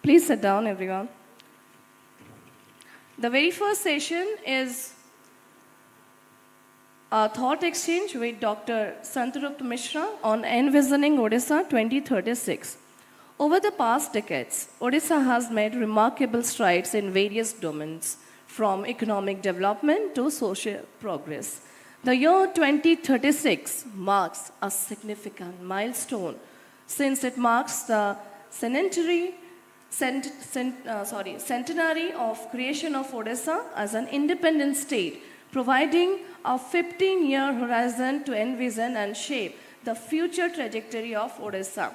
Please sit down, everyone. The very first session is a thought exchange with Dr. Santarup Mishra on Envisioning Odisha 2036. Over the past decades, Odisha has made remarkable strides in various domains, from economic development to social progress. The year 2036 marks a significant milestone since it marks the centenary of creation of Odisha as an independent state, providing a 15-year horizon to envision and shape the future trajectory of Odisha.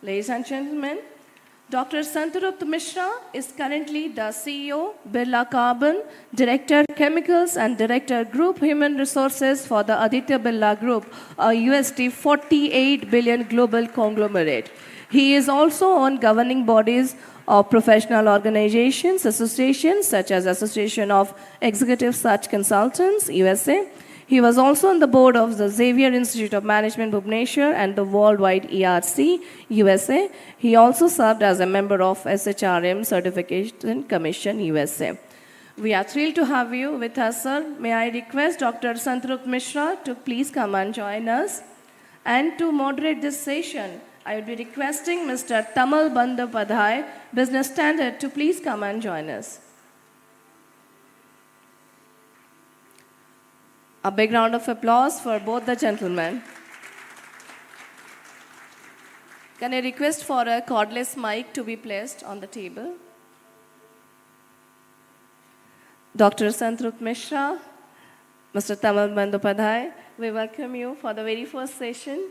Ladies and gentlemen, Dr. Santarup Mishra is currently the CEO, Birla Carbon, Director Chemicals and Director Group Human Resources for the Aditya Birla Group, a USD 48 billion global conglomerate. He is also on governing bodies of professional organizations, associations such as Association of Executive Search Consultants, USA. He was also on the board of the Xavier Institute of Management, Bhubaneswar, and the Worldwide ERC, USA. He also served as a member of SHRM Certification Commission, USA. We are thrilled to have you with us, sir. May I request Dr. Santarup Mishra to please come and join us. And to moderate this session, I would be requesting Mr. Tamal Bandyopadhyay, Business Standard, to please come and join us. A big round of applause for both the gentlemen. Can I request for a cordless mic to be placed on the table? Dr. Santarup Mishra, Mr. Tamal Bandyopadhyay, we welcome you for the very first session.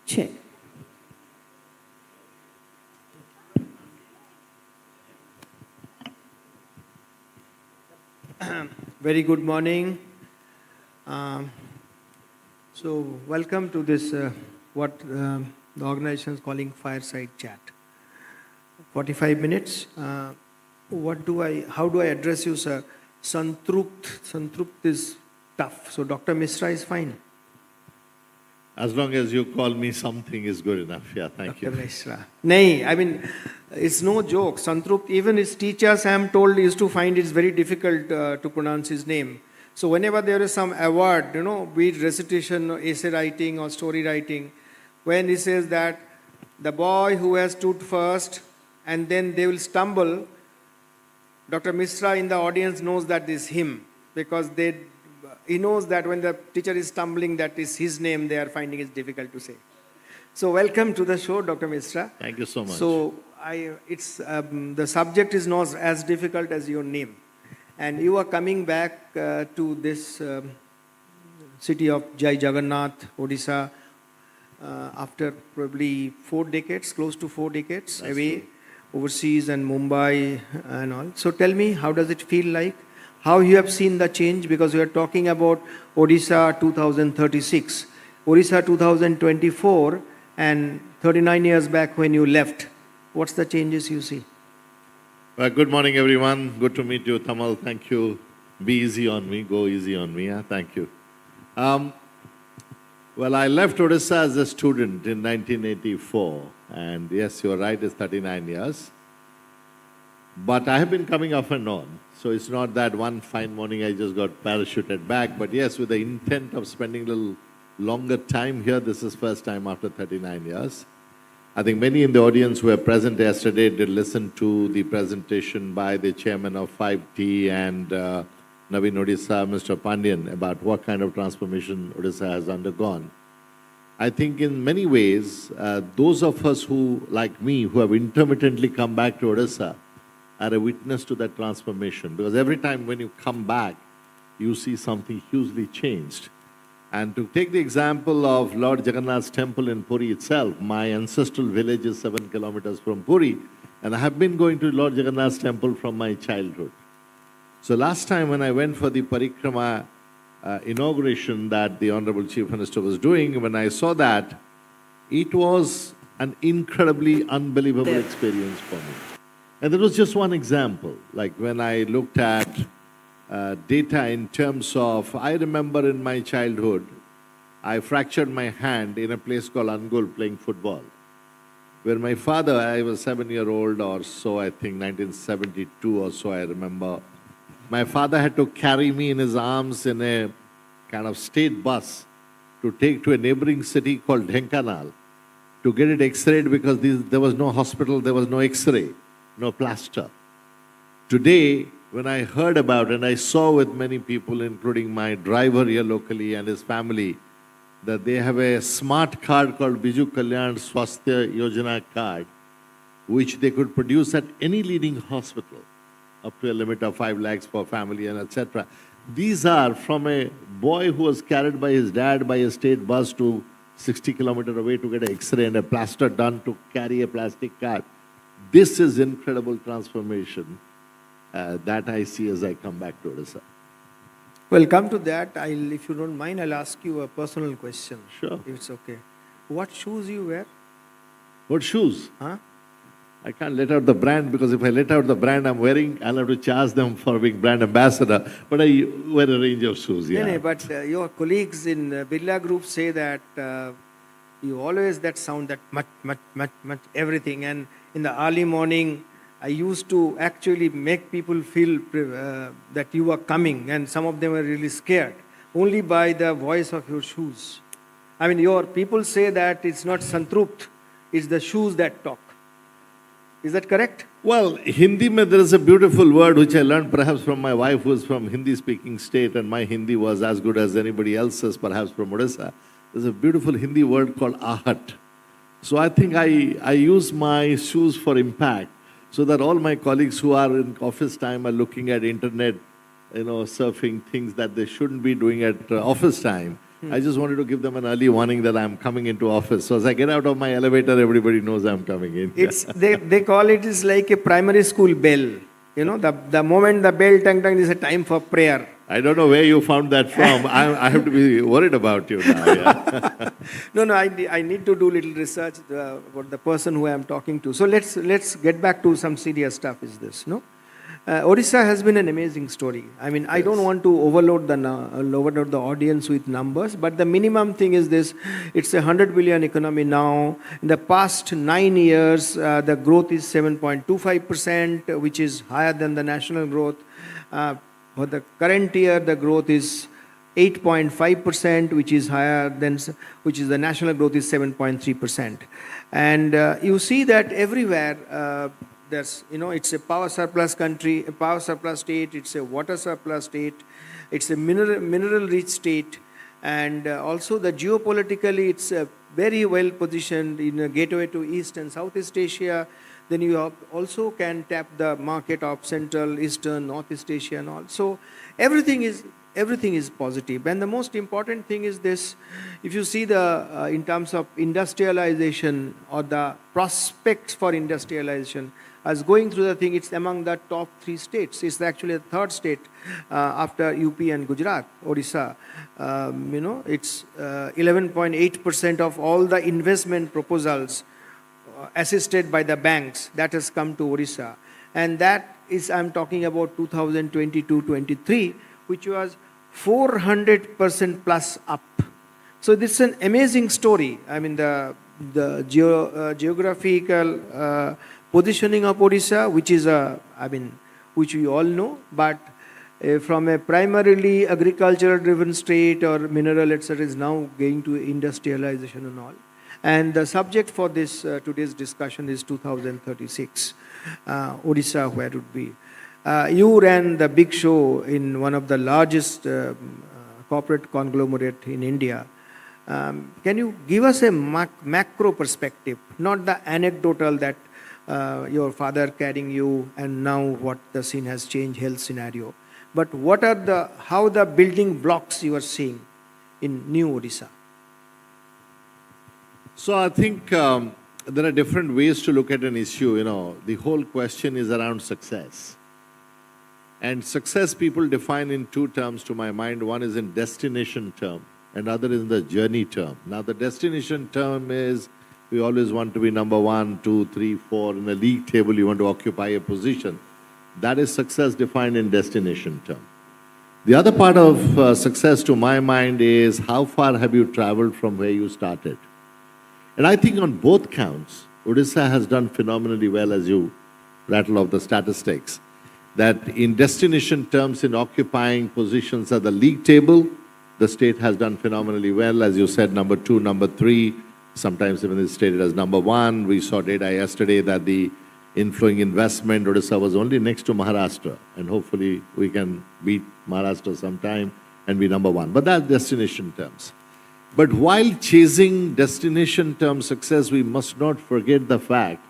Check. Very good morning. So welcome to this, what the organization is calling Fireside Chat. 45 minutes. How do I address you, sir? Santarup is tough. So Dr. Mishra is fine. As long as you call me something is good enough. Yeah, thank you. Dr. Mishra. Nay, I mean, it's no joke. Santarup, even his teachers, I am told, used to find it's very difficult to pronounce his name. So whenever there is some award, be it recitation, or essay writing or story writing, when he says that the boy who has stood first and then they will stumble, Dr. Mishra in the audience knows that this is him, because he knows that when the teacher is stumbling, that is his name, they are finding it difficult to say. So welcome to the show, Dr. Mishra. Thank you so much. So the subject is not as difficult as your name. And you are coming back to this city of Jai Jagannath, Odisha, after probably 4 decades, close to 4 decades away, overseas and Mumbai and all. So tell me, how does it feel like? How you have seen the change? Because we are talking about Odisha 2036, Odisha 2024, and 39 years back when you left. What's the changes you see? Well, good morning, everyone. Good to meet you, Tamal. Thank you. Be easy on me. Go easy on me. Yeah? Thank you. Well, I left Odisha as a student in 1984. And yes, you're right, it's 39 years. But I have been coming off and on. So it's not that one fine morning I just got parachuted back. But yes, with the intent of spending a little longer time here, this is first time after 39 years. I think many in the audience who were present yesterday did listen to the presentation by the chairman of 5T and Navin Odisha, Mr. Pandian, about what kind of transformation Odisha has undergone. I think in many ways, those of us who, like me, who have intermittently come back to Odisha, are a witness to that transformation. Because every time when you come back, you see something hugely changed. And to take the example of Lord Jagannath's temple in Puri itself, my ancestral village is 7 kilometers from Puri, and I have been going to Lord Jagannath's temple from my childhood. So last time when I went for the parikrama inauguration that the Honorable Chief Minister was doing, when I saw that, it was an incredibly unbelievable experience for me. And that was just one example. Like when I looked at data in terms of, I remember in my childhood, I fractured my hand in a place called Angul playing football, where my father, I was 7-year-old or so, I think 1972 or so, I remember. My father had to carry me in his arms in a kind of state bus to take to a neighboring city called Dhenkanal to get it x-rayed because there was no hospital, there was no x-ray, no plaster. Today, when I heard about and I saw with many people, including my driver here locally and his family, that they have a smart card called Biju Kalyan Swasthya Yojana card, which they could produce at any leading hospital, up to a limit of 5 lakhs per family and etc. These are from a boy who was carried by his dad by a state bus to 60 kilometers away to get an x-ray and a plaster done to carry a plastic card. This is incredible transformation that I see as I come back to Odisha. Well, come to that. If you don't mind, I'll ask you a personal question. Sure. If it's okay. What shoes you wear? What shoes? Huh? I can't let out the brand because if I let out the brand I'm wearing, I'll have to charge them for being brand ambassador. But I wear a range of shoes, yeah. No, but your colleagues in Birla Group say that you always that sound that much, everything. And in the early morning, I used to actually make people feel that you are coming, and some of them are really scared, only by the voice of your shoes. I mean, your people say that it's not Santrupt, it's the shoes that talk. Is that correct? Well, Hindi mein there is a beautiful word which I learned perhaps from my wife who is from Hindi-speaking state, and my Hindi was as good as anybody else's, perhaps from Odisha. There's a beautiful Hindi word called ahat. So I think I use my shoes for impact, so that all my colleagues who are in office time are looking at internet, surfing things that they shouldn't be doing at office time. I just wanted to give them an early warning that I'm coming into office. So as I get out of my elevator, everybody knows I'm coming in. It's they call it is like a primary school bell. The moment the bell tang is a time for prayer. I don't know where you found that from. I have to be worried about you now. Yeah. No, I need to do little research about the person who I am talking to. So let's get back to some serious stuff. Is this no? Odisha has been an amazing story. I mean, I don't want to overload the audience with numbers, but the minimum thing is this: it's a 100 billion economy now. In the past 9 years, the growth is 7.25%, which is higher than the national growth. For the current year, the growth is 8.5%, which is higher than, which is the national growth is 7.3%. And you see that everywhere, there's, it's a power surplus country, a power surplus state, it's a water surplus state, it's a mineral rich state, and also the geopolitically, it's very well positioned in a gateway to East and Southeast Asia. Then you also can tap the market of Central, Eastern, Northeast Asia and all. So everything is positive. And the most important thing is this: if you see the in terms of industrialization or the prospects for industrialization, as going through the thing, it's among the top 3 states. It's actually the 3rd state after UP and Gujarat, Odisha. It's 11.8% of all the investment proposals assisted by the banks that has come to Odisha. And that is, I'm talking about 2022-23, which was 400% plus up. So this is an amazing story. I mean, the geographical positioning of Odisha, which is which we all know, but from a primarily agricultural-driven state or mineral, etc., is now going to industrialization and all. And the subject for this today's discussion is 2036, Odisha, where it would be. You ran the big show in one of the largest corporate conglomerate in India. Can you give us a macro perspective, not the anecdotal that your father carrying you and now what the scene has changed, health scenario, but what are how the building blocks you are seeing in New Odisha? So I think there are different ways to look at an issue. You know, the whole question is around success. And success people define in two terms to my mind. One is in destination term and other is in the journey term. Now the destination term is we always want to be number 1, 2, 3, 4. In the league table you want to occupy a position. That is success defined in destination term. The other part of success to my mind is how far have you traveled from where you started. And I think on both counts, Odisha has done phenomenally well as you rattle off the statistics. That in destination terms, in occupying positions at the league table, the state has done phenomenally well. As you said, number 2, number 3, sometimes even it's stated as number 1. We saw data yesterday that the inflowing investment, Odisha was only next to Maharashtra. And hopefully we can beat Maharashtra sometime and be number 1. But that's destination terms. But while chasing destination term success, we must not forget the fact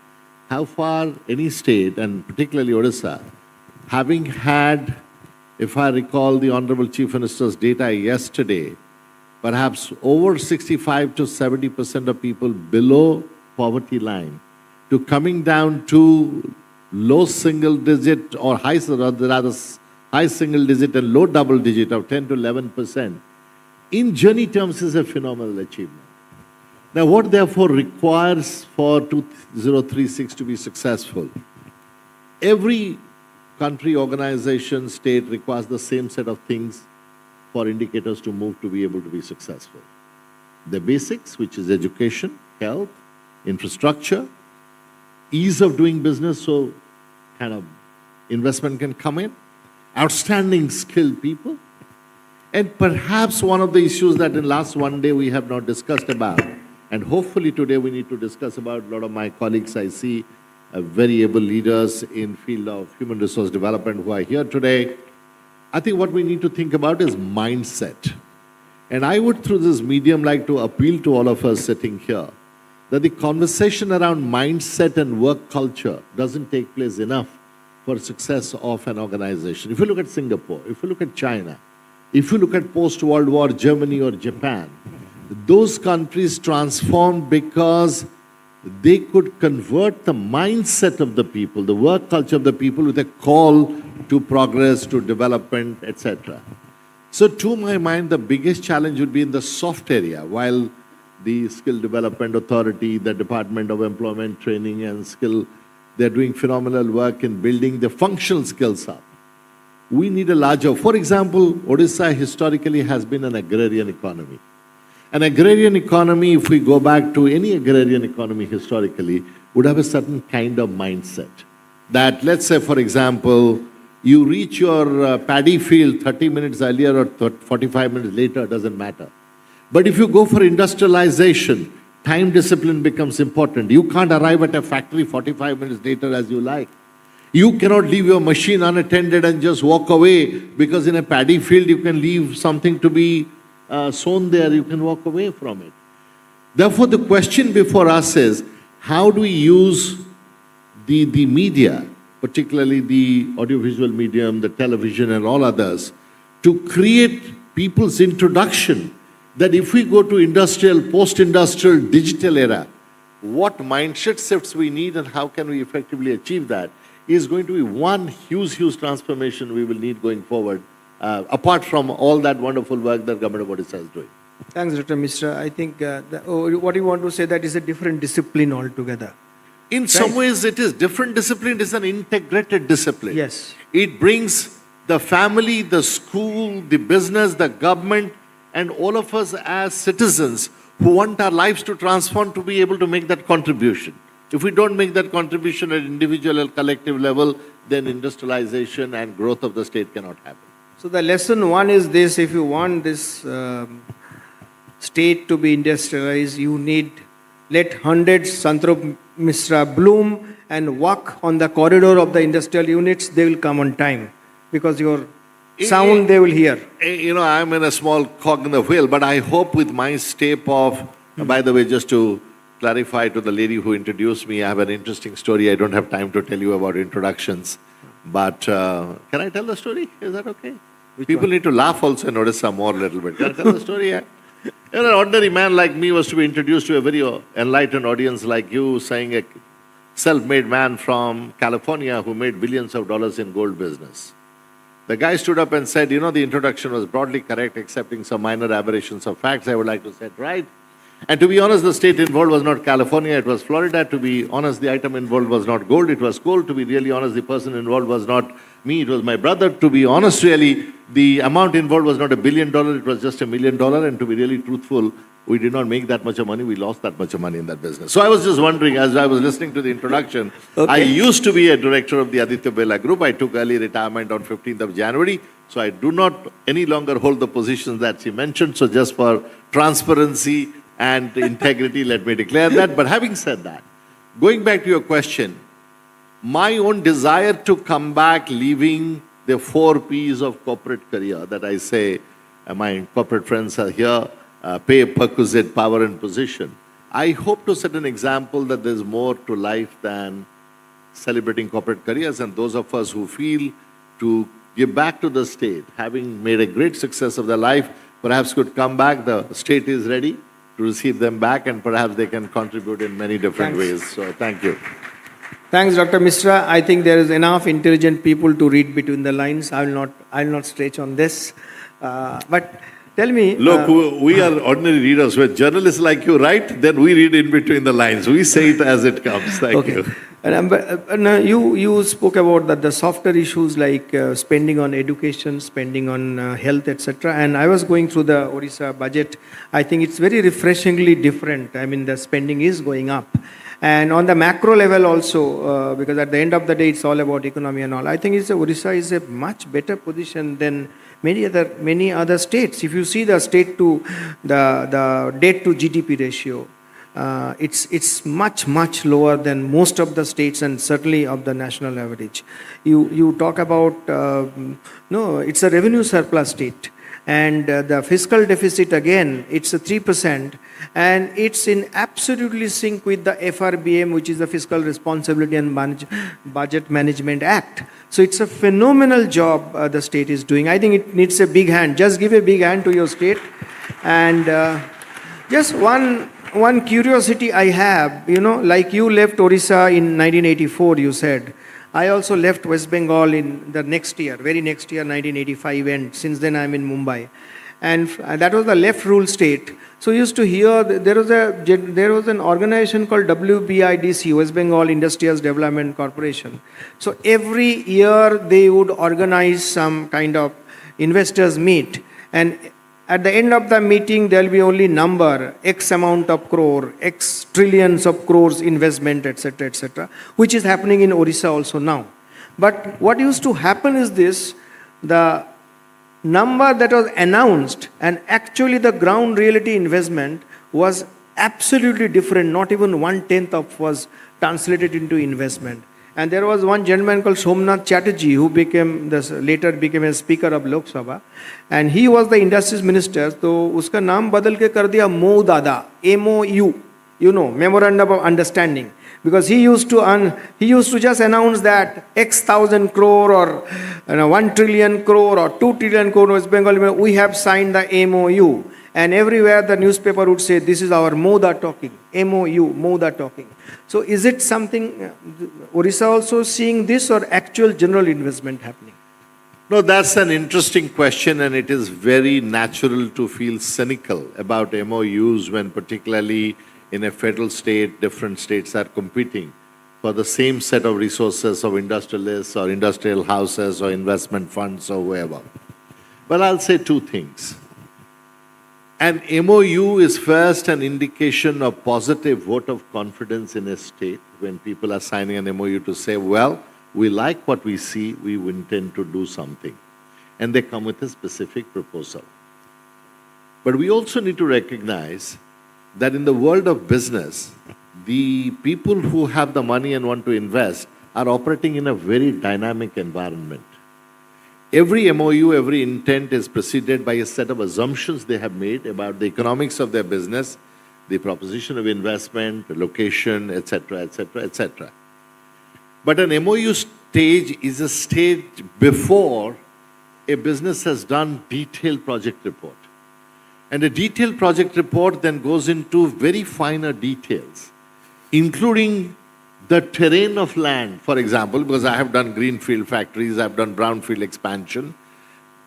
how far any state, and particularly Odisha, having had, if I recall the Honorable Chief Minister's data yesterday, perhaps over 65 to 70% of people below poverty line, to coming down to low single digit or rather high single digit and low double digit of 10 to 11%, in journey terms is a phenomenal achievement. Now what therefore requires for 2036 to be successful? Every country, organization, state requires the same set of things for indicators to move to be able to be successful. The basics, which is education, health, infrastructure, ease of doing business, so kind of investment can come in, outstanding skilled people, and perhaps one of the issues that in last one day we have not discussed about, and hopefully today we need to discuss about. A lot of my colleagues I see, very able leaders in field of human resource development who are here today. I think what we need to think about is mindset. And I would through this medium like to appeal to all of us sitting here that the conversation around mindset and work culture doesn't take place enough for success of an organization. If you look at Singapore, if you look at China, if you look at post-World War Germany or Japan, those countries transformed because they could convert the mindset of the people, the work culture of the people with a call to progress, to development, etc. So to my mind, the biggest challenge would be in the soft area. While the Skill Development Authority, the Department of Employment Training and Skill, they're doing phenomenal work in building the functional skills up. We need a larger, for example, Odisha historically has been an agrarian economy. An agrarian economy, if we go back to any agrarian economy historically, would have a certain kind of mindset. That, let's say, for example, you reach your paddy field 30 minutes earlier or 45 minutes later, doesn't matter. But if you go for industrialization, time discipline becomes important. You can't arrive at a factory 45 minutes later as you like. You cannot leave your machine unattended and just walk away, because in a paddy field you can leave something to be sown there, you can walk away from it. Therefore, the question before us is, how do we use the media, particularly the audiovisual medium, the television and all others, to create people's introduction that if we go to industrial, post-industrial, digital era, what mindset shifts we need and how can we effectively achieve that is going to be one huge, huge transformation we will need going forward, apart from all that wonderful work that Government of Odisha is doing. Thanks, Dr. Mishra. I think what you want to say, that is a different discipline altogether. In some ways, it is different discipline. It is an integrated discipline. Yes. It brings the family, the school, the business, the government, and all of us as citizens who want our lives to transform to be able to make that contribution. If we don't make that contribution at individual and collective level, then industrialization and growth of the state cannot happen. So the lesson one is this: if you want this state to be industrialized, you need let hundreds Santrop Mishra bloom and walk on the corridor of the industrial units. They will come on time because your sound they will hear. You know, I'm in a small cog in the wheel, but I hope with my step of, by the way, just to clarify to the lady who introduced me, I have an interesting story. I don't have time to tell you about introductions, but can I tell the story? Is that okay? People need to laugh also in Odisha more a little bit. Can I tell the story? Yeah? An ordinary man like me was to be introduced to a very enlightened audience like you, saying a self-made man from California who made billions of dollars in gold business. The guy stood up and said, you know, the introduction was broadly correct, excepting some minor aberrations of facts. I would like to set right. And to be honest, the state involved was not California, it was Florida. To be honest, the item involved was not gold, it was coal. To be really honest, the person involved was not me, it was my brother. To be honest, really, the amount involved was not $1 billion, it was just $1 million. And to be really truthful, we did not make that much of money, we lost that much of money in that business. So I was just wondering, as I was listening to the introduction, I used to be a director of the Aditya Birla Group. I took early retirement on 15th of January. So I do not any longer hold the positions that she mentioned. So just for transparency and integrity, let me declare that. But having said that, going back to your question, my own desire to come back leaving the 4 P's of corporate career that I say, my corporate friends are here, pay, perquisite, power and position. I hope to set an example that there's more to life than celebrating corporate careers, and those of us who feel to give back to the state, having made a great success of their life, perhaps could come back. The state is ready to receive them back, and perhaps they can contribute in many different ways. So thank you. Thanks, Dr. Mishra. I think there is enough intelligent people to read between the lines. I will not stretch on this. But tell me... Look, we are ordinary readers. When journalists like you write, then we read in between the lines. We say it as it comes. Thank you. And you spoke about the softer issues like spending on education, spending on health, etc. And I was going through the Odisha budget. I think it's very refreshingly different. I mean, the spending is going up. And on the macro level also, because at the end of the day, it's all about economy and all. I think Odisha is a much better position than many other states. If you see the the debt to GDP ratio, it's much lower than most of the states and certainly of the national average. You talk about it's a revenue surplus state. And the fiscal deficit, again, it's a 3%, and it's in absolutely sync with the FRBM, which is the Fiscal Responsibility and Budget Management Act. So it's a phenomenal job the state is doing. I think it needs a big hand. Just give a big hand to your state. And just one curiosity I have, like you left Odisha in 1984, you said. I also left West Bengal in the very next year, 1985, and since then I'm in Mumbai. And that was the left rule state. So you used to hear, there was an organization called WBIDC, West Bengal Industrials Development Corporation. So every year they would organize some kind of investors meet, and at the end of the meeting, there will be only number, X amount of crore, X trillions of crores investment, etc., which is happening in Odisha also now. But what used to happen is this, the number that was announced and actually the ground reality investment was absolutely different, not even 1/10 of was translated into investment. And there was one gentleman called Somnath Chatterjee who later became a speaker of Lok Sabha, and he was the industries minister. So uska naam badal ke kar diya Mo Dada, MOU, Memorandum of Understanding, because he used to just announce that X thousand crore or 1 trillion crore or 2 trillion crore West Bengal, we have signed the MOU. And everywhere the newspaper would say, this is our MODA talking, MOU, MODA talking. So is it something, Odisha also seeing this, or actual general investment happening? No, that's an interesting question, and it is very natural to feel cynical about MOUs when particularly in a federal state, different states are competing for the same set of resources of industrialists or industrial houses or investment funds or whoever. Well, I'll say 2 things. An MOU is first an indication of positive vote of confidence in a state when people are signing an MOU to say, well, we like what we see, we intend to do something. And they come with a specific proposal. But we also need to recognize that in the world of business, the people who have the money and want to invest are operating in a very dynamic environment. Every MOU, every intent is preceded by a set of assumptions they have made about the economics of their business, the proposition of investment, the location, etc., etc., etc. But an MOU stage is a stage before a business has done detailed project report. And a detailed project report then goes into very finer details, including the terrain of land, for example, because I have done greenfield factories, I've done brownfield expansion,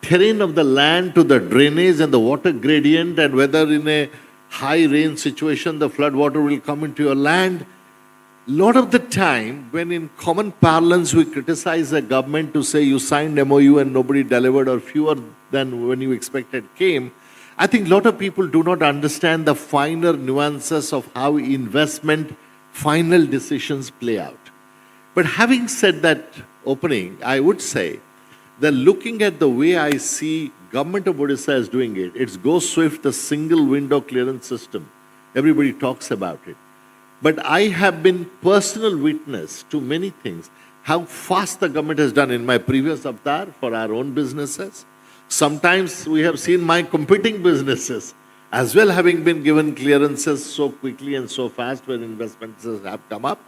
terrain of the land to the drainage and the water gradient, and whether in a high rain situation the flood water will come into your land. Lot of the time, when in common parlance we criticize the government to say you signed MOU and nobody delivered or fewer than when you expected came, I think a lot of people do not understand the finer nuances of how investment final decisions play out. But having said that opening, I would say that looking at the way I see government of Odisha is doing it, it's Go Swift, the single window clearance system. Everybody talks about it. But I have been personal witness to many things, how fast the government has done in my previous avatar for our own businesses. Sometimes we have seen my competing businesses as well having been given clearances so quickly and so fast when investments have come up.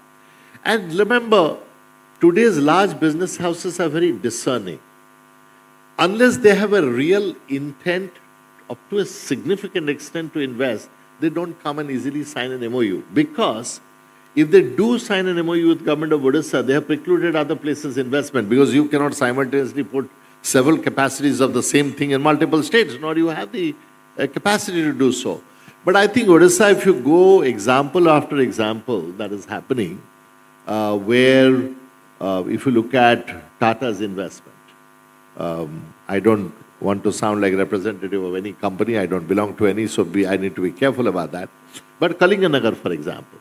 And remember, today's large business houses are very discerning. Unless they have a real intent up to a significant extent to invest, they don't come and easily sign an MOU. Because if they do sign an MOU with government of Odisha, they have precluded other places investment, because you cannot simultaneously put several capacities of the same thing in multiple states, nor you have the capacity to do so. But I think Odisha, if you go example after example that is happening, where if you look at Tata's investment, I don't want to sound like representative of any company, I don't belong to any, so I need to be careful about that. But Nagar, for example,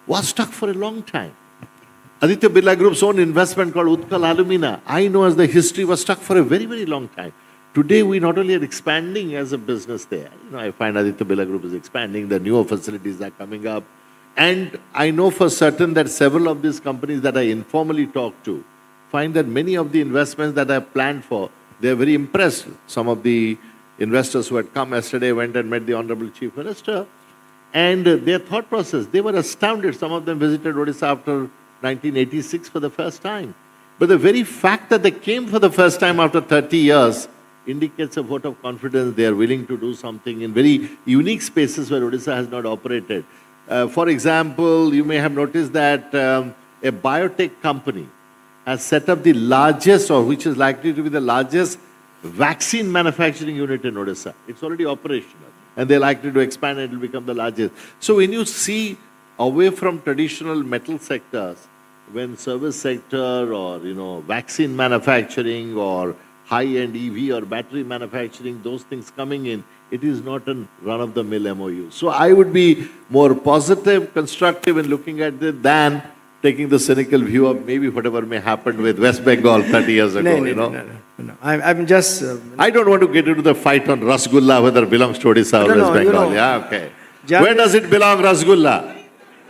was stuck for a long time. Aditya Birla Group's own investment called Utkal Alumina, I know as the history, was stuck for a very, very long time. Today, we not only are expanding as a business there, I find Aditya Birla Group is expanding, the newer facilities are coming up. And I know for certain that several of these companies that I informally talk to find that many of the investments that I planned for, they're very impressed. Some of the investors who had come yesterday went and met the Honorable Chief Minister. And their thought process, they were astounded. Some of them visited Odisha after 1986 for the first time. But the very fact that they came for the first time after 30 years indicates a vote of confidence. They are willing to do something in very unique spaces where Odisha has not operated. For example, you may have noticed that a biotech company has set up the largest, or which is likely to be the largest, vaccine manufacturing unit in Odisha. It's already operational, and they're likely to expand and it will become the largest. So when you see away from traditional metal sectors, when service sector or vaccine manufacturing or high-end EV or battery manufacturing, those things coming in, it is not a run-of-the-mill MOU. So I would be more positive, constructive in looking at it than taking the cynical view of maybe whatever may happen with West Bengal 30 years ago, No. I'm just... I don't want to get into the fight on Rasgulla, whether it belongs to Odisha or West Bengal. Yeah, okay. Where does it belong, Rasgulla?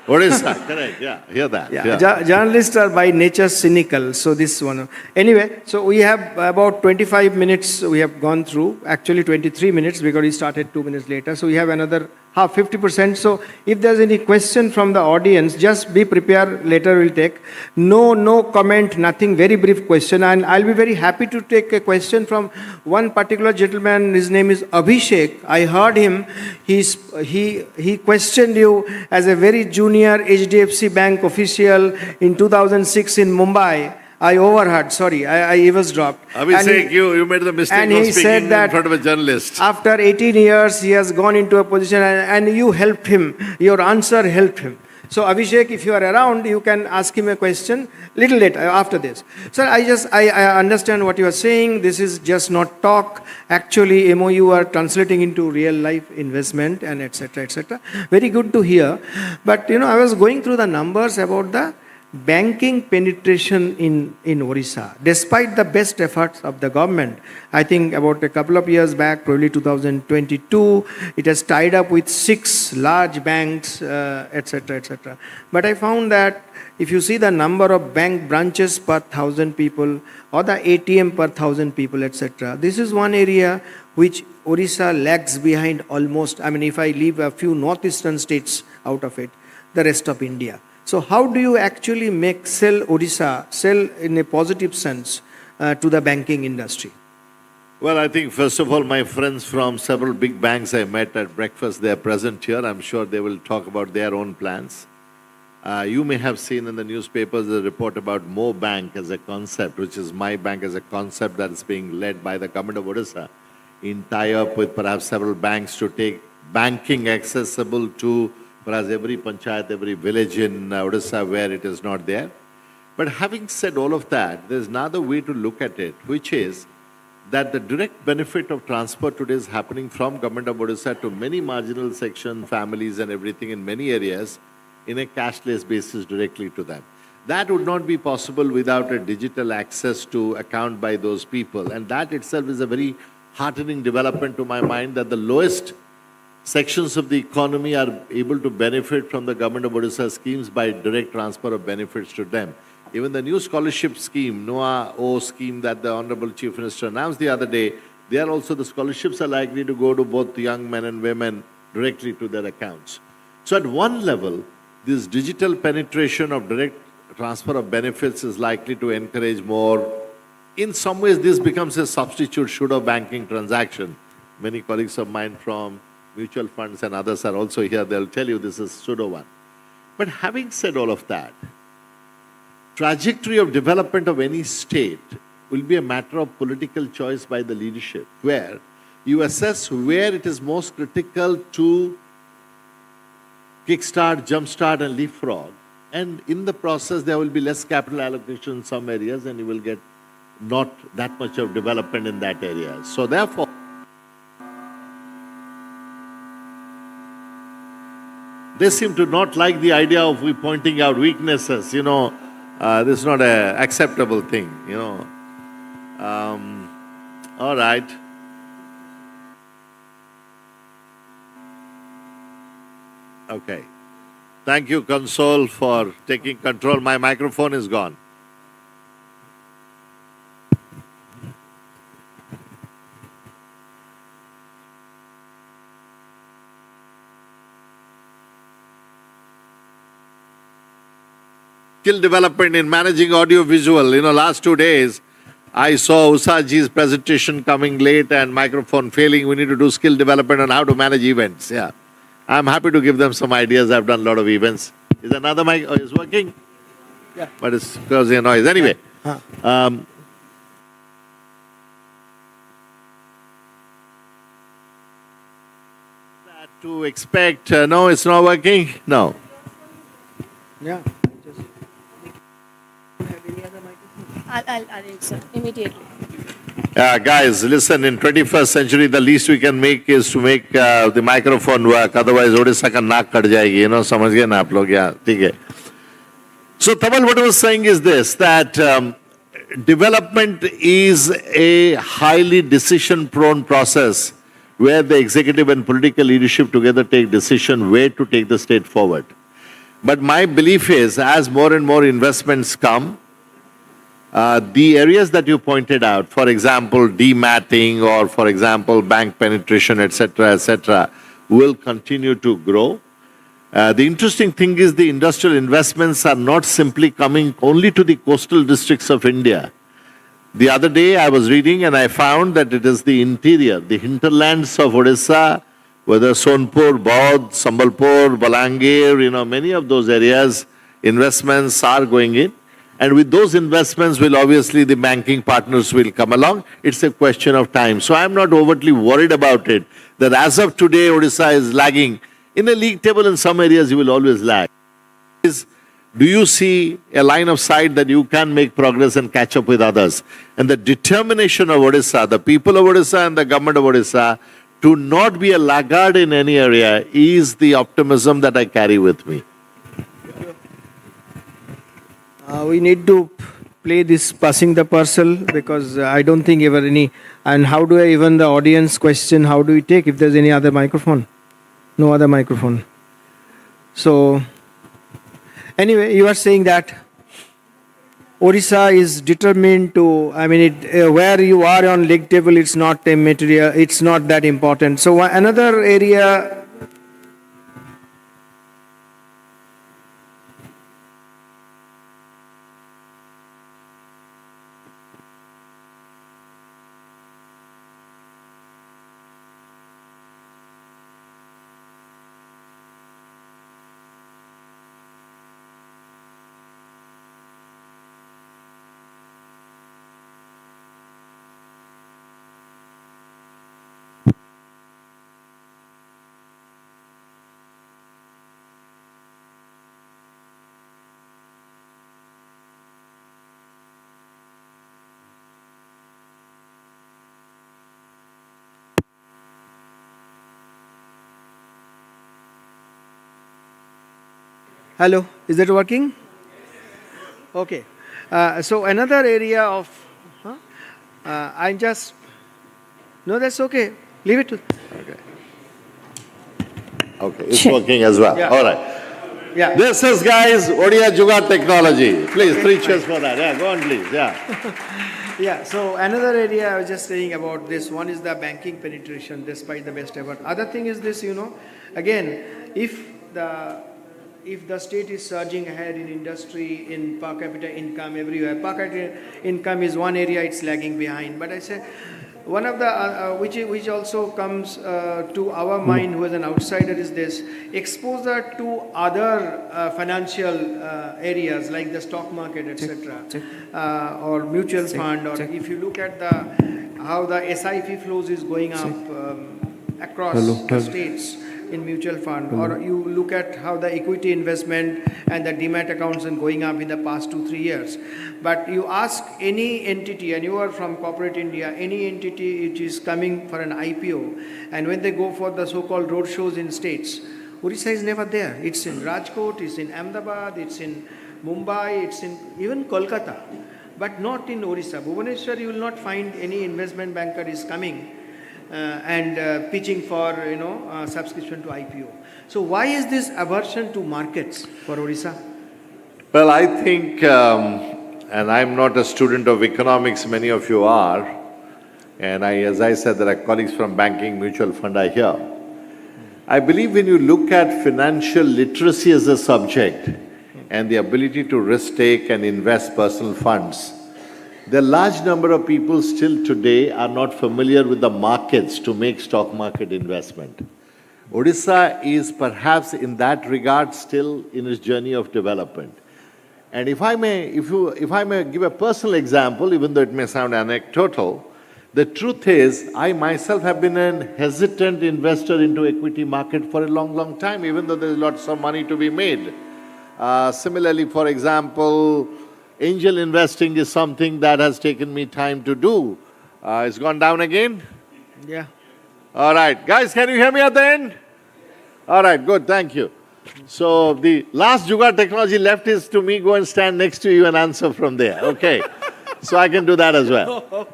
Odisha, correct, yeah, hear that. Yeah. Journalists are by nature cynical, so this one. Anyway, so we have about 25 minutes we have gone through, actually 23 minutes because we started 2 minutes later. So we have another 50%. So if there's any question from the audience, just be prepared, later we'll take. No comment, nothing, very brief question. And I'll be very happy to take a question from one particular gentleman. His name is Abhishek. I heard him. He questioned you as a very junior HDFC Bank official in 2006 in Mumbai. I overheard, sorry, I eavesdropped. Abhishek, you made the mistake of speaking in front of a journalist. After 18 years, he has gone into a position and you helped him. Your answer helped him. So Abhishek, if you are around, you can ask him a question little later, after this. Sir, I understand what you are saying. This is just not talk. Actually, MOU are translating into real life investment and etc. etc. Very good to hear. But I was going through the numbers about the banking penetration in Odisha, despite the best efforts of the government. I think about a couple of years back, probably 2022, it has tied up with 6 large banks, etc., etc. But I found that if you see the number of bank branches per 1,000 people or the ATM per 1,000 people, etc., this is one area which Odisha lags behind almost. I mean, if I leave a few northeastern states out of it, the rest of India. So how do you actually sell Odisha in a positive sense to the banking industry? Well, I think first of all, my friends from several big banks I met at breakfast, they are present here. I'm sure they will talk about their own plans. You may have seen in the newspapers a report about Mo Bank as a concept, which is my bank as a concept that is being led by the government of Odisha in tie-up with perhaps several banks to take banking accessible to perhaps every panchayat, every village in Odisha where it is not there. But having said all of that, there's another way to look at it, which is that the direct benefit of transport today is happening from government of Odisha to many marginal section families and everything in many areas in a cashless basis directly to them. That would not be possible without a digital access to account by those people. And that itself is a very heartening development to my mind, that the lowest sections of the economy are able to benefit from the government of Odisha schemes by direct transfer of benefits to them. Even the new scholarship scheme, NUA O scheme that the Honorable Chief Minister announced the other day, there also the scholarships are likely to go to both young men and women directly to their accounts. So at one level, this digital penetration of direct transfer of benefits is likely to encourage more. In some ways, this becomes a substitute pseudo banking transaction. Many colleagues of mine from mutual funds and others are also here. They'll tell you this is pseudo one. But having said all of that, trajectory of development of any state will be a matter of political choice by the leadership, where you assess where it is most critical to kickstart, jumpstart, and leapfrog. And in the process, there will be less capital allocation in some areas, and you will get not that much of development in that area. So therefore, they seem to not like the idea of we pointing out weaknesses, this is not an acceptable thing, All right. Okay. Thank you, Console, for taking control. My microphone is gone. Skill development in managing audio visual. Last 2 days, I saw Usaji's presentation coming late and microphone failing. We need to do skill development on how to manage events. Yeah. I'm happy to give them some ideas. I've done a lot of events. Is another mic is working? Yeah. But it's causing a noise. Anyway. To expect, no, it's not working? No. Yeah. I'll answer immediately. Guys, listen, in 21st century, the least we can make is to make the microphone work. Otherwise, Odisha ka naak kat jayegi. समझ गए ना आप लोग? Yeah, ठीक है. So, Tamal, what I was saying is this, that development is a highly decision-prone process where the executive and political leadership together take decision where to take the state forward. But my belief is, as more and more investments come, the areas that you pointed out, for example, dematting or, for example, bank penetration, etc., will continue to grow. The interesting thing is the industrial investments are not simply coming only to the coastal districts of India. The other day I was reading and I found that it is the interior, the hinterlands of Odisha, whether Sonpur, Baudh, Sambalpur, Balangir, many of those areas, investments are going in. And with those investments will obviously the banking partners will come along. It's a question of time. So I'm not overtly worried about it, that as of today Odisha is lagging. In a league table in some areas you will always lag. Do you see a line of sight that you can make progress and catch up with others? And the determination of Odisha, the people of Odisha and the government of Odisha to not be a laggard in any area is the optimism that I carry with me. We need to play this passing the parcel because I don't think ever any. And how do I even the audience question? How do we take if there's any other microphone? No other microphone. So anyway, you are saying that Odisha is determined to. Where you are on league table, it's not a material. It's not that important. So another area. Hello, is that working? Okay. So another area of, I just, no, that's okay. Leave it to. Okay. Okay, it's Sure. working as well. Yeah. All right. Yeah. This is, guys, Odia Jugaad technology. Please, 3 cheers for that. Yeah, go on, please. Yeah. Yeah, so another area I was just saying about this, one is the banking penetration despite the best effort. Other thing is this, again, if the state is surging ahead in industry, in per capita income everywhere, per capita income is one area it's lagging behind. But I say, one of the, which also comes to our mind who is an outsider is this, exposure to other financial areas like the stock market, etc. Or mutual fund, or if you look at how the SIP flows is going up across the states in mutual fund, or you look at how the equity investment and the demat accounts are going up in the past 2-3 years. But you ask any entity, and you are from corporate India, any entity which is coming for an IPO, and when they go for the so-called road shows in states, Odisha is never there. It's in Rajkot, it's in Ahmedabad, it's in Mumbai, it's in even Kolkata, but not in Odisha. Bhubaneswar, you will not find any investment banker is coming and pitching for subscription to IPO. So why is this aversion to markets for Odisha? Well, I think, and I'm not a student of economics, many of you are, and as I said, there are colleagues from banking, mutual fund are here. I believe when you look at financial literacy as a subject and the ability to risk take and invest personal funds, the large number of people still today are not familiar with the markets to make stock market investment. Odisha is perhaps in that regard still in its journey of development. And if I may give a personal example, even though it may sound anecdotal, the truth is I myself have been a hesitant investor into equity market for a long, long time, even though there is lots of money to be made. Similarly, for example, angel investing is something that has taken me time to do. It's gone down again? Yeah. All right. Guys, can you hear me at the end? All right, good, thank you. So the last Jugaad technology left is to me go and stand next to you and answer from there. Okay. So I can do that as well.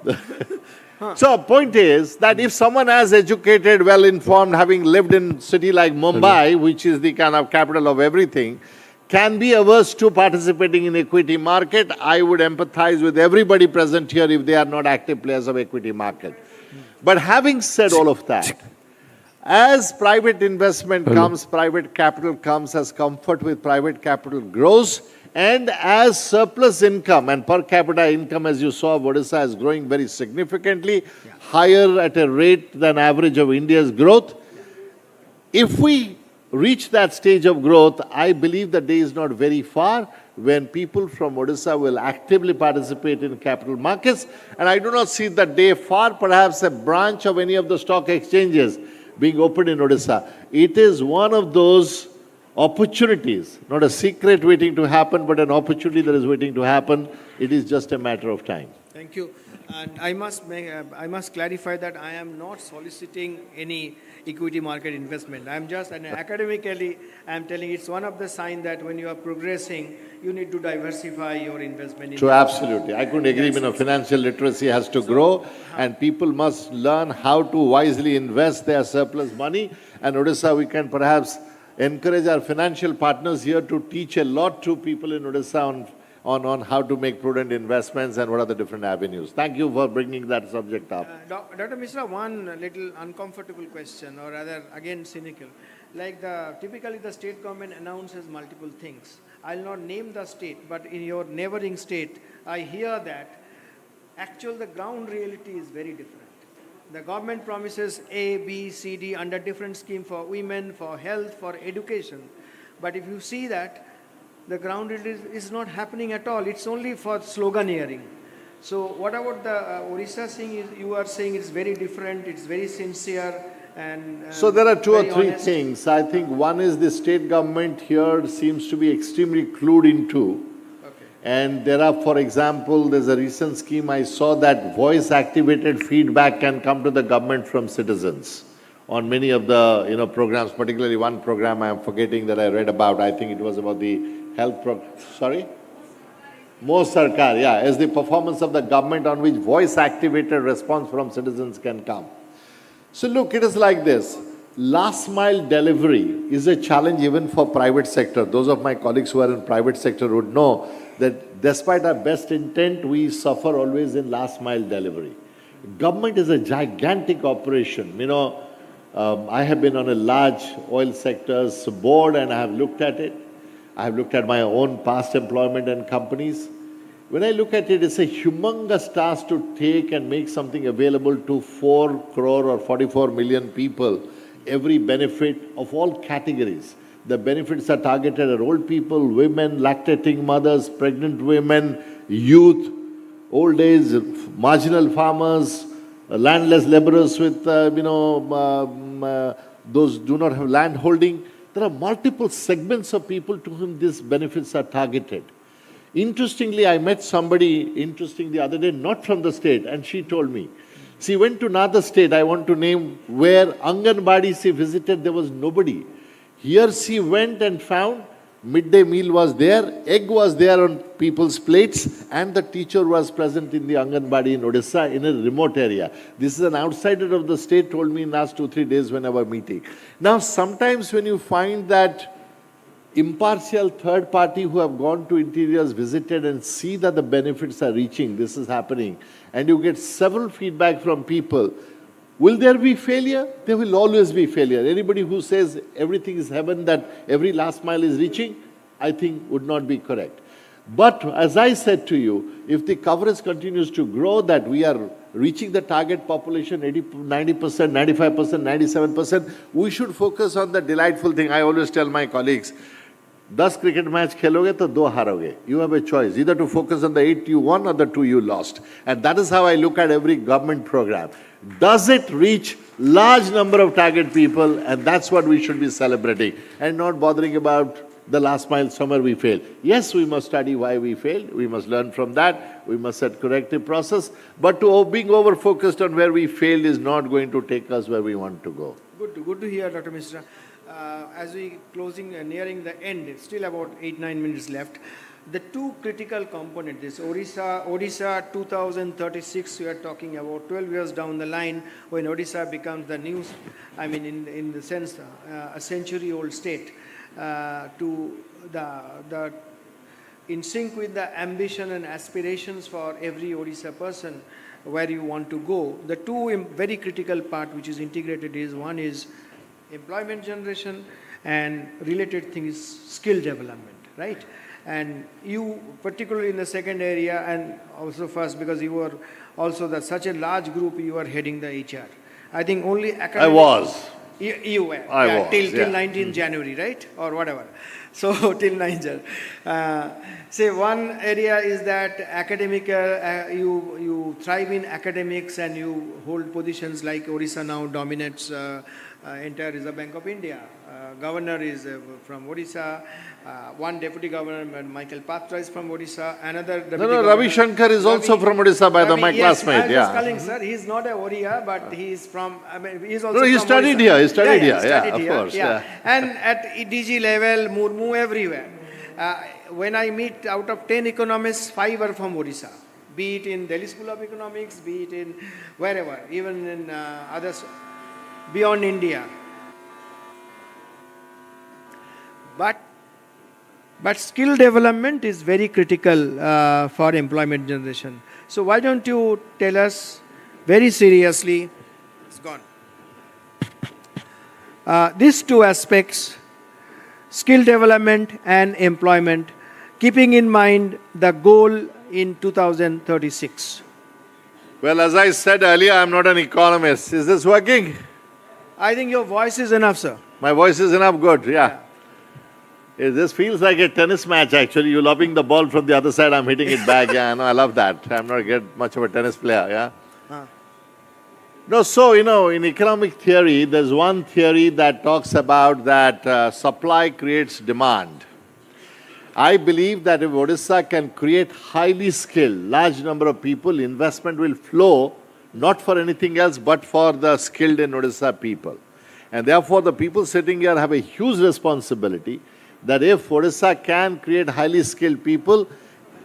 So point is that if someone as educated, well-informed, having lived in a city like Mumbai, which is the kind of capital of everything, can be averse to participating in equity market, I would empathize with everybody present here if they are not active players of equity market. But having said all of that, as private investment comes, private capital comes, as comfort with private capital grows, and as surplus income and per capita income, as you saw, Odisha is growing very significantly, higher at a rate than average of India's growth. If we reach that stage of growth, I believe the day is not very far when people from Odisha will actively participate in capital markets. And I do not see the day far, perhaps a branch of any of the stock exchanges being opened in Odisha. It is one of those opportunities, not a secret waiting to happen, but an opportunity that is waiting to happen. It is just a matter of time. Thank you. And I must clarify that I am not soliciting any equity market investment. I'm just, and academically, I'm telling it's one of the signs that when you are progressing, you need to diversify your investment. True, absolutely. I couldn't agree. Financial literacy has to grow, and people must learn how to wisely invest their surplus money. And Odisha, we can perhaps encourage our financial partners here to teach a lot to people in Odisha on how to make prudent investments and what are the different avenues. Thank you for bringing that subject up. Dr. Mishra, one little uncomfortable question, or rather, again, cynical. Like typically the state government announces multiple things. I'll not name the state, but in your neighboring state, I hear that the ground reality is very different. The government promises A, B, C, D under different scheme for women, for health, for education. But if you see that, the ground is not happening at all. It's only for sloganeering. So what about the Odisha thing? You are saying it's very different, it's very sincere. And so there are two or three honest things. I think one is the state government here seems to be extremely clued into. Okay. And there are, for example, there's a recent scheme I saw that voice-activated feedback can come to the government from citizens on many of the programs, particularly one program I am forgetting that I read about. I think it was about the health sorry? More Sarkar, yeah, as the performance of the government on which voice-activated response from citizens can come. So look, it is like this. Last mile delivery is a challenge even for private sector. Those of my colleagues who are in private sector would know that despite our best intent, we suffer always in last mile delivery. Government is a gigantic operation. I have been on a large oil sector's board and I have looked at it. I have looked at my own past employment and companies. When I look at it, it's a humongous task to take and make something available to 4 crore or 44 million people, every benefit of all categories. The benefits are targeted at old people, women, lactating mothers, pregnant women, youth, old age, marginal farmers, landless laborers with, those do not have land holding. There are multiple segments of people to whom these benefits are targeted. Interestingly, I met somebody the other day, not from the state, and she told me, she went to another state, I want to name, where Anganwadi she visited, there was nobody. Here she went and found midday meal was there, egg was there on people's plates, and the teacher was present in the Anganwadi in Odisha in a remote area. This is an outsider of the state, told me in the last 2-3 days when I was meeting. Now, sometimes when you find that impartial third party who have gone to interiors, visited and see that the benefits are reaching, this is happening, and you get several feedback from people, will there be failure? There will always be failure. Anybody who says everything is heaven, that every last mile is reaching, I think would not be correct. But as I said to you, if the coverage continues to grow, that we are reaching the target population 80%, 90%, 95%, 97%, we should focus on the delightful thing. I always tell my colleagues, 10 cricket match खेलोगे तो 2 हारोगे. You have a choice, either to focus on the 8 you won or the 2 you lost. And that is how I look at every government program. Does it reach large number of target people? And that's what we should be celebrating and not bothering about the last mile somewhere we failed. Yes, we must study why we failed. We must learn from that. We must set corrective process. But being over-focused on where we failed is not going to take us where we want to go. Good to hear, Dr. Mishra. As we nearing the end, still about 8-9 minutes left. The two critical components, this Odisha 2036, we are talking about 12 years down the line when Odisha becomes the new, in the sense, a century-old state, to the in sync with the ambition and aspirations for every Odisha person where you want to go. The two very critical part which is integrated is, one is employment generation and related thing is skill development, right? And you, particularly in the second area and also first, because you were also such a large group, you were heading the HR. I think only academic... I was. You were. I was, till 19 January, right? Or whatever. So, till 9 January. Say one area is that academic, you thrive in academics and you hold positions like Odisha now dominates entire Reserve Bank of India. Governor is from Odisha. One deputy governor, Michael Patra, is from Odisha. Another deputy governor, Ravi Shankar is also from Odisha, by my classmate. I was just calling, sir. He's not a Oriya, but he's from. He's also. No, he from studied Odisha. here. He studied here. Studied Of course. Yeah. And at DG level, move everywhere. When I meet out of 10 economists, 5 are from Odisha. Be it in Delhi School of Economics, be it in wherever, even in others beyond India. But skill development is very critical for employment generation. So why don't you tell us very seriously, it's gone. These two aspects, skill development and employment, keeping in mind the goal in 2036. Well, as I said earlier, I'm not an economist. Is this working? I think your voice is enough, sir. My voice is enough? Good, yeah. This feels like a tennis match, actually. You're lobbing the ball from the other side, I'm hitting it back. Yeah, no, I love that. I'm not much of a tennis player, yeah. No, so, in economic theory, there's one theory that talks about that supply creates demand. I believe that if Odisha can create highly skilled, large number of people, investment will flow, not for anything else, but for the skilled in Odisha people. And therefore, the people sitting here have a huge responsibility that if Odisha can create highly skilled people,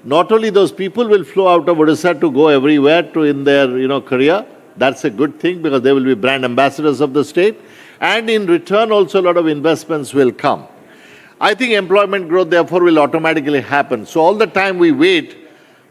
not only those people will flow out of Odisha to go everywhere to in their career. That's a good thing because they will be brand ambassadors of the state. And in return, also a lot of investments will come. I think employment growth, therefore, will automatically happen. So all the time we wait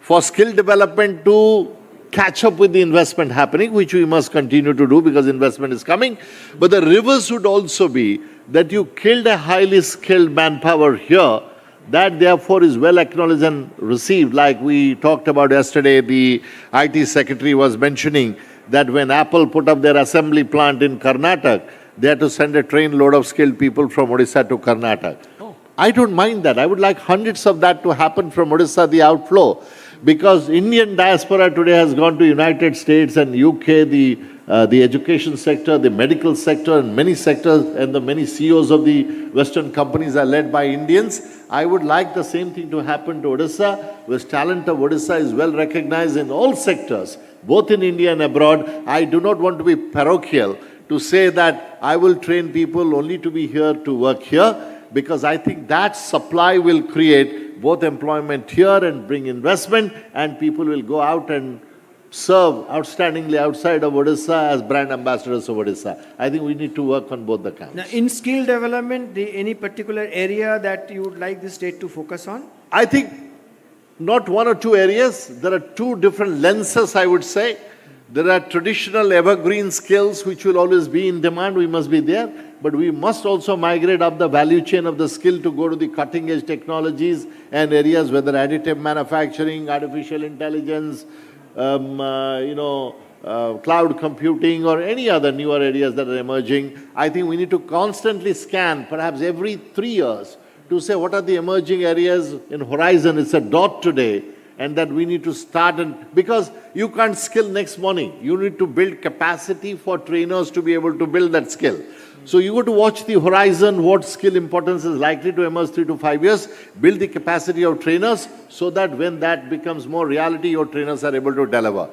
for skill development to catch up with the investment happening, which we must continue to do because investment is coming. But the reverse would also be that you killed a highly skilled manpower here, that therefore is well acknowledged and received. Like we talked about yesterday, the IT secretary was mentioning that when Apple put up their assembly plant in Karnataka, they had to send a train load of skilled people from Odisha to Karnataka. Oh. I don't mind that. I would like hundreds of that to happen from Odisha, the outflow. Because Indian diaspora today has gone to United States and UK, the education sector, the medical sector, and many sectors, and the many CEOs of the Western companies are led by Indians. I would like the same thing to happen to Odisha, whose talent of Odisha is well recognized in all sectors, both in India and abroad. I do not want to be parochial to say that I will train people only to be here to work here, because I think that supply will create both employment here and bring investment, and people will go out and serve outstandingly outside of Odisha as brand ambassadors of Odisha. I think we need to work on both the counts. Now, in skill development, any particular area that you would like the state to focus on? I think not one or two areas. There are two different lenses, I would say. There are traditional evergreen skills which will always be in demand. We must be there. But we must also migrate up the value chain of the skill to go to the cutting edge technologies and areas, whether additive manufacturing, artificial intelligence, cloud computing, or any other newer areas that are emerging. I think we need to constantly scan, perhaps every 3 years, to say what are the emerging areas in horizon. It's a dot today, and that we need to start, because you can't skill next morning. You need to build capacity for trainers to be able to build that skill. So you got to watch the horizon, what skill importance is likely to emerge 3 to 5 years, build the capacity of trainers so that when that becomes more reality, your trainers are able to deliver.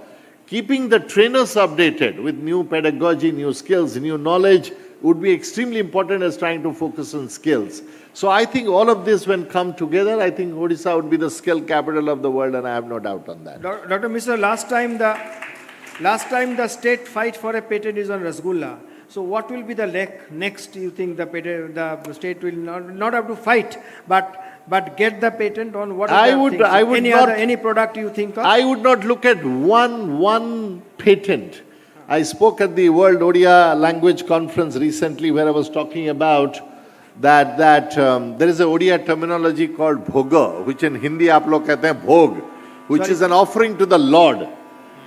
Keeping the trainers updated with new pedagogy, new skills, new knowledge would be extremely important as trying to focus on skills. So I think all of this, when come together, I think Odisha would be the skill capital of the world, and I have no doubt on that. Dr. Mishra, last time the state fight for a patent is on Rasgulla. So what will be the next? You think the state will not have to fight, but get the patent on what? Any product you think of? I would not look at one patent. I spoke at the World Odia Language Conference recently, where I was talking about that there is a Odia terminology called bhoga, which in Hindi aap log kehte hain bhog, which is an offering to the Lord.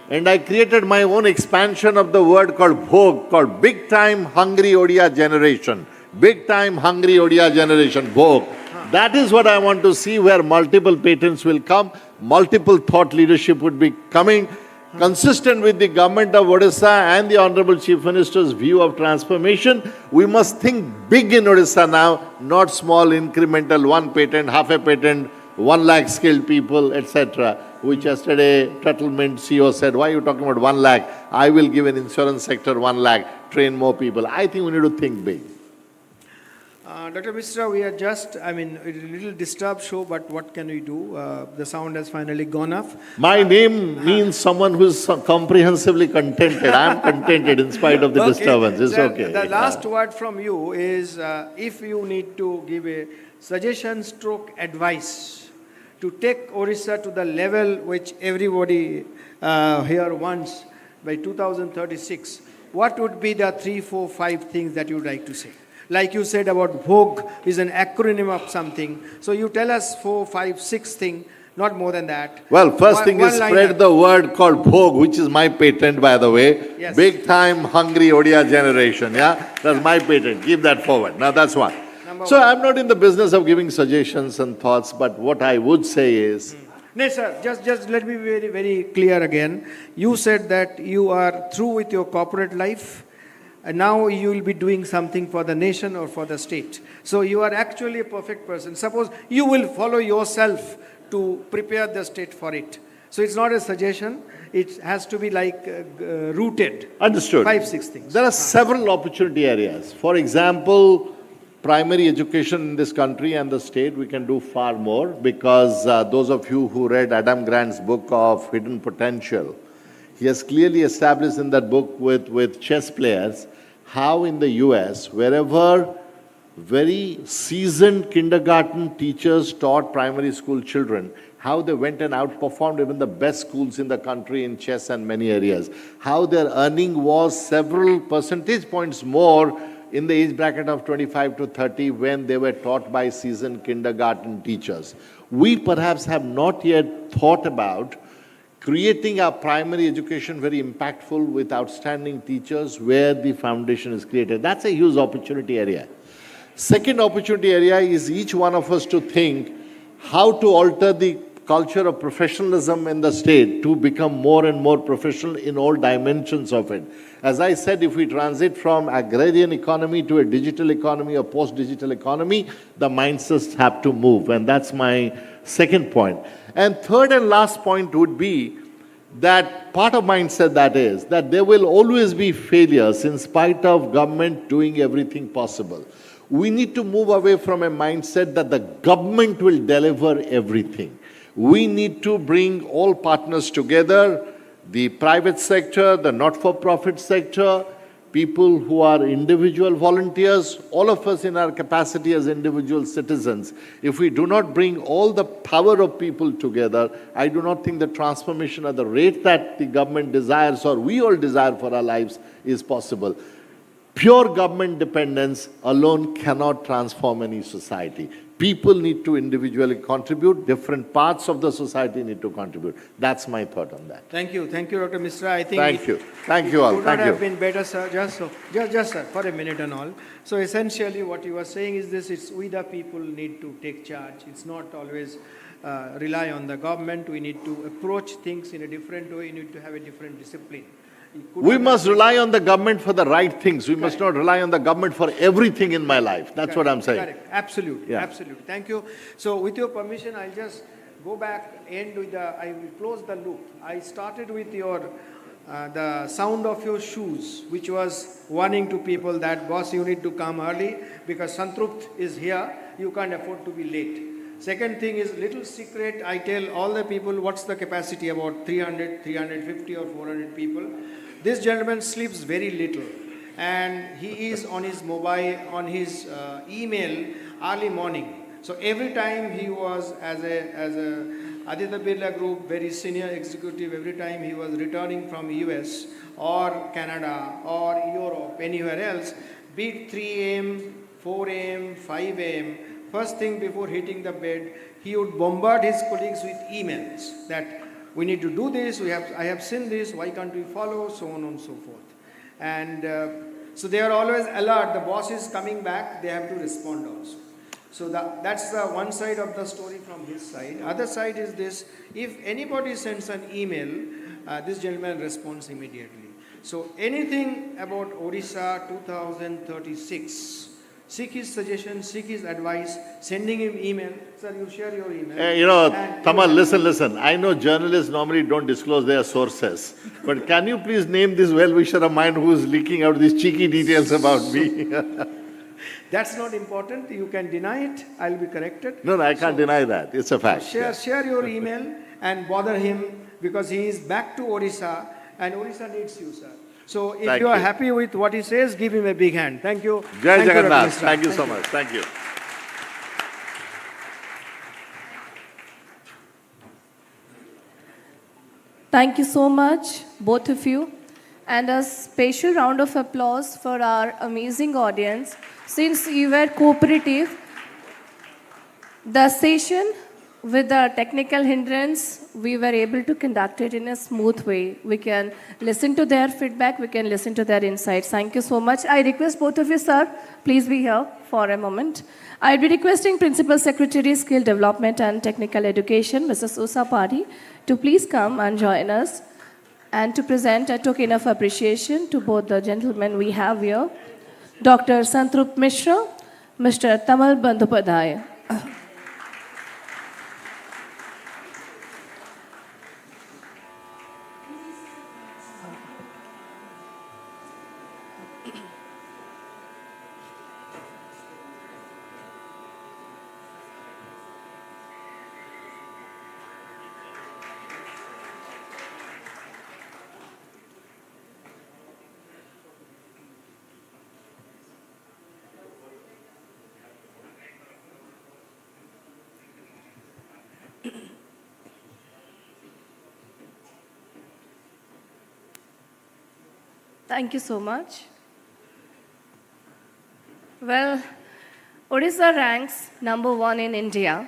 And I created my own expansion of the word called bhog, called Big Time Hungry Odia Generation. Big Time Hungry Odia Generation, bhog. That is what I want to see, where multiple patents will come, multiple thought leadership would be coming, consistent with the government of Odisha and the Honorable Chief Minister's view of transformation. We must think big in Odisha now, not small, incremental, one patent, half a patent, 1 lakh skilled people, etc. Which yesterday, Settlement CEO said, why are you talking about 1 lakh? I will give an insurance sector 1 lakh, train more people. I think we need to think big. Dr. Mishra, we are just, a little disturbed show, but what can we do? The sound has finally gone off. My name means someone who is comprehensively contented. I am contented in spite of the disturbance. It's okay. The last word from you is, if you need to give a suggestion stroke advice to take Odisha to the level which everybody here wants by 2036, what would be the 3, 4, 5 things that you would like to say? Like you said about Bhog is an acronym of something. So you tell us 4, 5, 6 things, not more than that. Well, first thing is spread the word called Bhog, which is my patent, by the way. Yes. Big Time Hungry Odia Generation, yeah? That's my patent. Keep that forward. Now, that's one. So I'm not in the business of giving suggestions and thoughts, but what I would say is... No, sir, just let me be very, very clear again. You said that you are through with your corporate life, and now you will be doing something for the nation or for the state. So you are actually a perfect person. Suppose you will follow yourself to prepare the state for it. So it's not a suggestion. It has to be like rooted. Understood. 5-6 things. There are several opportunity areas. For example, primary education in this country and the state, we can do far more because those of you who read Adam Grant's book of Hidden Potential, he has clearly established in that book with chess players how in the US, wherever very seasoned kindergarten teachers taught primary school children, how they went and outperformed even the best schools in the country in chess and many areas, how their earning was several percentage points more in the age bracket of 25 to 30 when they were taught by seasoned kindergarten teachers. We perhaps have not yet thought about creating our primary education very impactful with outstanding teachers where the foundation is created. That's a huge opportunity area. Second opportunity area is each one of us to think how to alter the culture of professionalism in the state to become more and more professional in all dimensions of it. As I said, if we transit from agrarian economy to a digital economy or post-digital economy, the mindsets have to move, and that's my second point. And third and last point would be that part of mindset that is, that there will always be failures in spite of government doing everything possible. We need to move away from a mindset that the government will deliver everything. We need to bring all partners together, the private sector, the not-for-profit sector, people who are individual volunteers, all of us in our capacity as individual citizens. If we do not bring all the power of people together, I do not think the transformation at the rate that the government desires or we all desire for our lives is possible. Pure government dependence alone cannot transform any society. People need to individually contribute. Different parts of the society need to contribute. That's my thought on that. Thank you, Dr. Misra. I think Thank you. Thank you all. Could not have been better, sir. Just sir, for a minute and all. So essentially, what you are saying is this: it's we the people need to take charge. It's not always rely on the government. We need to approach things in a different way. We need to have a different discipline. We must rely on the government for the right things. We must not rely on the government for everything in my life. That's what I'm saying. Correct. Absolutely. Yeah. Absolutely. Thank you. So with your permission, I'll just go back, end with I will close the loop. I started with your, the sound of your shoes, which was warning to people that, boss, you need to come early because Santrupt is here. You can't afford to be late. Second thing is little secret. I tell all the people what's the capacity, about 300, 350 or 400 people. This gentleman sleeps very little and he is on his mobile, on his email early morning. So every time he was as a Aditya Birla Group, very senior executive, every time he was returning from US or Canada or Europe, anywhere else, be it 3 a.m., 4 a.m., 5 a.m., first thing before hitting the bed, he would bombard his colleagues with emails that we need to do this, I have seen this, why can't we follow, so on and so forth. And so they are always alert, the boss is coming back, they have to respond also. So that's the one side of the story from his side. Other side is this, if anybody sends an email, this gentleman responds immediately. So anything about Odisha 2036, seek his suggestion, seek his advice, sending him email. Sir, you share your email. Tamal, listen. I know journalists normally don't disclose their sources. But can you please name this well-wisher of mine who is leaking out these cheeky details about me? That's not important. You can deny it. I'll be corrected. No, I can't deny that. It's a fact. Share your email and bother him because he is back to Odisha and Odisha needs you, sir. So if you are happy with what he says, give him a big hand. Thank you. Jai Jagannath. Thank you so much. Thank you. Thank you so much, both of you. And a special round of applause for our amazing audience. Since you were cooperative, the session with the technical hindrance, we were able to conduct it in a smooth way. We can listen to their feedback, we can listen to their insights. Thank you so much. I request both of you, sir, please be here for a moment. I'll be requesting Principal Secretary, Skill Development and Technical Education, Mrs. Usa Pari, to please come and join us and to present a token of appreciation to both the gentlemen we have here, Dr. Santrup Mishra, Mr. Tamal Bandhopadhyay. Thank you so much. Well, Odisha ranks number 1 in India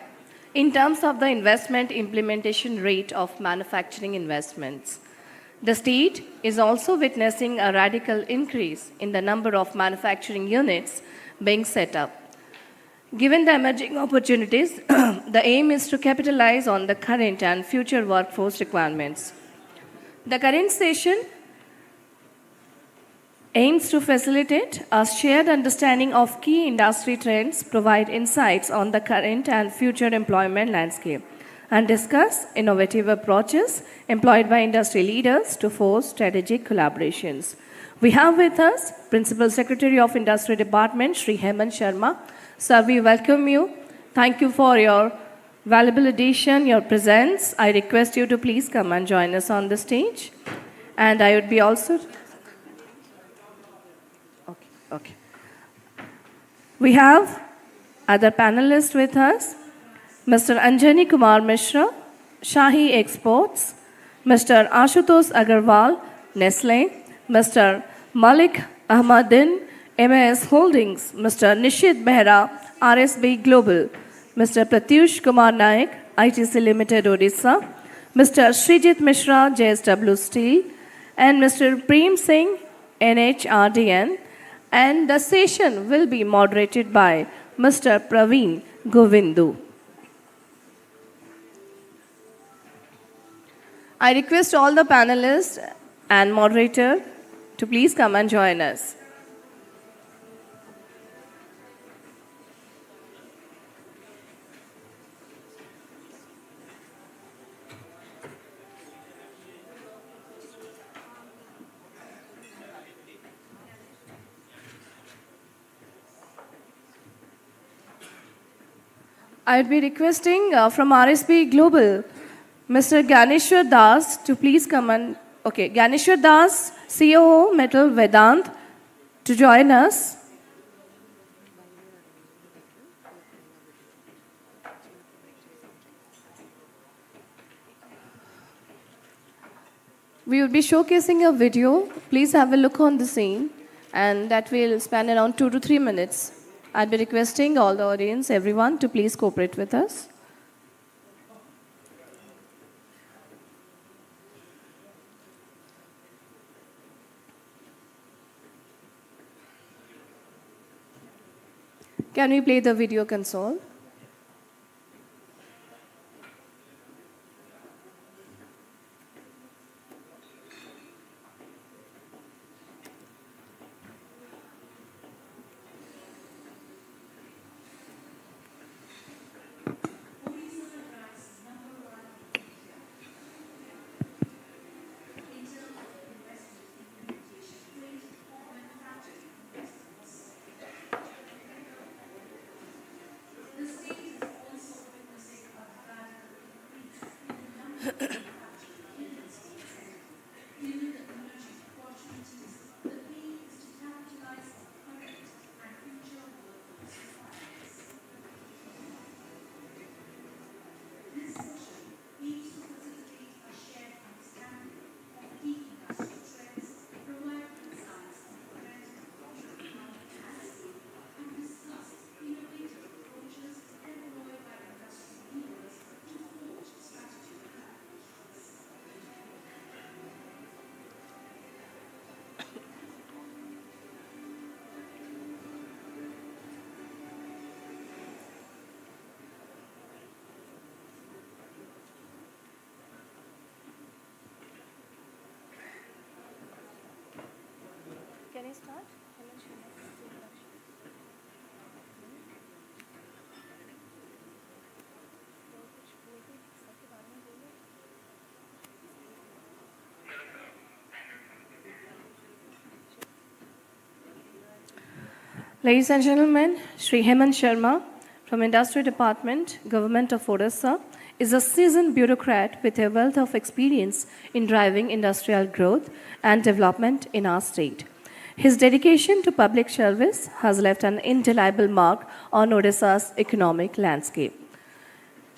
in terms of the investment implementation rate of manufacturing investments. The state is also witnessing a radical increase in the number of manufacturing units being set up. Given the emerging opportunities, the aim is to capitalize on the current and future workforce requirements. The current session aims to facilitate a shared understanding of key industry trends, provide insights on the current and future employment landscape, and discuss innovative approaches employed by industry leaders to force strategic collaborations. We have with us Principal Secretary of Industry Department, Shri Hemant Sharma. Sir, we welcome you. Thank you for your valuable addition, your presence. I request you to please come and join us on the stage. And I would be also... Okay. We have other panelists with us. Mr. Anjani Kumar Mishra, Shahi Exports, Mr. Ashutosh Agarwal, Nestle, Mr. Malik Ahmadin, MAS Holdings, Mr. Nishit Behra, RSB Global, Mr. Pratyush Kumar Naik, ITC Limited Odisha, Mr. Srijit Mishra, JSW Steel, and Mr. Prem Singh, NHRDN. And the session will be moderated by Mr. Praveen Govindu. I request all the panelists and moderator to please come and join us. I would be requesting from RSB Global, Mr. Ganeshwar Das to please come and, Ganeshwar Das, COO, Metal Vedant, to join us. We will be showcasing a video. Please have a look on the scene, and that will span around 2 to 3 minutes. I'll be requesting all the audience, everyone, to please cooperate with us. Can we play the video console? Can you start? Ladies and gentlemen, Shri Hemant Sharma from Industry Department, Government of Odisha, is a seasoned bureaucrat with a wealth of experience in driving industrial growth and development in our state. His dedication to public service has left an indelible mark on Odisha's economic landscape.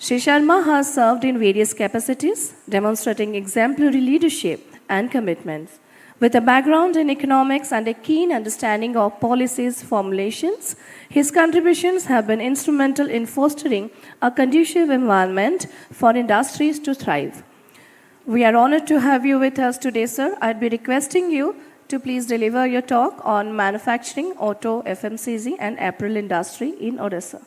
Shri Sharma has served in various capacities, demonstrating exemplary leadership and commitments. With a background in economics and a keen understanding of policies formulations, his contributions have been instrumental in fostering a conducive environment for industries to thrive. We are honored to have you with us today, sir. I'd be requesting you to please deliver your talk on manufacturing, auto, FMCG, and apparel industry in Odisha.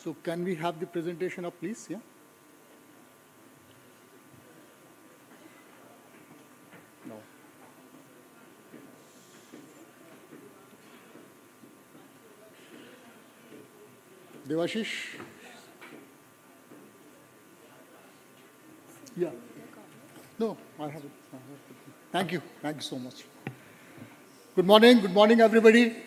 So can we have the presentation up, please? Yeah. No. Devashish? Yeah. No, I have it. Thank you. Thank you so much. Good morning, everybody.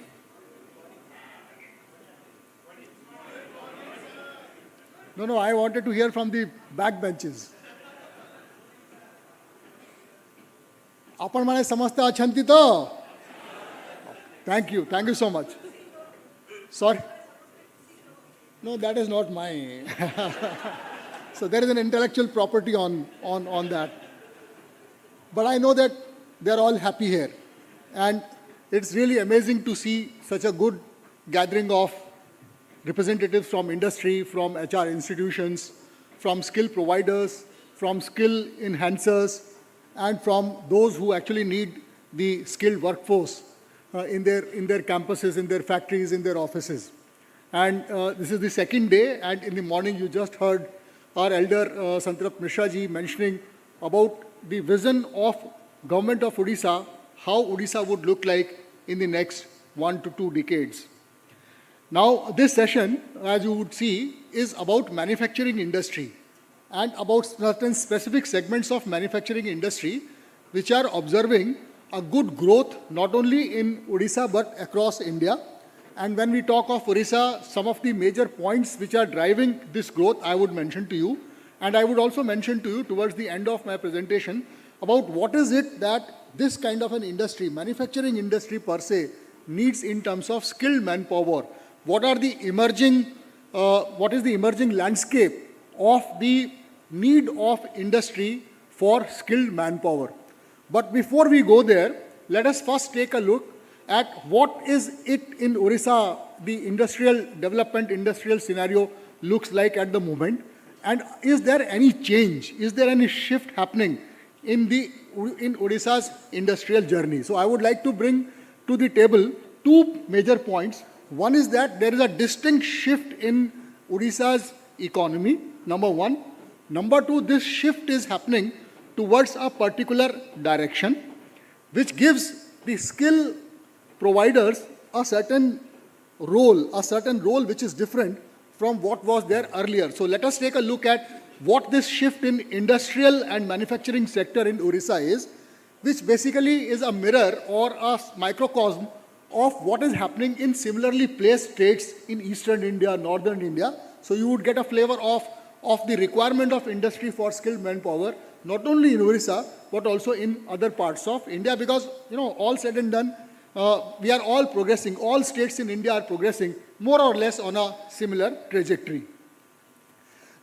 No, I wanted to hear from the back benches. Apan mane samajhta achanti to? Thank you so much. Sorry? No, that is not my. So there is an intellectual property on that. But I know that they're all happy here. And it's really amazing to see such a good gathering of representatives from industry, from HR institutions, from skill providers, from skill enhancers, and from those who actually need the skilled workforce in their campuses, in their factories, in their offices. And this is the second day, and in the morning you just heard our elder Santrap Mishra ji mentioning about the vision of government of Odisha, how Odisha would look like in the next 1 to 2 decades. Now, this session, as you would see, is about manufacturing industry and about certain specific segments of manufacturing industry which are observing a good growth not only in Odisha but across India. And when we talk of Odisha, some of the major points which are driving this growth, I would mention to you. And I would also mention to you towards the end of my presentation about what is it that this kind of an industry, manufacturing industry per se, needs in terms of skilled manpower. What is the emerging landscape of the need of industry for skilled manpower? But before we go there, let us first take a look at what is it in Odisha, the industrial development, industrial scenario looks like at the moment, and is there any change, is there any shift happening in Odisha's industrial journey? So I would like to bring to the table 2 major points. One is that there is a distinct shift in Odisha's economy, number 1. Number 2, this shift is happening towards a particular direction, which gives the skill providers a certain role which is different from what was there earlier. So let us take a look at what this shift in industrial and manufacturing sector in Odisha is, which basically is a mirror or a microcosm of what is happening in similarly placed states in eastern India, northern India. So you would get a flavor of the requirement of industry for skilled manpower, not only in Odisha, but also in other parts of India, because, all said and done, we are all progressing. All states in India are progressing more or less on a similar trajectory.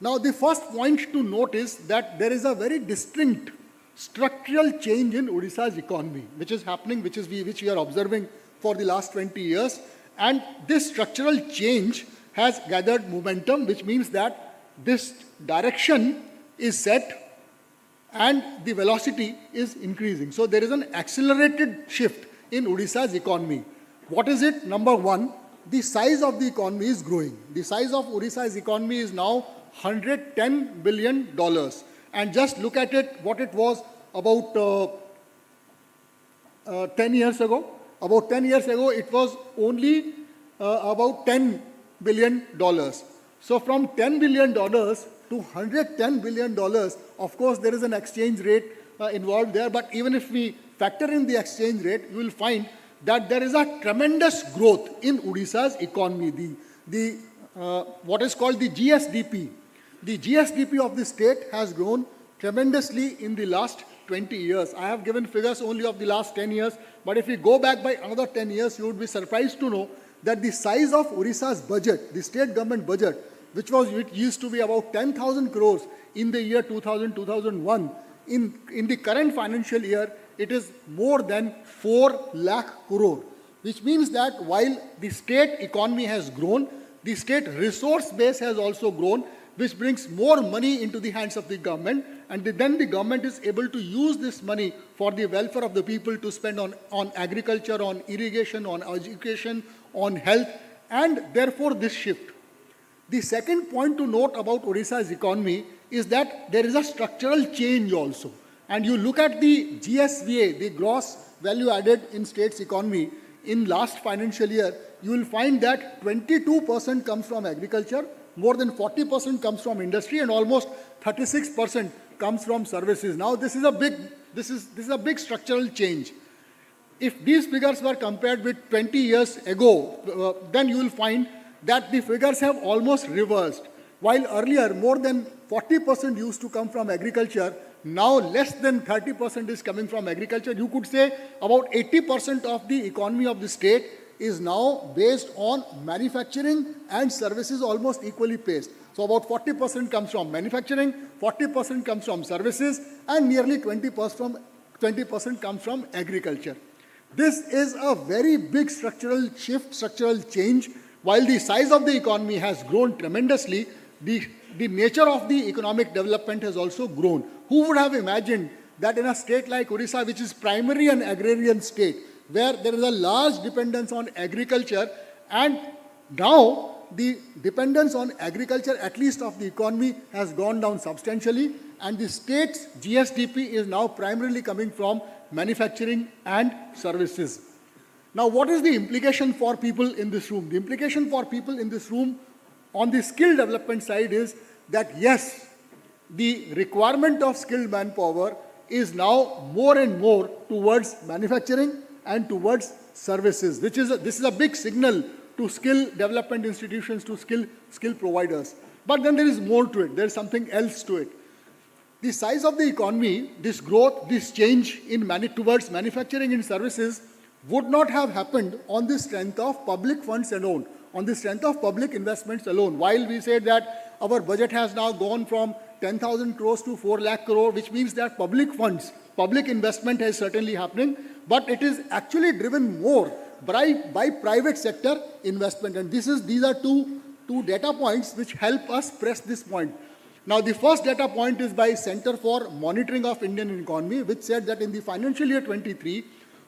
Now, the first point to note is that there is a very distinct structural change in Odisha's economy, which is happening, which we are observing for the last 20 years. And this structural change has gathered momentum, which means that this direction is set and the velocity is increasing. So there is an accelerated shift in Odisha's economy. What is it? Number 1, the size of the economy is growing. The size of Odisha's economy is now $110 billion. And just look at it, what it was about 10 years ago. About 10 years ago, it was only about $10 billion. So from $10 billion to $110 billion, of course, there is an exchange rate involved there. But even if we factor in the exchange rate, you will find that there is a tremendous growth in Odisha's economy. What is called the GSDP. The GSDP of the state has grown tremendously in the last 20 years. I have given figures only of the last 10 years, but if we go back by another 10 years, you would be surprised to know that the size of Odisha's budget, the state government budget, which used to be about 10,000 crores in the year 2000-2001, in the current financial year, it is more than 4 lakh crore, which means that while the state economy has grown, the state resource base has also grown, which brings more money into the hands of the government, and then the government is able to use this money for the welfare of the people to spend on agriculture, on irrigation, on education, on health, and therefore this shift. The second point to note about Odisha's economy is that there is a structural change also. And you look at the GSVA, the gross value added in state's economy, in last financial year, you will find that 22% comes from agriculture, more than 40% comes from industry, and almost 36% comes from services. Now, this is a big structural change. If these figures were compared with 20 years ago, then you will find that the figures have almost reversed. While earlier more than 40% used to come from agriculture, now less than 30% is coming from agriculture. You could say about 80% of the economy of the state is now based on manufacturing and services, almost equally paced. So about 40% comes from manufacturing, 40% comes from services, and nearly 20% comes from agriculture. This is a very big structural shift, structural change. While the size of the economy has grown tremendously, the nature of the economic development has also grown. Who would have imagined that in a state like Odisha, which is primarily an agrarian state, where there is a large dependence on agriculture, and now the dependence on agriculture, at least of the economy, has gone down substantially, and the state's GSDP is now primarily coming from manufacturing and services. Now, what is the implication for people in this room? The implication for people in this room on the skill development side is that yes, the requirement of skilled manpower is now more and more towards manufacturing and towards services, this is a big signal to skill development institutions, to skill providers. But then there is more to it. There is something else to it. The size of the economy, this growth, this change towards manufacturing and services would not have happened on the strength of public funds alone, on the strength of public investments alone. While we said that our budget has now gone from 10,000 crores to 4 lakh crore, which means that public funds, public investment is certainly happening, but it is actually driven more by private sector investment. And these are two data points which help us press this point. Now, the first data point is by Center for Monitoring of Indian Economy, which said that in the financial year 23,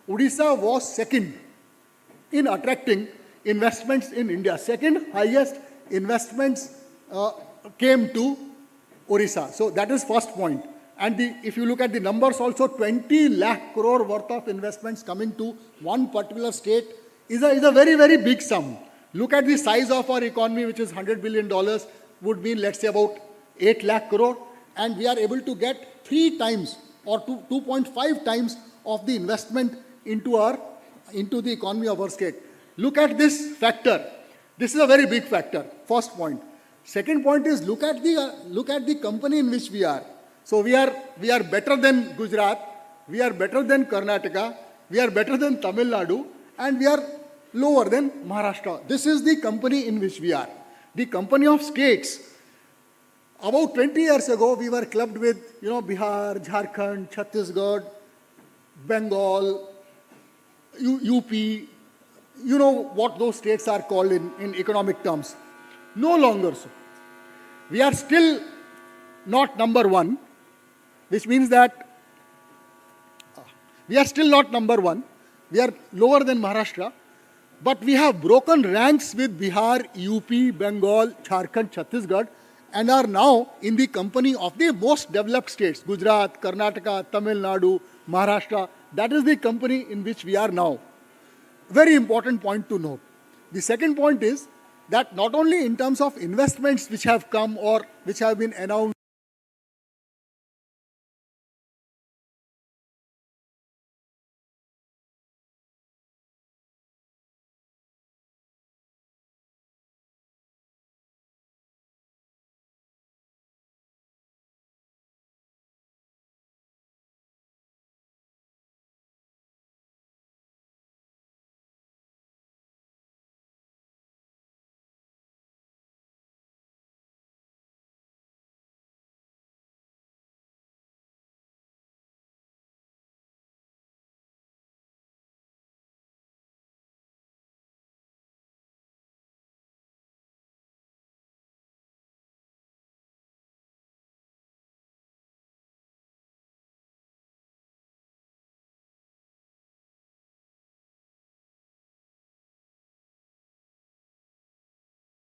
Odisha was second in attracting investments in India. Second highest investments came to Odisha. So that is first point. And if you look at the numbers also, 20 lakh crore worth of investments coming to one particular state is a very, very big sum. Look at the size of our economy, which is $100 billion, would mean, let's say, about 8 lakh crore. And we are able to get 3 times or 2.5 times of the investment into the economy of our state. Look at this factor. This is a very big factor, first point. Second point is look at the company in which we are. So we are better than Gujarat, we are better than Karnataka, we are better than Tamil Nadu, and we are lower than Maharashtra. This is the company in which we are. The company of states. About 20 years ago, we were clubbed with, Bihar, Jharkhand, Chhattisgarh, Bengal, UP, what those states are called in economic terms. No longer so. We are still not number one, which means that we are still not number one. We are lower than Maharashtra, but we have broken ranks with Bihar, UP, Bengal, Jharkhand, Chhattisgarh, and are now in the company of the most developed states, Gujarat, Karnataka, Tamil Nadu, Maharashtra. That is the company in which we are now. Very important point to note. The second point is that not only in terms of investments which have come or which have been announced,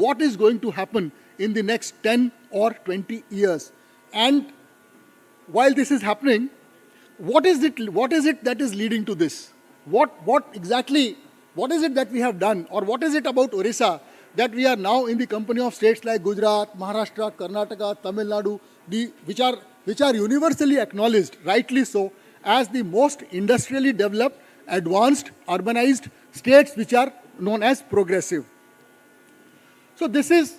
what is going to happen in the next 10 or 20 years. And while this is happening, what is it that is leading to this? What is it that we have done, or what is it about Odisha that we are now in the company of states like Gujarat, Maharashtra, Karnataka, Tamil Nadu, which are universally acknowledged, rightly so, as the most industrially developed, advanced, urbanized states which are known as progressive. So this is,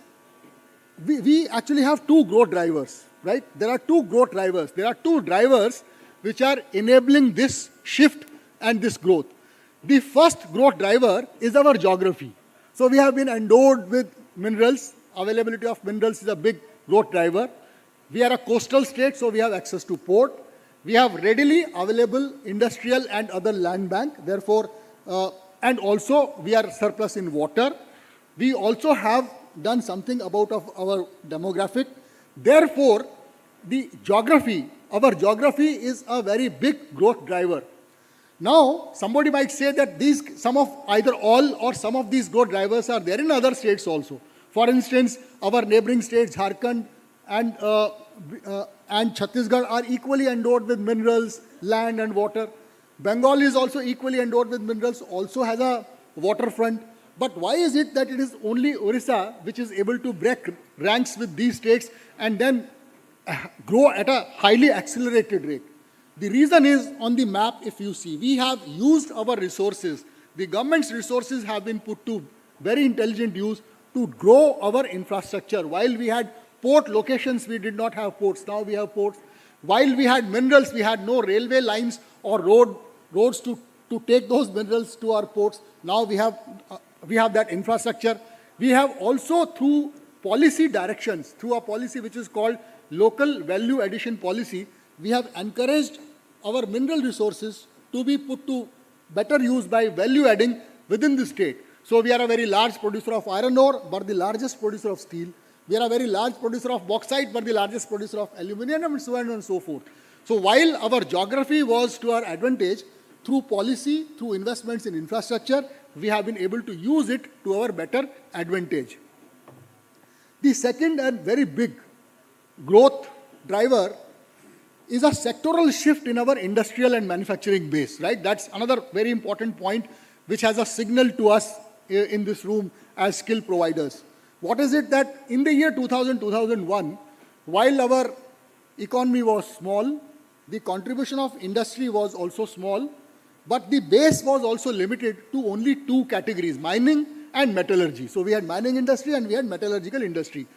we actually have two growth drivers, right? There are two growth drivers. There are two drivers which are enabling this shift and this growth. The first growth driver is our geography. So we have been endowed with minerals. Availability of minerals is a big growth driver. We are a coastal state, so we have access to port. We have readily available industrial and other land bank. Therefore, and also we are surplus in water. We also have done something about our demographic. Therefore, our geography is a very big growth driver. Now, somebody might say that some of either all or some of these growth drivers are there in other states also. For instance, our neighboring states, Jharkhand and Chhattisgarh, are equally endowed with minerals, land and water. Bengal is also equally endowed with minerals, also has a waterfront. But why is it that it is only Odisha which is able to break ranks with these states and then grow at a highly accelerated rate? The reason is on the map, if you see, we have used our resources. The government's resources have been put to very intelligent use to grow our infrastructure. While we had port locations, we did not have ports. Now we have ports. While we had minerals, we had no railway lines or roads to take those minerals to our ports. Now we have that infrastructure. We have also, through policy directions, through a policy which is called local value addition policy, we have encouraged our mineral resources to be put to better use by value adding within the state. So we are a very large producer of iron ore, but the largest producer of steel. We are a very large producer of bauxite, but the largest producer of aluminium, and so on and so forth. So while our geography was to our advantage, through policy, through investments in infrastructure, we have been able to use it to our better advantage. The second and very big growth driver is a sectoral shift in our industrial and manufacturing base, right? That's another very important point which has a signal to us in this room as skill providers. What is it that in the year 2000-2001, while our economy was small, the contribution of industry was also small, but the base was also limited to only two categories, mining and metallurgy. So we had mining industry and we had metallurgical industry.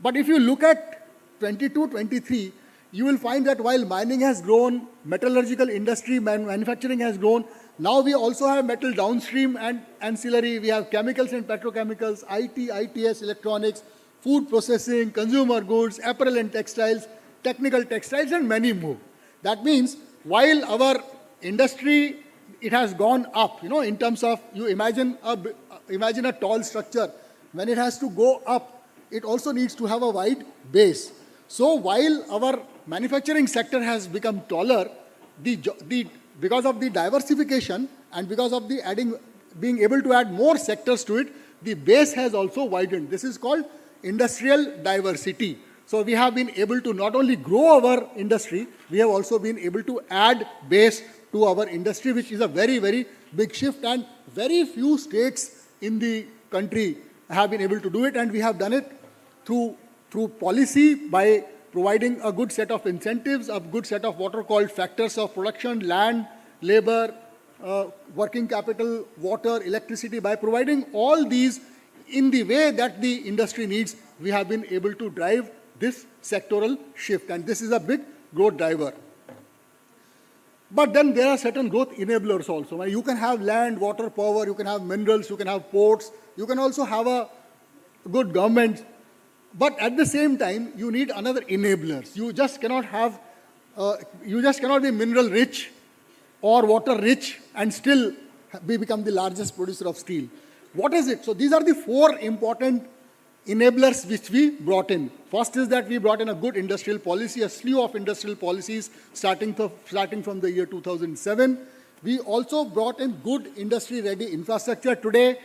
But if you look at 22-23, you will find that while mining has grown, metallurgical industry, manufacturing has grown, now we also have metal downstream and ancillary. We have chemicals and petrochemicals, IT, ITS, electronics, food processing, consumer goods, apparel and textiles, technical textiles, and many more. That means while our industry, it has gone up, in terms of, you imagine a tall structure. When it has to go up, it also needs to have a wide base. So while our manufacturing sector has become taller, because of the diversification and because of being able to add more sectors to it, the base has also widened. This is called industrial diversity. So we have been able to not only grow our industry, we have also been able to add base to our industry, which is a very, very big shift, and very few states in the country have been able to do it, and we have done it through policy by providing a good set of incentives, a good set of what are called factors of production, land, labor, working capital, water, electricity. By providing all these in the way that the industry needs, we have been able to drive this sectoral shift, and this is a big growth driver. But then there are certain growth enablers also. You can have land, water, power, you can have minerals, you can have ports, you can also have a good government. But at the same time, you need another enablers. You just cannot be mineral rich or water rich and still become the largest producer of steel. What is it? So these are the four important enablers which we brought in. First is that we brought in a good industrial policy, a slew of industrial policies starting from the year 2007. We also brought in good industry-ready infrastructure. Today,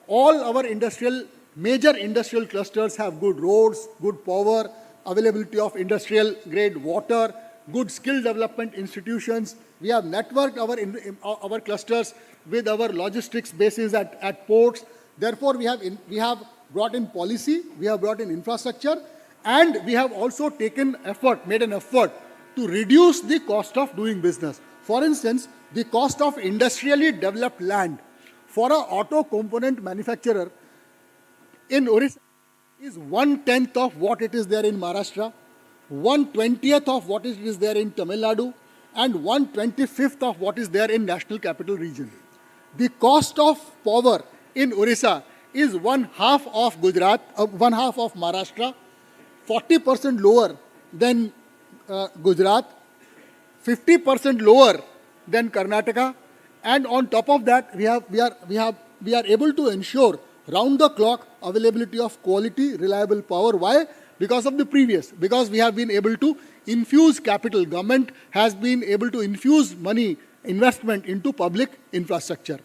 all our industrial major industrial clusters have good roads, good power, availability of industrial grade water, good skill development institutions. We have networked our clusters with our logistics bases at ports. Therefore, we have brought in policy, we have brought in infrastructure, and we have also made an effort to reduce the cost of doing business. For instance, the cost of industrially developed land for an auto component manufacturer in Odisha is 1/10 of what it is there in Maharashtra, 1/20th of what it is there in Tamil Nadu, and 1/25th of what is there in National Capital Region. The cost of power in Odisha is 1/2 of Gujarat, 1/2 of Maharashtra, 40% lower than Gujarat, 50% lower than Karnataka, and on top of that, we are able to ensure round-the-clock availability of quality, reliable power. Why? Because of the previous. Because we have been able to infuse capital. Government has been able to infuse money, investment into public infrastructure.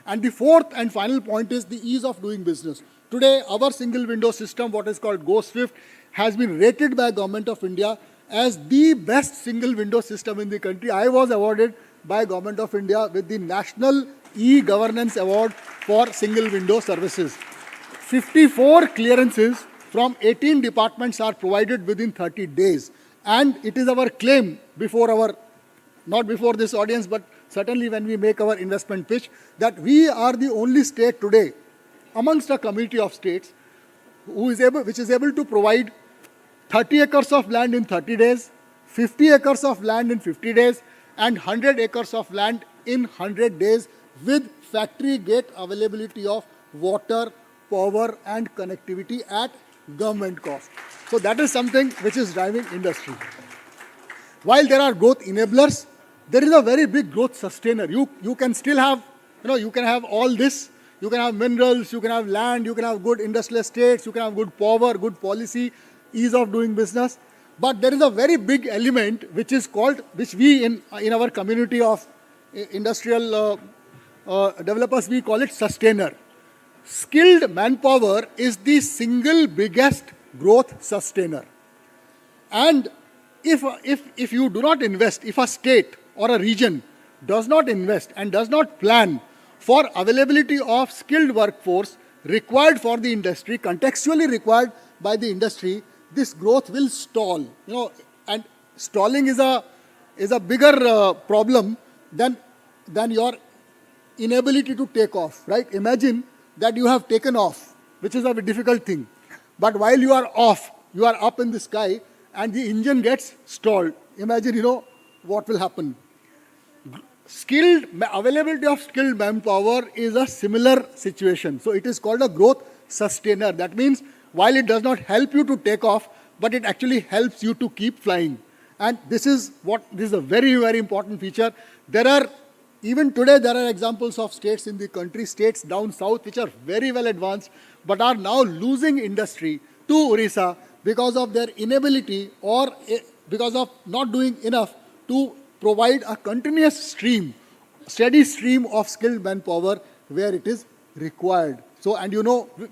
And the fourth and final point is the ease of doing business. Today, our single window system, what is called Go Swift, has been rated by Government of India as the best single window system in the country. I was awarded by Government of India with the National E-Governance Award for Single Window Services. 54 clearances from 18 departments are provided within 30 days. And it is our claim not before this audience, but certainly when we make our investment pitch, that we are the only state today amongst a community of states which is able to provide 30 acres of land in 30 days, 50 acres of land in 50 days, and 100 acres of land in 100 days with factory gate availability of water, power, and connectivity at government cost. So that is something which is driving industry. While there are growth enablers, there is a very big growth sustainer. You can still have, you can have all this. You can have minerals, you can have land, you can have good industrial estates, you can have good power, good policy, ease of doing business. But there is a very big element which we in our community of industrial developers, we call it sustainer. Skilled manpower is the single biggest growth sustainer. And if you do not invest, if a state or a region does not invest and does not plan for availability of skilled workforce required for the industry, contextually required by the industry, this growth will stall. And stalling is a bigger problem than your inability to take off, right? Imagine that you have taken off, which is a difficult thing. But while you are off, you are up in the sky and the engine gets stalled. Imagine, what will happen. Availability of skilled manpower is a similar situation. So it is called a growth sustainer. That means while it does not help you to take off, but it actually helps you to keep flying. And this is a very, very important feature. Even today, there are examples of states in the country, states down south, which are very well advanced, but are now losing industry to Odisha because of their inability or because of not doing enough to provide a continuous steady stream of skilled manpower where it is required. So, and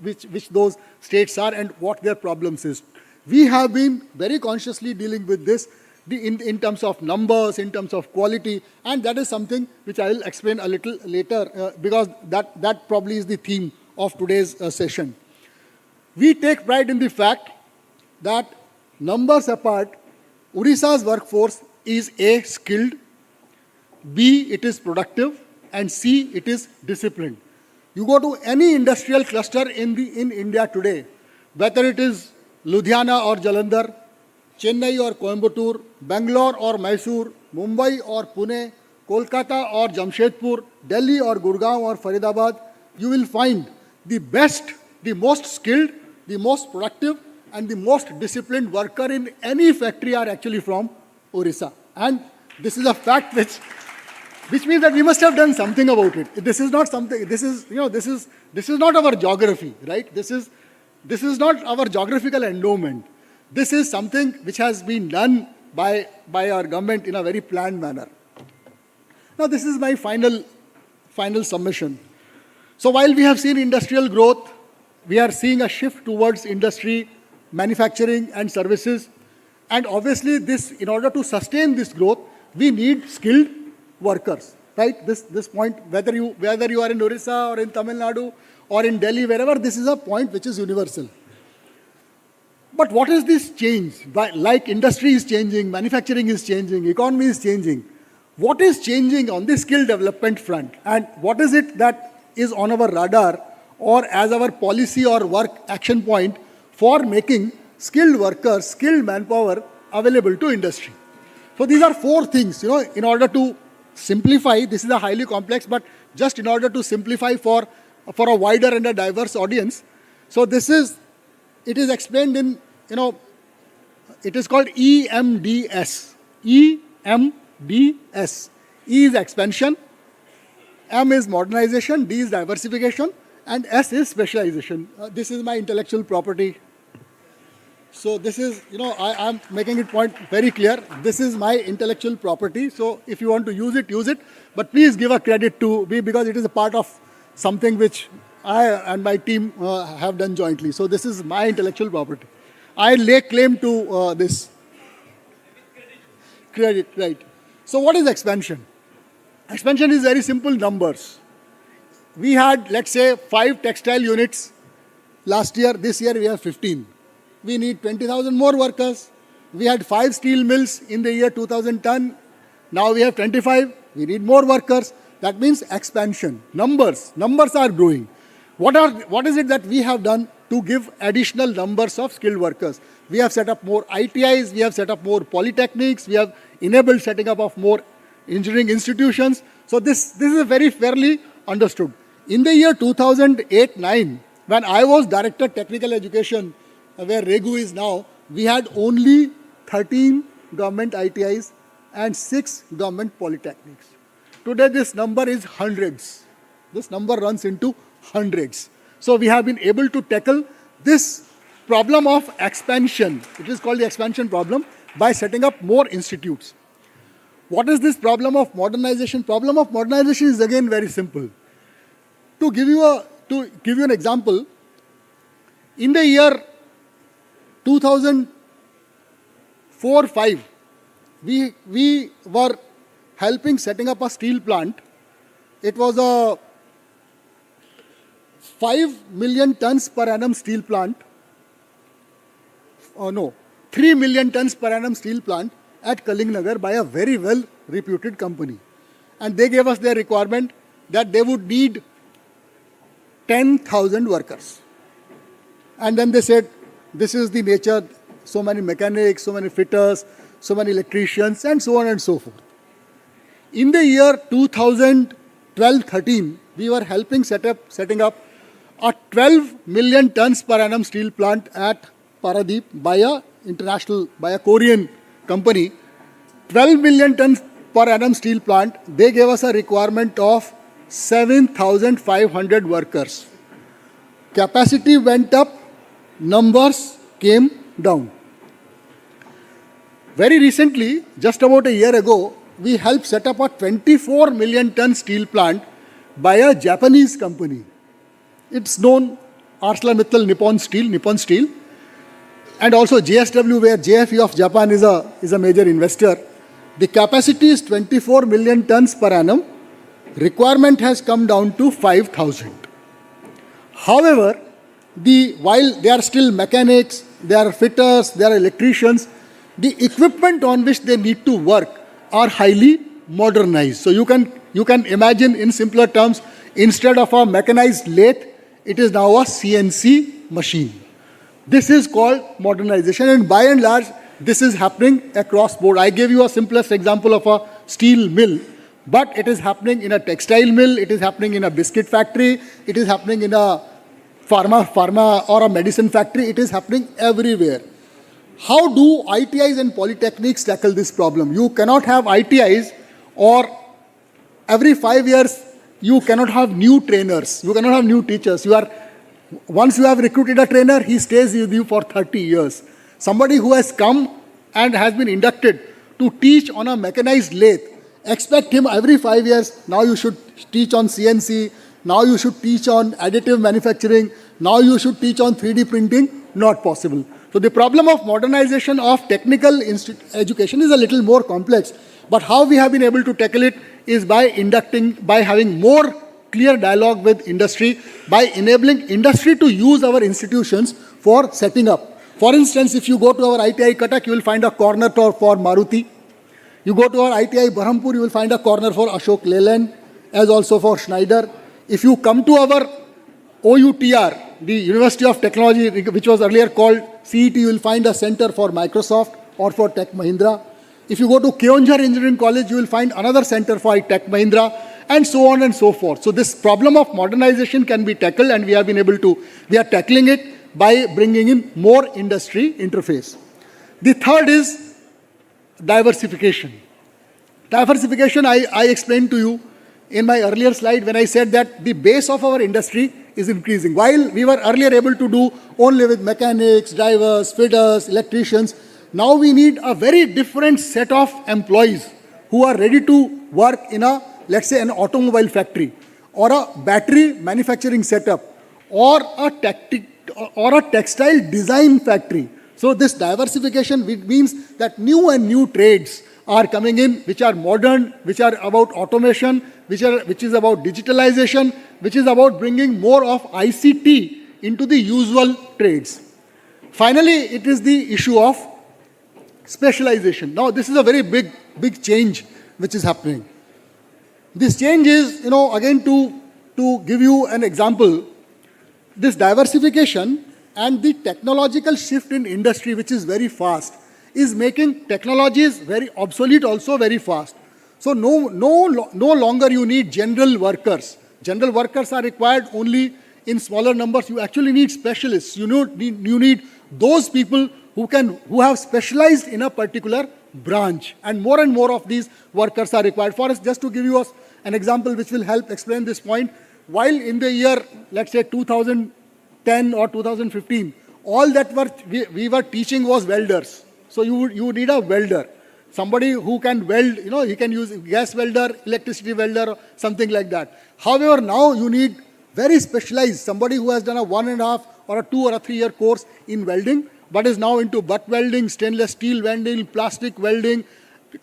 which those states are and what their problems is. We have been very consciously dealing with this in terms of numbers, in terms of quality, and that is something which I will explain a little later because that probably is the theme of today's session. We take pride in the fact that, numbers apart, Odisha's workforce is A, skilled, B, it is productive, and C, it is disciplined. You go to any industrial cluster in India today, whether it is Ludhiana or Jalandhar, Chennai or Coimbatore, Bangalore or Mysore, Mumbai or Pune, Kolkata or Jamshedpur, Delhi or Gurgaon or Faridabad, you will find the best, the most skilled, the most productive, and the most disciplined worker in any factory are actually from Odisha. And this is a fact which means that we must have done something about it. This is not something, this is not our geography, right? This is not our geographical endowment. This is something which has been done by our government in a very planned manner. Now, this is my final submission. So while we have seen industrial growth, we are seeing a shift towards industry, manufacturing and services. And obviously this, in order to sustain this growth, we need skilled workers, right? This point, whether you are in Odisha or in Tamil Nadu or in Delhi, wherever, this is a point which is universal. But what is this change? Like industry is changing, manufacturing is changing, economy is changing. What is changing on the skill development front? And what is it that is on our radar or as our policy or work action point for making skilled workers, skilled manpower available to industry? So these are 4 things, in order to simplify. This is a highly complex, but just in order to simplify for a wider and a diverse audience. So it is explained in, it is called EMDS. EMDS. E is expansion, M is modernization, D is diversification, and S is specialization. This is my intellectual property. So this is, I am making it point very clear. This is my intellectual property. So if you want to use it, use it. But please give a credit to me because it is a part of something which I and my team have done jointly. So this is my intellectual property. I lay claim to this. Credit, right. So what is expansion? Expansion is very simple numbers. We had, let's say, 5 textile units last year. This year we have 15. We need 20,000 more workers. We had 5 steel mills in the year 2010. Now we have 25. We need more workers. That means expansion. Numbers are growing. What is it that we have done to give additional numbers of skilled workers? We have set up more ITIs. We have set up more polytechnics. We have enabled setting up of more engineering institutions. So this is very fairly understood. In the year 2008-9, when I was Director Technical Education, where Regu is now, we had only 13 government ITIs and 6 government polytechnics. Today this number is hundreds. This number runs into hundreds. So we have been able to tackle this problem of expansion. It is called the expansion problem by setting up more institutes. What is this problem of modernization? Problem of modernization is again very simple. To give you an example, in the year 2004-5, we were helping setting up a steel plant. It was a 5 million tons per annum steel plant. 3 million tons per annum steel plant at Nagar by a very well reputed company. And they gave us their requirement that they would need 10,000 workers. And then they said, this is the nature, so many mechanics, so many fitters, so many electricians, and so on and so forth. In the year 2012-13, we were helping setting up a 12 million tons per annum steel plant at Paradeep by a Korean company. 12 million tons per annum steel plant, they gave us a requirement of 7,500 workers. Capacity went up, numbers came down. Very recently, just about a year ago, we helped set up a 24 million ton steel plant by a Japanese company. It's known ArcelorMittal Nippon Steel, and also JSW, where JFE of Japan is a major investor. The capacity is 24 million tons per annum. Requirement has come down to 5,000. However, while they are still mechanics, they are fitters, they are electricians, the equipment on which they need to work are highly modernized. So you can imagine in simpler terms, instead of a mechanized lathe, it is now a CNC machine. This is called modernization, and by and large, this is happening across board. I gave you a simplest example of a steel mill, but it is happening in a textile mill, it is happening in a biscuit factory, it is happening in a pharma or a medicine factory, it is happening everywhere. How do ITIs and polytechnics tackle this problem? You cannot have ITIs, or every 5 years you cannot have new trainers, you cannot have new teachers. Once you have recruited a trainer, he stays with you for 30 years. Somebody who has come and has been inducted to teach on a mechanized lathe, expect him every 5 years, now you should teach on CNC, now you should teach on additive manufacturing, Now you should teach on 3D printing. Not possible. So the problem of modernization of technical education is a little more complex. But how we have been able to tackle it is by having more clear dialogue with industry, by enabling industry to use our institutions for setting up. For instance, if you go to our ITI Cuttack, you will find a corner for Maruti. You go to our ITI Berhampur, you will find a corner for Ashok Leyland, as also for Schneider. If you come to our OUTR, the University of Technology, which was earlier called CET, you will find a center for Microsoft or for Tech Mahindra. If you go to Keonjhar Engineering College, you will find another center for Tech Mahindra, and so on and so forth. So this problem of modernization can be tackled, and we are tackling it by bringing in more industry interface. The third is diversification. Diversification, I explained to you in my earlier slide when I said that the base of our industry is increasing. While we were earlier able to do only with mechanics, drivers, fitters, electricians, now we need a very different set of employees who are ready to work in a, let's say, an automobile factory, or a battery manufacturing setup, or a textile design factory. So this diversification means that new trades are coming in, which are modern, which are about automation, which is about digitalization, which is about bringing more of ICT into the usual trades. Finally, it is the issue of specialization. Now, this is a very big change which is happening. This change is, again, to give you an example, this diversification and the technological shift in industry, which is very fast, is making technologies very obsolete also very fast. So no longer you need general workers. General workers are required only in smaller numbers. You actually need specialists. You need those people who have specialized in a particular branch. And more of these workers are required. For us, just to give you an example which will help explain this point, while in the year, let's say 2010 or 2015, all that we were teaching was welders. So you need a welder. Somebody who can weld, he can use gas welder, electricity welder, something like that. However, now you need very specialized, somebody who has done a 1.5 or a 2 or a 3 year course in welding, but is now into butt welding, stainless steel welding, plastic welding,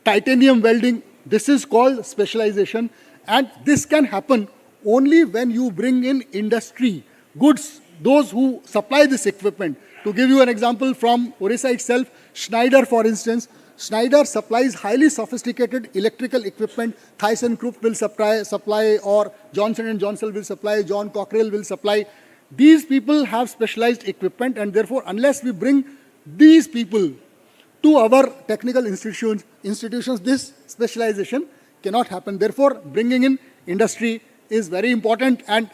titanium welding. This is called specialization. And this can happen only when you bring in industry, goods, those who supply this equipment. To give you an example from Odisha itself, Schneider, for instance, Schneider supplies highly sophisticated electrical equipment. ThyssenKrupp will supply, or Johnson & Johnson will supply, John Cockerell will supply. These people have specialized equipment, and therefore, unless we bring these people to our technical institutions, this specialization cannot happen. Therefore, bringing in industry is very important, and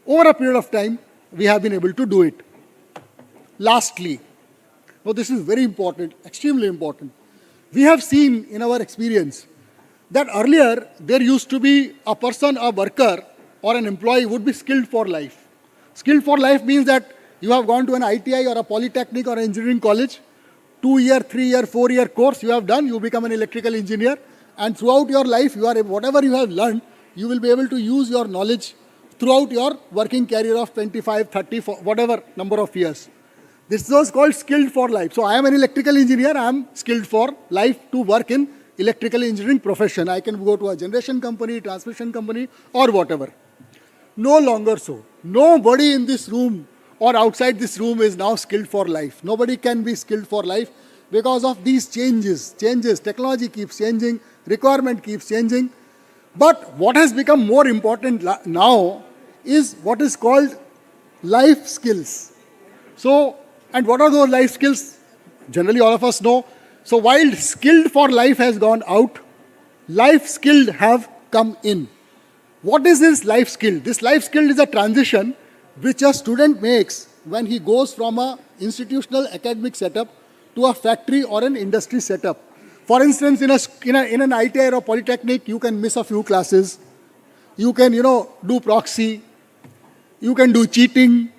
over a period of time, we have been able to do it. Lastly, this is very important, extremely important. We have seen in our experience that earlier there used to be a person, a worker or an employee would be skilled for life. Skilled for life means that you have gone to an ITI or a polytechnic or an engineering college, 2-year, 3-year, 4-year course you have done, you become an electrical engineer, and throughout your life, whatever you have learned, you will be able to use your knowledge throughout your working career of 25, 30, whatever number of years. This was called skilled for life. So I am an electrical engineer, I am skilled for life to work in electrical engineering profession. I can go to a generation company, transmission company, or whatever. No longer so. Nobody in this room or outside this room is now skilled for life. Nobody can be skilled for life because of these changes. Technology keeps changing, requirement keeps changing. But what has become more important now is what is called life skills. So, and what are those life skills? Generally, all of us know. So, while skilled for life has gone out, life skilled have come in. What is this life skill? This life skill is a transition which a student makes when he goes from an institutional academic setup to a factory or an industry setup. For instance, in an ITI or polytechnic, you can miss a few classes. You can, do proxy. You can do cheating.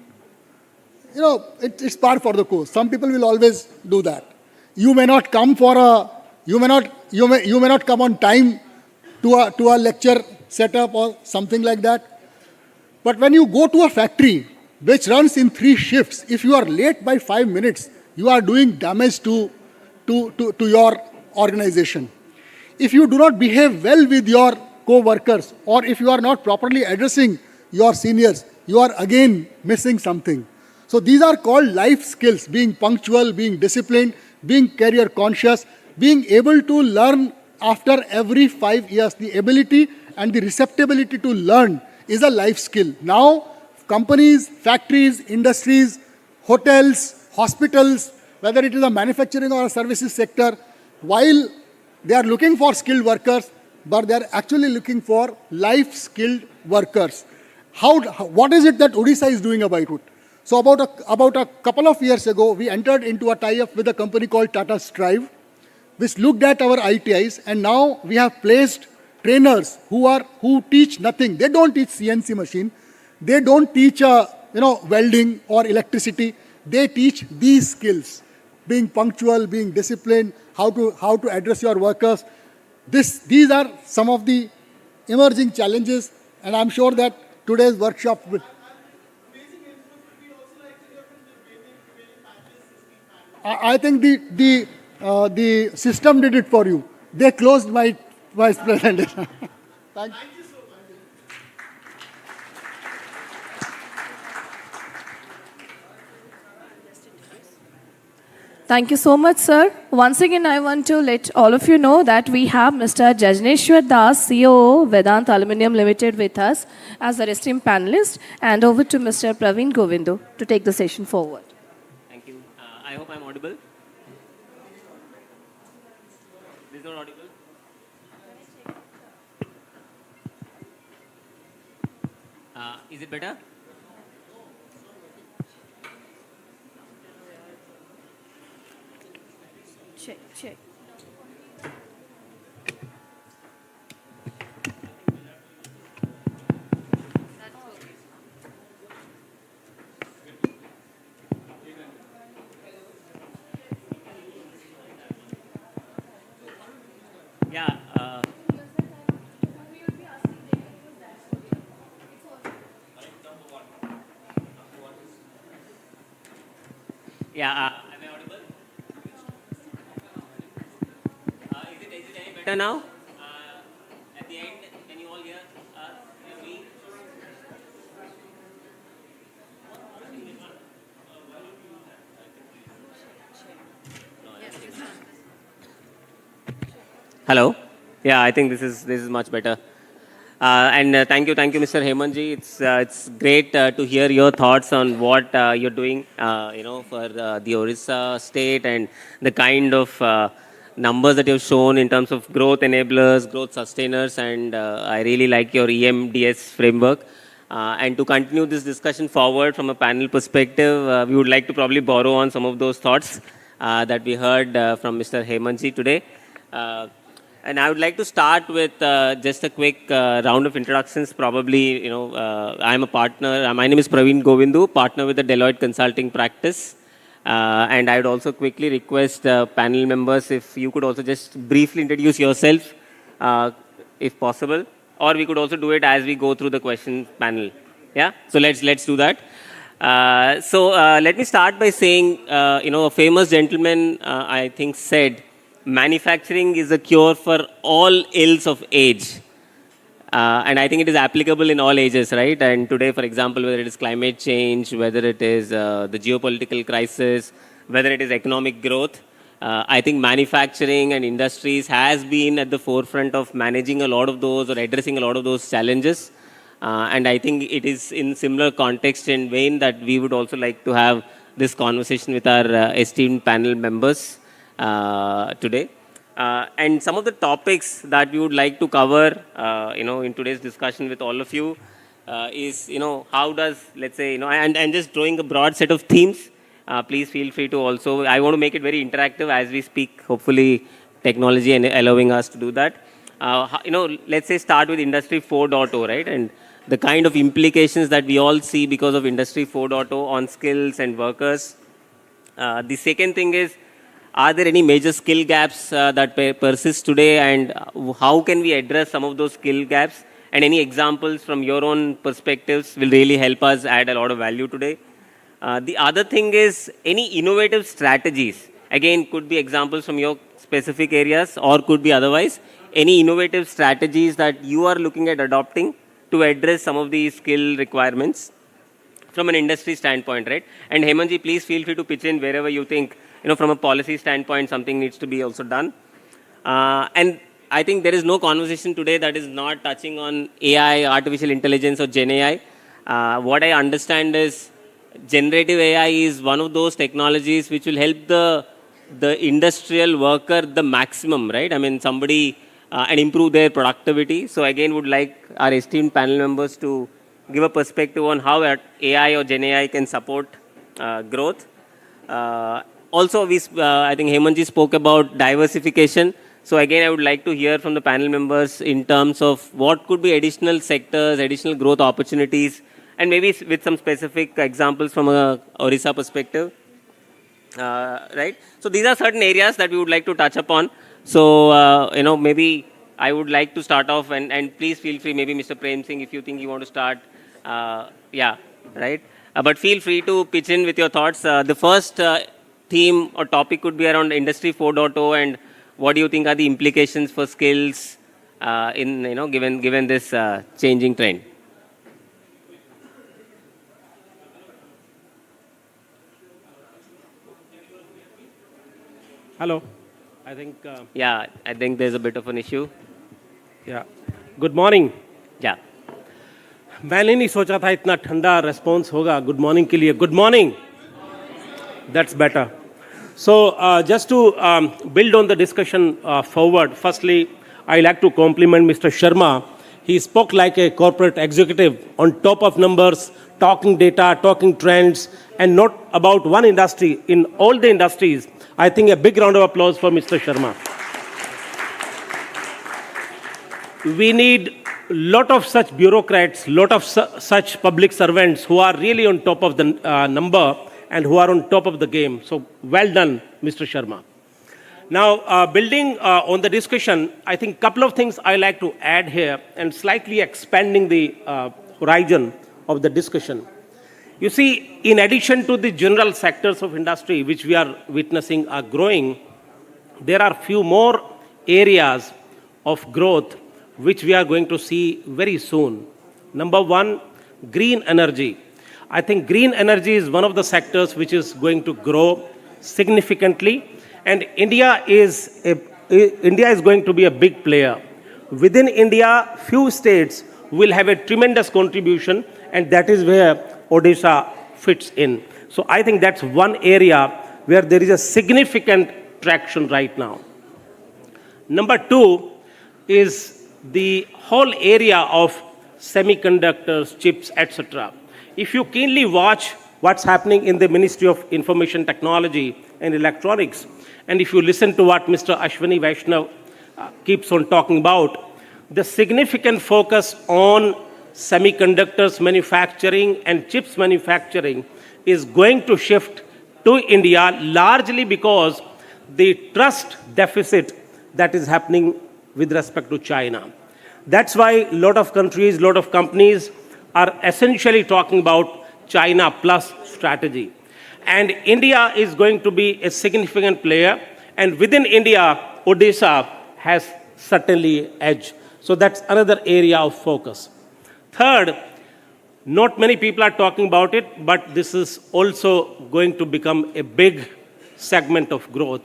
It's par for the course. Some people will always do that. You may not come you may not come on time to a lecture setup or something like that. But when you go to a factory, which runs in 3 shifts, if you are late by 5 minutes, you are doing damage to your organization. If you do not behave well with your co-workers, or if you are not properly addressing your seniors, you are again missing something. So these are called life skills: being punctual, being disciplined, being career conscious, being able to learn after every 5 years. The ability and the receptibility to learn is a life skill. Now, companies, factories, industries, hotels, hospitals, whether it is a manufacturing or a services sector, while they are looking for skilled workers, but they are actually looking for life-skilled workers. What is it that Odisha is doing about it? So about a couple of years ago, we entered into a tie-up with a company called Tata Strive, which looked at our ITIs, and now we have placed trainers who teach nothing. They don't teach CNC machine. They don't teach welding or electricity. They teach these skills: being punctual, being disciplined, how to address your workers. These are some of the emerging challenges, and I'm sure that today's workshop will. I think the system did it for you. They closed my vice presentation. Thank you. Thank you so much, sir. Once again, I want to let all of you know that we have Mr. Jajneshwar Das, CEO, Vedant Aluminium Limited, with us as our esteemed panelist, and over to Mr. Praveen Govindu to take the session forward. Thank you. I hope I'm audible. This is not audible? Is it better? Check. Yeah. Am I audible? Is it any better now? At the end, can you all hear me? Hello. Yeah, I think this is much better. Thank you, Mr. Hemanji. It's great to hear your thoughts on what you're doing, for the Orissa state, and the kind of numbers that you've shown in terms of growth enablers, growth sustainers, and I really like your EMDS framework. And to continue this discussion forward from a panel perspective, we would like to probably borrow on some of those thoughts that we heard from Mr. Hemanji today. And I would like to start with just a quick round of introductions. Probably, I'm a partner. My name is Praveen Govindu, partner with the Deloitte Consulting Practice. And I would also quickly request panel members if you could also just briefly introduce yourself, if possible. Or we could also do it as we go through the question panel. Yeah? So let's do that. Let me start by saying, a famous gentleman, I think, said, manufacturing is a cure for all ills of age. And I think it is applicable in all ages, right? And today, for example, whether it is climate change, whether it is the geopolitical crisis, whether it is economic growth, I think manufacturing and industries has been at the forefront of managing a lot of those or addressing a lot of those challenges. And I think it is in similar context and vein that we would also like to have this conversation with our esteemed panel members today. And some of the topics that we would like to cover, in today's discussion with all of you is, how does, let's say, and just drawing a broad set of themes. Please feel free to also, I want to make it very interactive as we speak, hopefully technology and allowing us to do that. Let's say start with Industry 4.0, right? And the kind of implications that we all see because of Industry 4.0 on skills and workers. The second thing is, are there any major skill gaps that persist today, and how can we address some of those skill gaps? and any examples from your own perspectives will really help us add a lot of value today. The other thing is any innovative strategies. Again, could be examples from your specific areas or could be otherwise. Any innovative strategies that you are looking at adopting to address some of these skill requirements from an industry standpoint, right? And Hemanji, please feel free to pitch in wherever you think, from a policy standpoint, something needs to be also done. And I think there is no conversation today that is not touching on AI, artificial intelligence or Gen AI. What I understand is generative AI is one of those technologies which will help the industrial worker the maximum, right? I mean, somebody and improve their productivity. So again, would like our esteemed panel members to give a perspective on how AI or Gen AI can support growth. Also, I think Hemanji spoke about diversification. So again, I would like to hear from the panel members in terms of what could be additional sectors, additional growth opportunities, and maybe with some specific examples from a Odisha perspective. Right? So these are certain areas that we would like to touch upon. So, maybe I would like to start off and please feel free, maybe Mr. Prem Singh, if you think you want to start. Yeah, right? But feel free to pitch in with your thoughts. The first theme or topic could be around Industry 4.0 and what do you think are the implications for skills given this changing trend? Hello. I think. Yeah, I think there's a bit of an issue. Yeah. Good morning. Yeah. मैंने नहीं सोचा था इतना ठंडा response होगा good morning के लिए. Good morning. That's better. So just to build on the discussion forward, firstly, I like to compliment Mr. Sharma. He spoke like a corporate executive on top of numbers, talking data, talking trends, and not about one industry. In all the industries, I think a big round of applause for Mr. Sharma. We need a lot of such bureaucrats, lot of such public servants who are really on top of the number and who are on top of the game. So well done, Mr. Sharma. Now, building on the discussion, I think a couple of things I like to add here and slightly expanding the horizon of the discussion. You see, in addition to the general sectors of industry which we are witnessing are growing, there are few more areas of growth which we are going to see very soon. Number one, green energy. I think green energy is one of the sectors which is going to grow significantly, and India is going to be a big player. Within India, few states will have a tremendous contribution, and that is where Odisha fits in. So I think that's one area where there is a significant traction right now. Number two is the whole area of semiconductors, chips, etc. If you keenly watch what's happening in the Ministry of Information Technology and Electronics, and if you listen to what Mr. Ashwini Vaishnav keeps on talking about, the significant focus on semiconductors manufacturing and chips manufacturing is going to shift to India largely because the trust deficit that is happening with respect to China. That's why a lot of countries, a lot of companies are essentially talking about China plus strategy. And India is going to be a significant player. And within India, Odisha has certainly edge. So that's another area of focus. Third, not many people are talking about it, but this is also going to become a big segment of growth.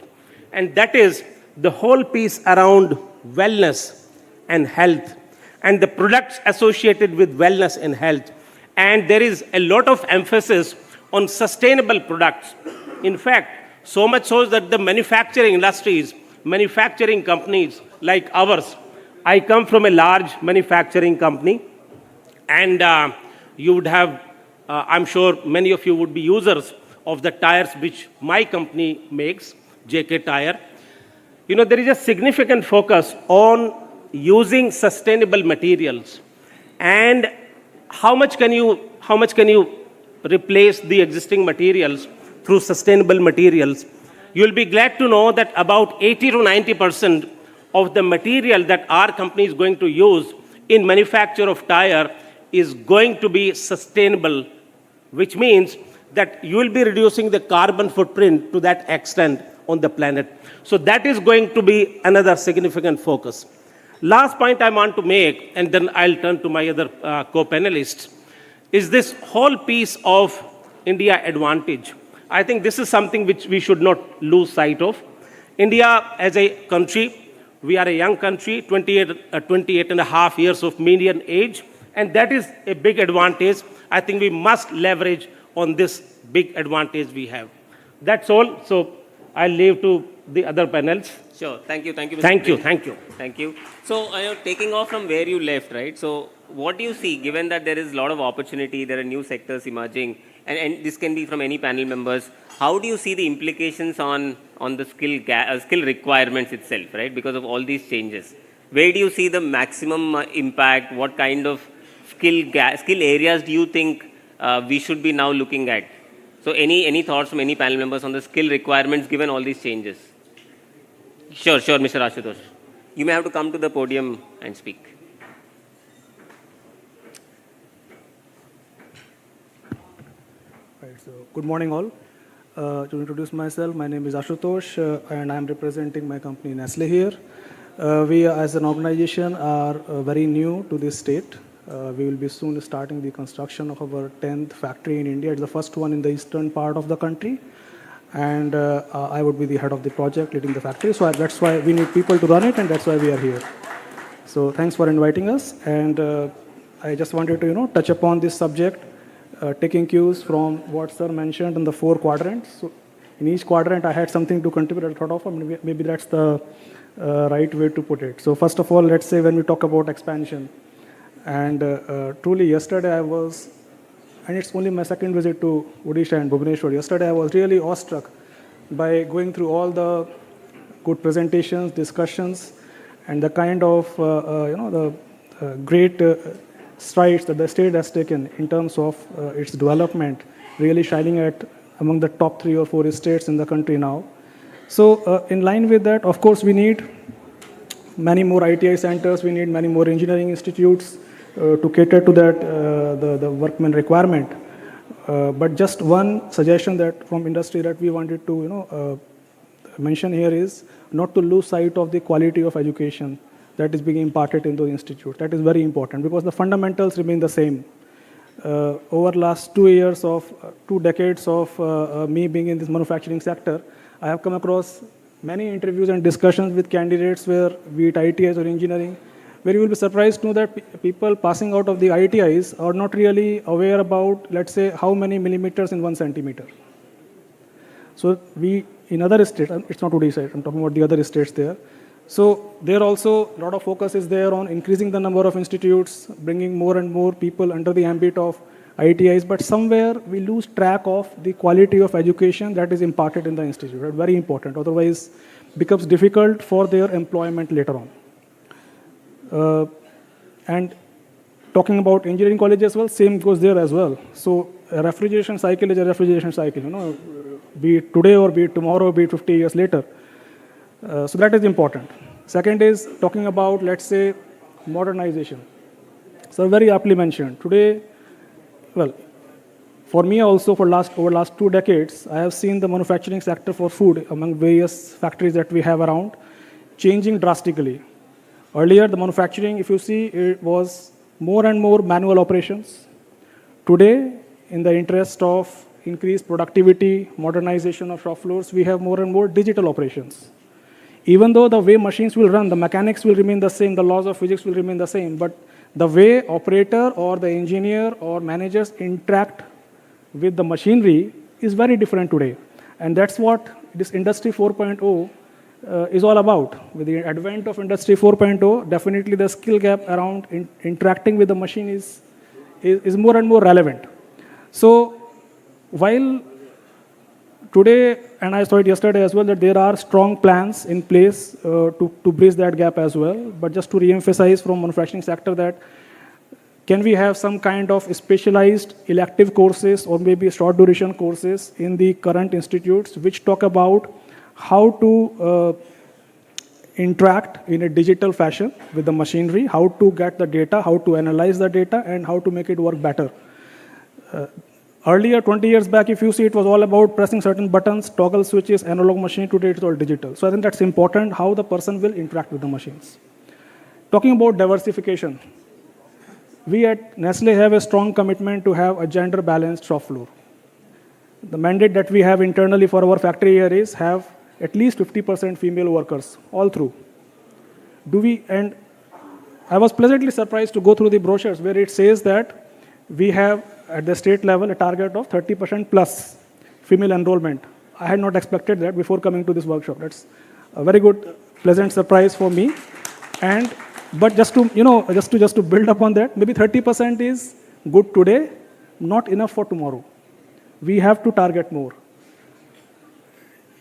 And that is the whole piece around wellness and health and the products associated with wellness and health. And there is a lot of emphasis on sustainable products. In fact, so much so that the manufacturing industries, manufacturing companies like ours, I come from a large manufacturing company, and you would have, I'm sure many of you would be users of the tires which my company makes, JK Tire. You know, there is a significant focus on using sustainable materials. And how much can you replace the existing materials through sustainable materials? You'll be glad to know that about 80 to 90% of the material that our company is going to use in manufacture of tire is going to be sustainable, which means that you will be reducing the carbon footprint to that extent on the planet. So that is going to be another significant focus. Last point I want to make, and then I'll turn to my other co-panelists, is this whole piece of India advantage. I think this is something which we should not lose sight of. India as a country, we are a young country, 28 and a half years of median age, and that is a big advantage. I think we must leverage on this big advantage we have. That's all. So I'll leave to the other panels. Sure. Thank you. Thank you, Mr. Thank you. Prince. Thank you. Thank you. So, taking off from where you left, right? So, what do you see, given that there is a lot of opportunity, there are new sectors emerging, and this can be from any panel members, how do you see the implications on the skill requirements itself, right? Because of all these changes. Where do you see the maximum impact? What kind of skill areas do you think we should be now looking at? So, any thoughts from any panel members on the skill requirements given all these changes? Sure, Mr. Ashutosh. You may have to come to the podium and speak. Right, so good morning all. To introduce myself, my name is Ashutosh and I am representing my company Nestle here. We as an organization are very new to this state. We will be soon starting the construction of our 10th factory in India. It's the first one in the eastern part of the country. And I would be the head of the project leading the factory. So that's why we need people to run it, and that's why we are here. So thanks for inviting us. And I just wanted to, touch upon this subject, taking cues from what sir mentioned in the 4 quadrants. So in each quadrant, I had something to contribute. I thought of, maybe that's the right way to put it. So first of all, let's say when we talk about expansion, and truly yesterday I was, and it's only my second visit to Odisha and Bhubaneswar. Yesterday I was really awestruck by going through all the good presentations, discussions, and the kind of the great strides that the state has taken in terms of its development, really shining at among the top 3 or 4 states in the country now. So in line with that, of course, we need many more ITI centers, we need many more engineering institutes to cater to that, the workman requirement. But just one suggestion that from industry that we wanted to mention here is not to lose sight of the quality of education that is being imparted in those institutes. That is very important because the fundamentals remain the same. Over last 2 years of 2 decades of me being in this manufacturing sector, I have come across many interviews and discussions with candidates where, be it ITIs or engineering, where you will be surprised to know that people passing out of the ITIs are not really aware about, let's say, how many millimeters in 1 centimeter. So we, in other states, it's not Odisha, I'm talking about the other states there. So there also, a lot of focus is there on increasing the number of institutes, bringing more and more people under the ambit of ITIs, but somewhere we lose track of the quality of education that is imparted in the institute. That's very important, otherwise becomes difficult for their employment later on. And talking about engineering college as well, same goes there as well. So a refrigeration cycle is a refrigeration cycle, be it today or be it tomorrow, be it 50 years later. So that is important. Second is talking about, let's say, modernization. So very aptly mentioned. Today, well, for me also over last 2 decades, I have seen the manufacturing sector for food among various factories that we have around changing drastically. Earlier, the manufacturing, if you see, it was more and more manual operations. Today, in the interest of increased productivity, modernization of shop floors, we have more and more digital operations. Even though the way machines will run, the mechanics will remain the same, the laws of physics will remain the same, but the way operator or the engineer or managers interact with the machinery is very different today. And that's what this Industry 4.0 is all about. With the advent of Industry 4.0, definitely the skill gap around interacting with the machine is more and more relevant. So while today, and I saw it yesterday as well, that there are strong plans in place to bridge that gap as well, but just to re-emphasize from manufacturing sector that can we have some kind of specialized elective courses or maybe short duration courses in the current institutes which talk about how to interact in a digital fashion with the machinery, how to get the data, how to analyze the data, and how to make it work better. Earlier, 20 years back, if you see, it was all about pressing certain buttons, toggle switches, analog machine. Today, it's all digital. So I think that's important, how the person will interact with the machines. Talking about diversification, we at Nestle have a strong commitment to have a gender-balanced shop floor. The mandate that we have internally for our factory here is have at least 50% female workers, all through. And I was pleasantly surprised to go through the brochures where it says that we have, at the state level, a target of 30% plus female enrollment. I had not expected that before coming to this workshop. That's a very good, pleasant surprise for me. But just to build upon that, maybe 30% is good today, not enough for tomorrow. We have to target more.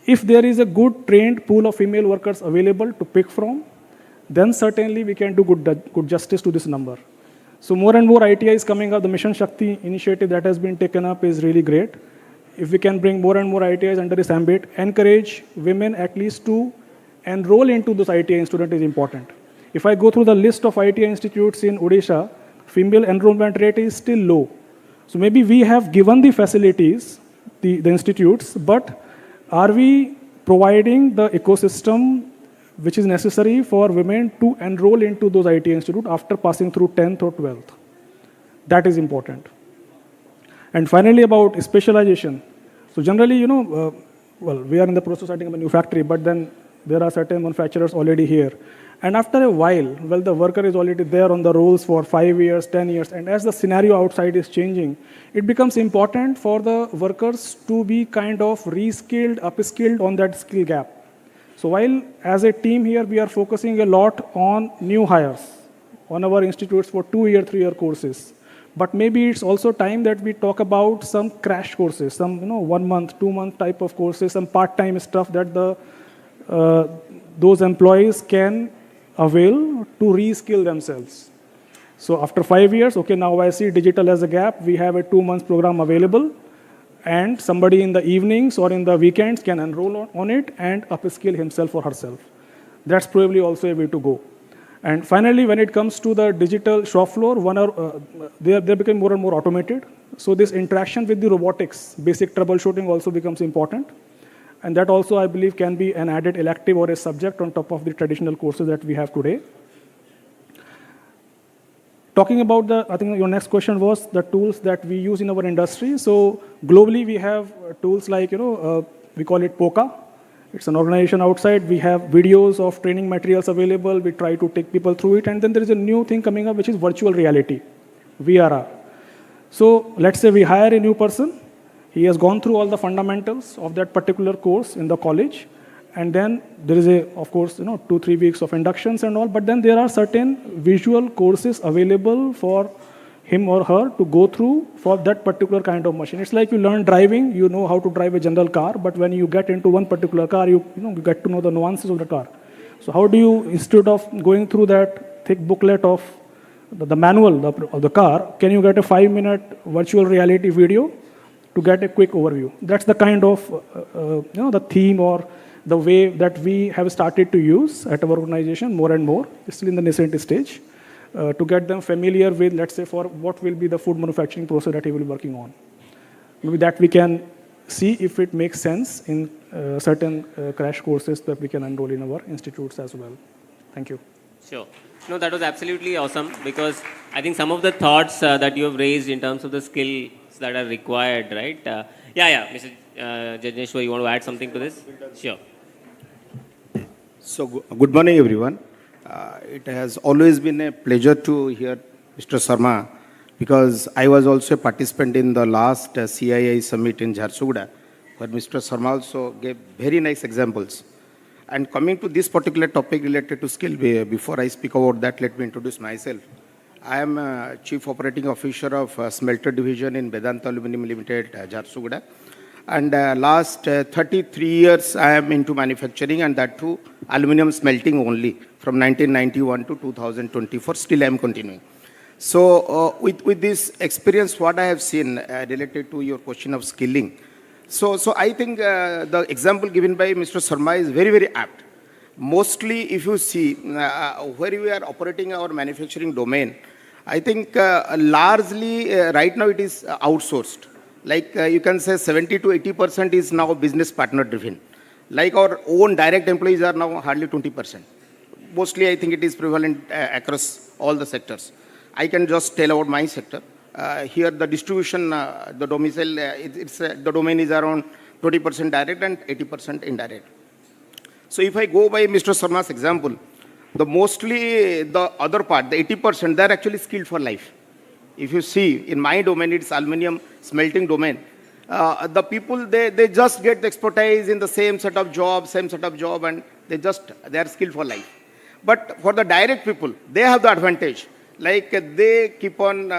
If there is a good trained pool of female workers available to pick from, then certainly we can do good justice to this number. So more and more ITI is coming up. The Mission Shakti initiative that has been taken up is really great. If we can bring more and more ITIs under this ambit, encourage women at least to enroll into those ITI institutes is important. If I go through the list of ITI institutes in Odisha, female enrollment rate is still low. So maybe we have given the facilities, the institutes, but are we providing the ecosystem which is necessary for women to enroll into those IT institutes after passing through 10th or 12th? That is important. And finally, about specialization. So generally, we are in the process of setting up a new factory, but then there are certain manufacturers already here. And after a while, the worker is already there on the rolls for 5 years, 10 years, and as the scenario outside is changing, it becomes important for the workers to be kind of reskilled, upskilled on that skill gap. So while as a team here, we are focusing a lot on new hires on our institutes for 2-year, 3-year courses. But maybe it's also time that we talk about some crash courses, some 1 month, 2 month type of courses, some part-time stuff that those employees can avail to reskill themselves. So after 5 years, okay, now I see digital as a gap. We have a 2-month program available, and somebody in the evenings or in the weekends can enroll on it and upskill himself or herself. That's probably also a way to go. And finally, when it comes to the digital shop floor, they become more and more automated. So this interaction with the robotics, basic troubleshooting also becomes important. And that also, I believe, can be an added elective or a subject on top of the traditional courses that we have today. Talking about I think your next question was the tools that we use in our industry. So globally, we have tools like, we call it POCA. It's an organization outside. We have videos of training materials available. We try to take people through it. And then there is a new thing coming up, which is virtual reality, VRR. So let's say we hire a new person. He has gone through all the fundamentals of that particular course in the college. And then there is of course, 2-3 weeks of inductions and all. But then there are certain visual courses available for him or her to go through for that particular kind of machine. It's like you learn driving, you know how to drive a general car. But when you get into one particular car, you get to know the nuances of the car. So how do you, instead of going through that thick booklet of the manual of the car, can you get a 5-minute virtual reality video to get a quick overview? That's the kind of the theme or the way that we have started to use at our organization more and more. It's still in the nascent stage to get them familiar with, let's say, for what will be the food manufacturing process that he will be working on. Maybe that we can see if it makes sense in certain crash courses that we can enroll in our institutes as well. Thank you. Sure. No, that was absolutely awesome, because I think some of the thoughts that you have raised in terms of the skills that are required, right? Mr. Jajneshwar, you want to add something to this? Sure. So, good morning, everyone. It has always been a pleasure to hear Mr. Sharma, because I was also a participant in the last CII summit in Jharsuguda, where Mr. Sharma also gave very nice examples. And coming to this particular topic related to skill, before I speak about that, let me introduce myself. I am Chief Operating Officer of Smelter Division in Vedanta Aluminum Limited, Jharsuguda. And last 33 years, I am into manufacturing, and that too, aluminum smelting only, from 1991 to 2024. Still I am continuing. So with this experience, what I have seen related to your question of skilling, so I think the example given by Mr. Sharma is very, very apt. mostly if you see where we are operating our manufacturing domain, I think largely right now it is outsourced. Like you can say 70 to 80% is now business partner driven. Like our own direct employees are now hardly 20%. Mostly I think it is prevalent across all the sectors. I can just tell about my sector. Here the distribution, the domicile, the domain is around 20% direct and 80% indirect. So if I go by Mr. Sharma's example, the mostly the other part, the 80%, they're actually skilled for life. If you see, in my domain, it's aluminum smelting domain. The people, they just get the expertise in the same set of job, and they are skilled for life. But for the direct people, they have the advantage. Like they keep on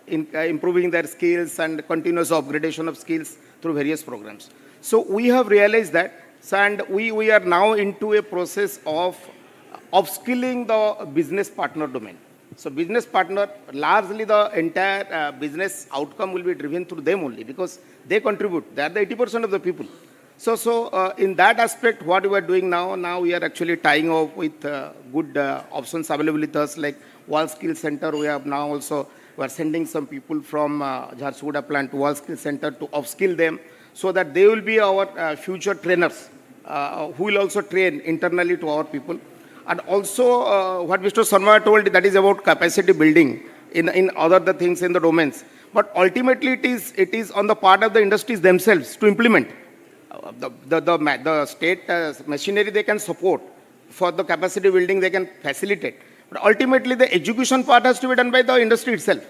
improving their skills and continuous upgradation of skills through various programs. So we have realized that, and we are now into a process of upskilling the business partner domain. So business partner, largely the entire business outcome will be driven through them only because they contribute. They are the 80% of the people. So in that aspect, what we are doing now we are actually tying up with good options available with us, like Wall Skill Center. We have now also, we are sending some people from Jharsuguda plant to Wall Skill Center to upskill them so that they will be our future trainers who will also train internally to our people. And also what Mr. Sharma told, that is about capacity building in other the things in the domains. But ultimately it is on the part of the industries themselves to implement. The state machinery they can support. For the capacity building they can facilitate. But ultimately the education part has to be done by the industry itself.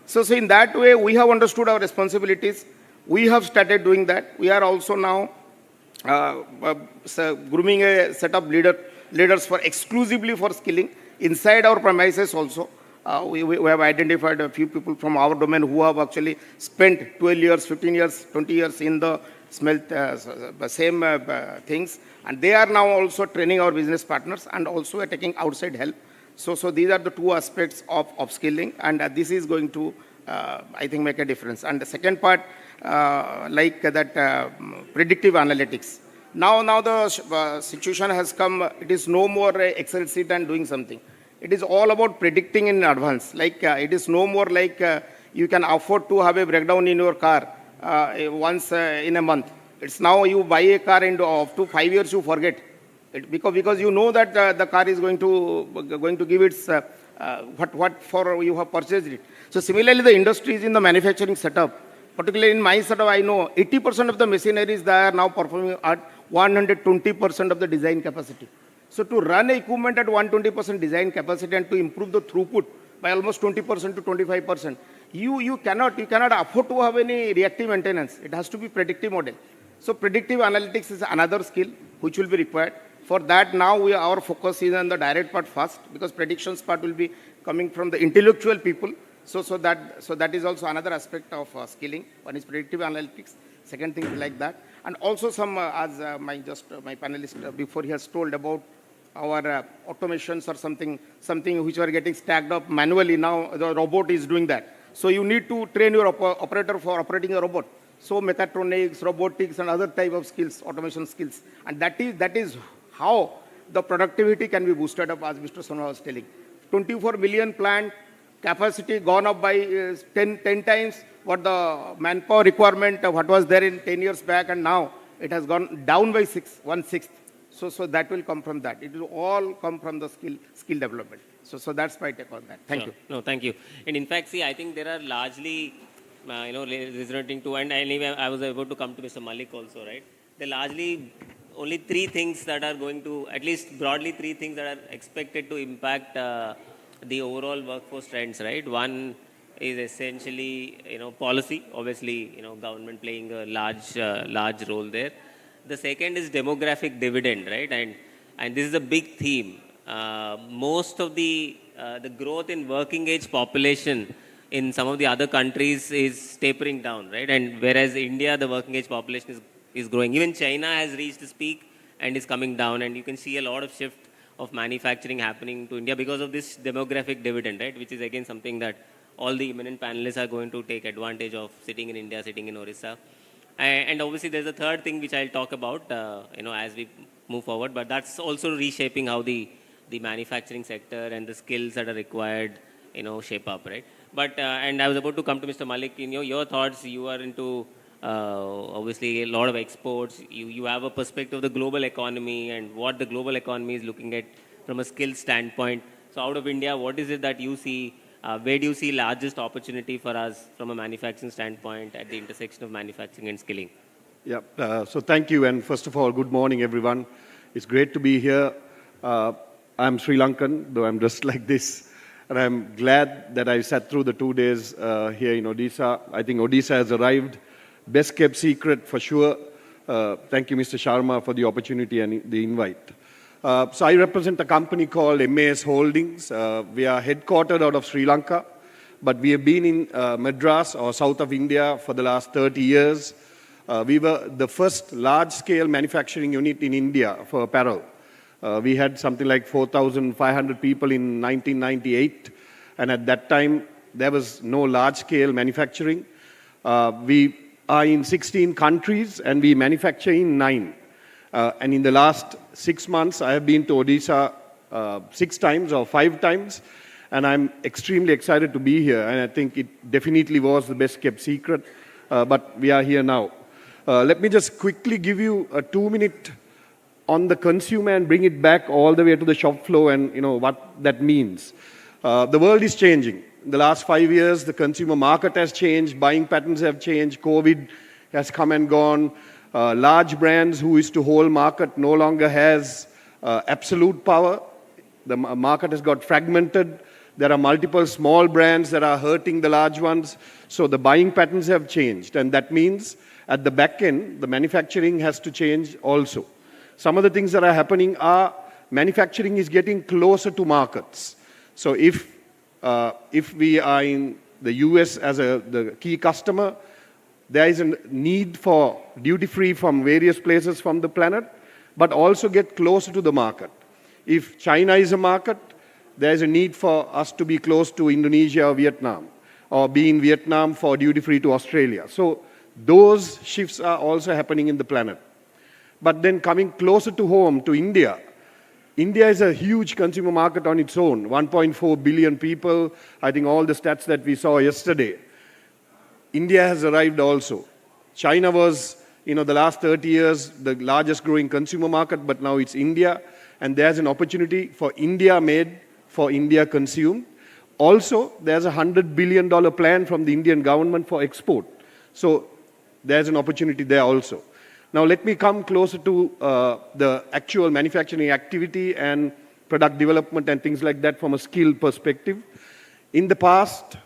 So in that way we have understood our responsibilities. We have started doing that. We are also now grooming a set of leaders for exclusively for skilling inside our premises also. We have identified a few people from our domain who have actually spent 12 years, 15 years, 20 years in the same things, and they are now also training our business partners and also are taking outside help. So these are the two aspects of upskilling, and this is going to, I think, make a difference. And the second part, like that predictive analytics. Now the situation has come, it is no more Excel sheet and doing something. It is all about predicting in advance. Like it is no more like you can afford to have a breakdown in your car once in a month. It's now you buy a car and up to 5 years you forget it because you know that the car is going to give its what for you have purchased it. So similarly, the industries in the manufacturing setup, particularly in my setup, I know 80% of the machineries they are now performing at 120% of the design capacity. So to run equipment at 120% design capacity and to improve the throughput by almost 20% to 25%, you cannot afford to have any reactive maintenance. It has to be predictive model. So predictive analytics is another skill which will be required. For that, now our focus is on the direct part first, because predictions part will be coming from the intellectual people. So that is also another aspect of skilling. One is predictive analytics. Second thing is like that, and also some as my panelist before he has told about our automations or something which are getting stacked up manually. Now the robot is doing that. So you need to train your operator for operating a robot. So mechatronics, robotics, and other type of skills, automation skills, and that is how the productivity can be boosted up, as Mr. Sona was telling. 24 million plant capacity gone up by 10 times what the manpower requirement what was there in 10 years back, and now it has gone down by 1/6. So that will come from that. It will all come from the skill development. So that's my take on that. Thank you. No, thank you. And in fact, see, I think there are largely, resonating to, and anyway, I was able to come to Mr. Malik also, right? There are largely only three things that are going to, at least broadly three things that are expected to impact the overall workforce trends, right? One is essentially, policy, obviously, government playing a large role there. The second is demographic dividend, right? And this is a big theme. Most of the growth in working age population in some of the other countries is tapering down, right? And whereas India, the working age population is growing. Even China has reached its peak and is coming down, and you can see a lot of shift of manufacturing happening to India because of this demographic dividend, right? Which is again something that all the eminent panelists are going to take advantage of, sitting in India, sitting in Orissa. And obviously, there's a third thing which I'll talk about, as we move forward. But that's also reshaping how the manufacturing sector and the skills that are required, shape up, right? But and I was about to come to Mr. Malik. In your thoughts, you are into obviously a lot of exports. You have a perspective of the global economy and what the global economy is looking at from a skill standpoint. So out of India, what is it that you see? Where do you see largest opportunity for us from a manufacturing standpoint at the intersection of manufacturing and skilling? Yeah, so thank you. And first of all, good morning, everyone. It's great to be here. I'm Sri Lankan, though I'm dressed like this. And I'm glad that I sat through the 2 days here in Odisha. I think Odisha has arrived. Best kept secret for sure. Thank you, Mr. Sharma, for the opportunity and the invite. So I represent a company called MAS Holdings. We are headquartered out of Sri Lanka, but we have been in Madras or south of India for the last 30 years. We were the first large-scale manufacturing unit in India for apparel. We had something like 4,500 people in 1998, and at that time, there was no large-scale manufacturing. We are in 16 countries, and we manufacture in 9. And in the last 6 months, I have been to Odisha 6 times or 5 times, and I'm extremely excited to be here. And I think it definitely was the best kept secret, but we are here now. Let me just quickly give you a 2-minute on the consumer and bring it back all the way to the shop floor and what that means. The world is changing. In the last 5 years, the consumer market has changed, buying patterns have changed, COVID has come and gone. Large brands who used to hold market no longer has absolute power. The market has got fragmented. There are multiple small brands that are hurting the large ones. So the buying patterns have changed. And that means at the back end, the manufacturing has to change also. Some of the things that are happening are manufacturing is getting closer to markets. So if we are in the US as the key customer, there is a need for duty-free from various places from the planet, but also get closer to the market. If China is a market, there is a need for us to be close to Indonesia or Vietnam, or be in Vietnam for duty-free to Australia. So those shifts are also happening in the planet. But then coming closer to home, to India, India is a huge consumer market on its own, 1.4 billion people. I think all the stats that we saw yesterday. India has arrived also. China was, the last 30 years, the largest growing consumer market, but now it's India. And there's an opportunity for India made, for India consumed. Also, there's a $100 billion plan from the Indian government for export. So there's an opportunity there also. Now let me come closer to the actual manufacturing activity and product development and things like that from a skill perspective. In the past,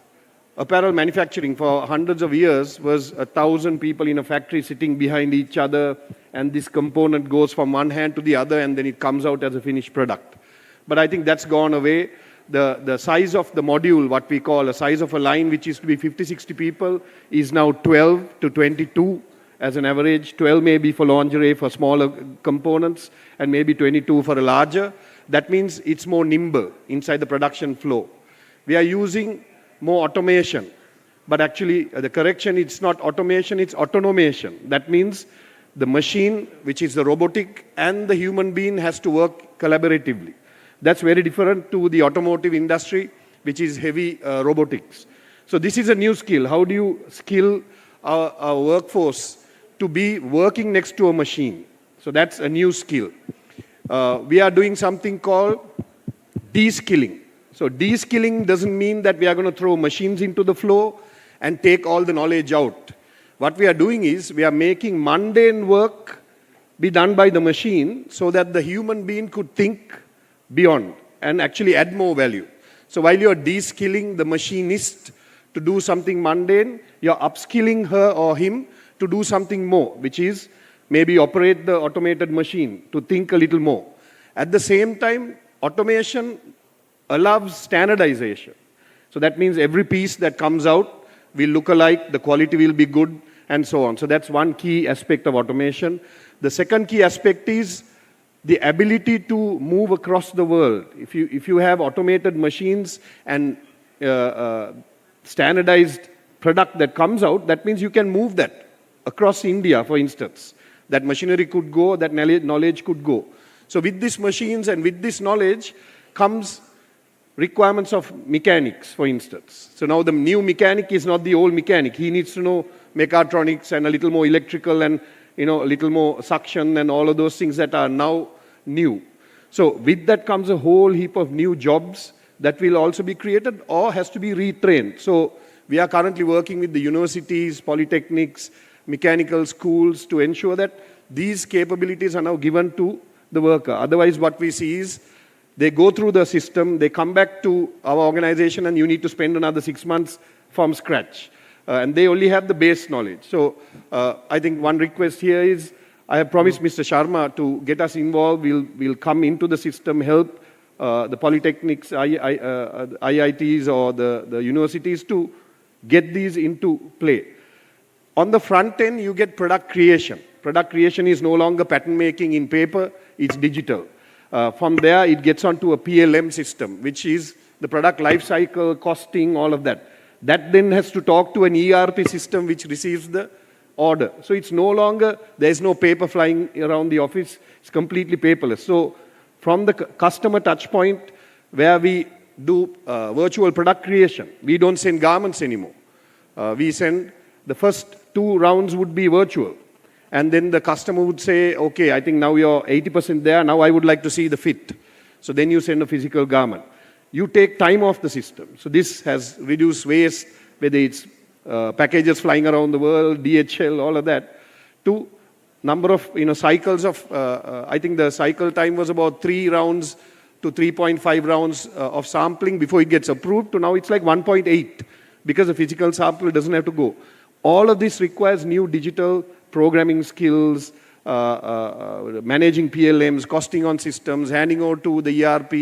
apparel manufacturing for hundreds of years was 1,000 people in a factory sitting behind each other, and this component goes from one hand to the other and then it comes out as a finished product. But I think that's gone away. The size of the module, what we call a size of a line, which used to be 50, 60 people, is now 12 to 22 as an average. 12 maybe for lingerie, for smaller components, and maybe 22 for a larger. That means it's more nimble inside the production flow. We are using more automation. But actually, the correction, it's not automation, it's autonomation. That means the machine, which is the robotic, and the human being has to work collaboratively. That's very different to the automotive industry, which is heavy robotics. So this is a new skill. How do you skill our workforce to be working next to a machine? So that's a new skill. We are doing something called de-skilling. So de-skilling doesn't mean that we are going to throw machines into the flow and take all the knowledge out. What we are doing is we are making mundane work be done by the machine so that the human being could think beyond and actually add more value. So while you're de-skilling the machinist to do something mundane, you're upskilling her or him to do something more, which is maybe operate the automated machine, to think a little more. At the same time, automation allows standardization. So that means every piece that comes out will look alike, the quality will be good, and so on. So that's one key aspect of automation. The second key aspect is the ability to move across the world. If you have automated machines and standardized product that comes out, that means you can move that across India, for instance. That machinery could go, that knowledge could go. So with these machines and with this knowledge comes requirements of mechanics, for instance. So now the new mechanic is not the old mechanic. He needs to know mechatronics and a little more electrical and a little more suction and all of those things that are now new. So with that comes a whole heap of new jobs that will also be created or has to be retrained. So we are currently working with the universities, polytechnics, mechanical schools to ensure that these capabilities are now given to the worker. Otherwise, what we see is they go through the system, they come back to our organization, and you need to spend another 6 months from scratch. And they only have the base knowledge. So I think one request here is, I have promised Mr. Sharma to get us involved. We'll come into the system, help the polytechnics, IITs or the universities to get these into play. On the front end, you get product creation. Product creation is no longer pattern making in paper, it's digital. From there, it gets onto a PLM system, which is the product life cycle, costing, all of that. That then has to talk to an ERP system which receives the order. So it's no longer, there's no paper flying around the office, it's completely paperless. So from the customer touch point where we do virtual product creation, we don't send garments anymore. We send, the first 2 rounds would be virtual. And then the customer would say, okay, I think now you're 80% there, now I would like to see the fit. So then you send a physical garment. You take time off the system. So this has reduced waste, whether it's packages flying around the world, DHL, all of that, to number of cycles of, I think the cycle time was about 3 rounds to 3.5 rounds of sampling before it gets approved, to now it's like 1.8, because the physical sample doesn't have to go. All of this requires new digital programming skills, managing PLMs, costing on systems, handing over to the ERP,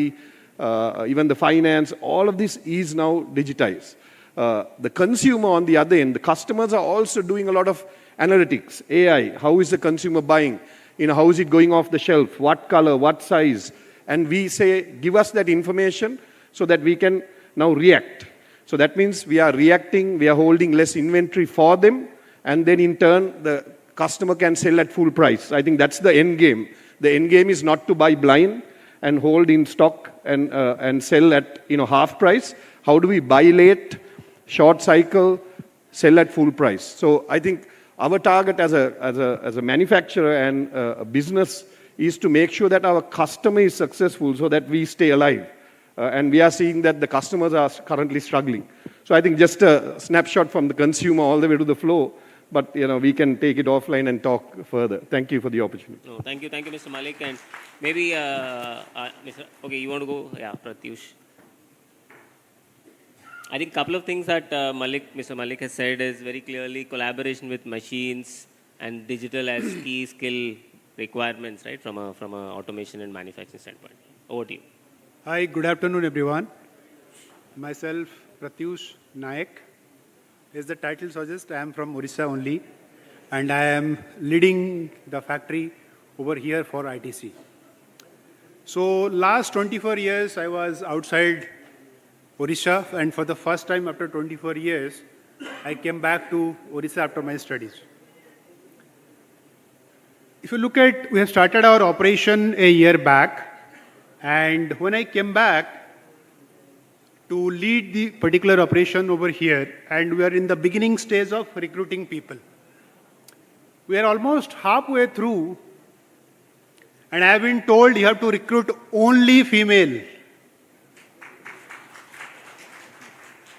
even the finance, all of this is now digitized. The consumer on the other end, the customers are also doing a lot of analytics, AI, how is the consumer buying, how is it going off the shelf, what color, what size, and we say, give us that information so that we can now react. So that means we are reacting, we are holding less inventory for them, and then in turn, the customer can sell at full price. I think that's the end game. The end game is not to buy blind and hold in stock and sell at half price. How do we buy late, short cycle, sell at full price? So I think our target as a manufacturer and a business is to make sure that our customer is successful so that we stay alive. And we are seeing that the customers are currently struggling. So I think just a snapshot from the consumer all the way to the flow, but we can take it offline and talk further. Thank you for the opportunity. No, thank you, Mr. Malik. And maybe, okay, you want to go? Yeah, Pratyush. I think a couple of things that Mr. Malik has said is very clearly collaboration with machines and digital as key skill requirements, right, from a automation and manufacturing standpoint. Over to you. Hi, good afternoon, everyone. Myself, Pratyush Naik. As the title suggests, I am from Odisha only, and I am leading the factory over here for ITC. So last 24 years, I was outside Odisha, and for the first time after 24 years, I came back to Odisha after my studies. If you look at, we have started our operation a year back, and when I came back to lead the particular operation over here, and we are in the beginning stage of recruiting people. We are almost halfway through, and I have been told you have to recruit only female.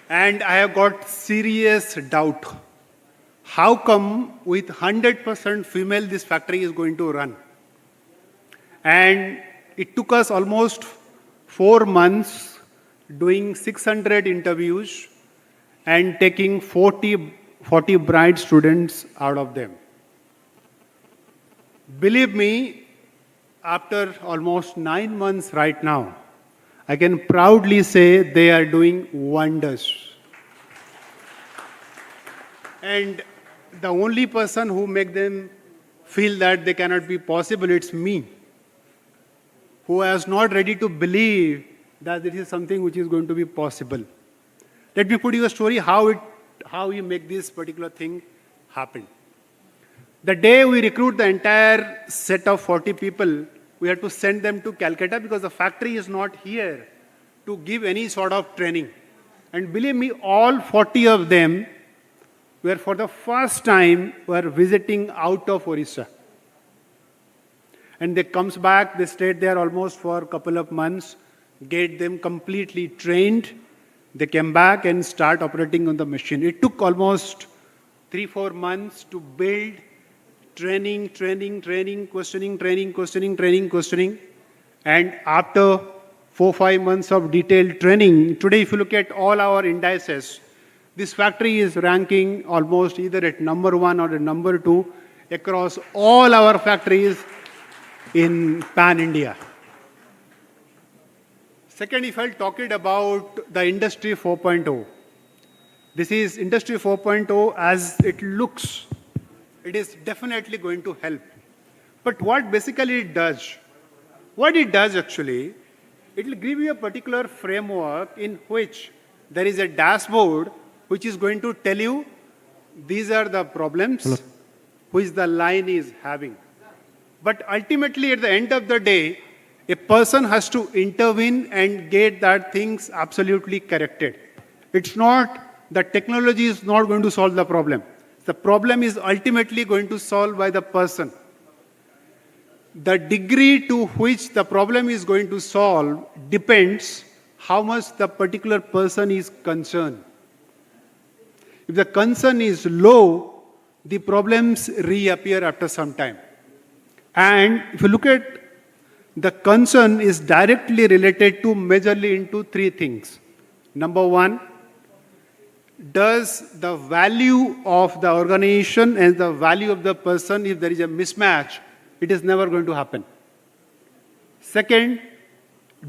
And I have got serious doubt. How come with 100% female this factory is going to run? And it took us almost 4 months doing 600 interviews and taking 40 bright students out of them. Believe me, after almost 9 months right now, I can proudly say they are doing wonders. And the only person who make them feel that they cannot be possible, it's me, who is not ready to believe that this is something which is going to be possible. Let me put you a story how you make this particular thing happen. The day we recruit the entire set of 40 people, we have to send them to Calcutta because the factory is not here to give any sort of training. And believe me, all 40 of them were for the first time were visiting out of Odisha. And they comes back, they stayed there almost for a couple of months, get them completely trained. They came back and start operating on the machine. It took almost 3-4 months to build training, questioning. And after 4-5 months of detailed training, today if you look at all our indices, this factory is ranking almost either at number 1 or at number 2 across all our factories in pan-India. Second, if I talk about the Industry 4.0, this is Industry 4.0 as it looks. It is definitely going to help. But what basically it does? What it does actually, it will give you a particular framework in which there is a dashboard which is going to tell you these are the problems which the line is having. But ultimately at the end of the day, a person has to intervene and get that things absolutely corrected. It's not, the technology is not going to solve the problem. The problem is ultimately going to solve by the person. The degree to which the problem is going to solve depends how much the particular person is concerned. If the concern is low, the problems reappear after some time. And if you look at the concern is directly related to majorly into 3 things. Number 1, does the value of the organization and the value of the person, if there is a mismatch, it is never going to happen. Second,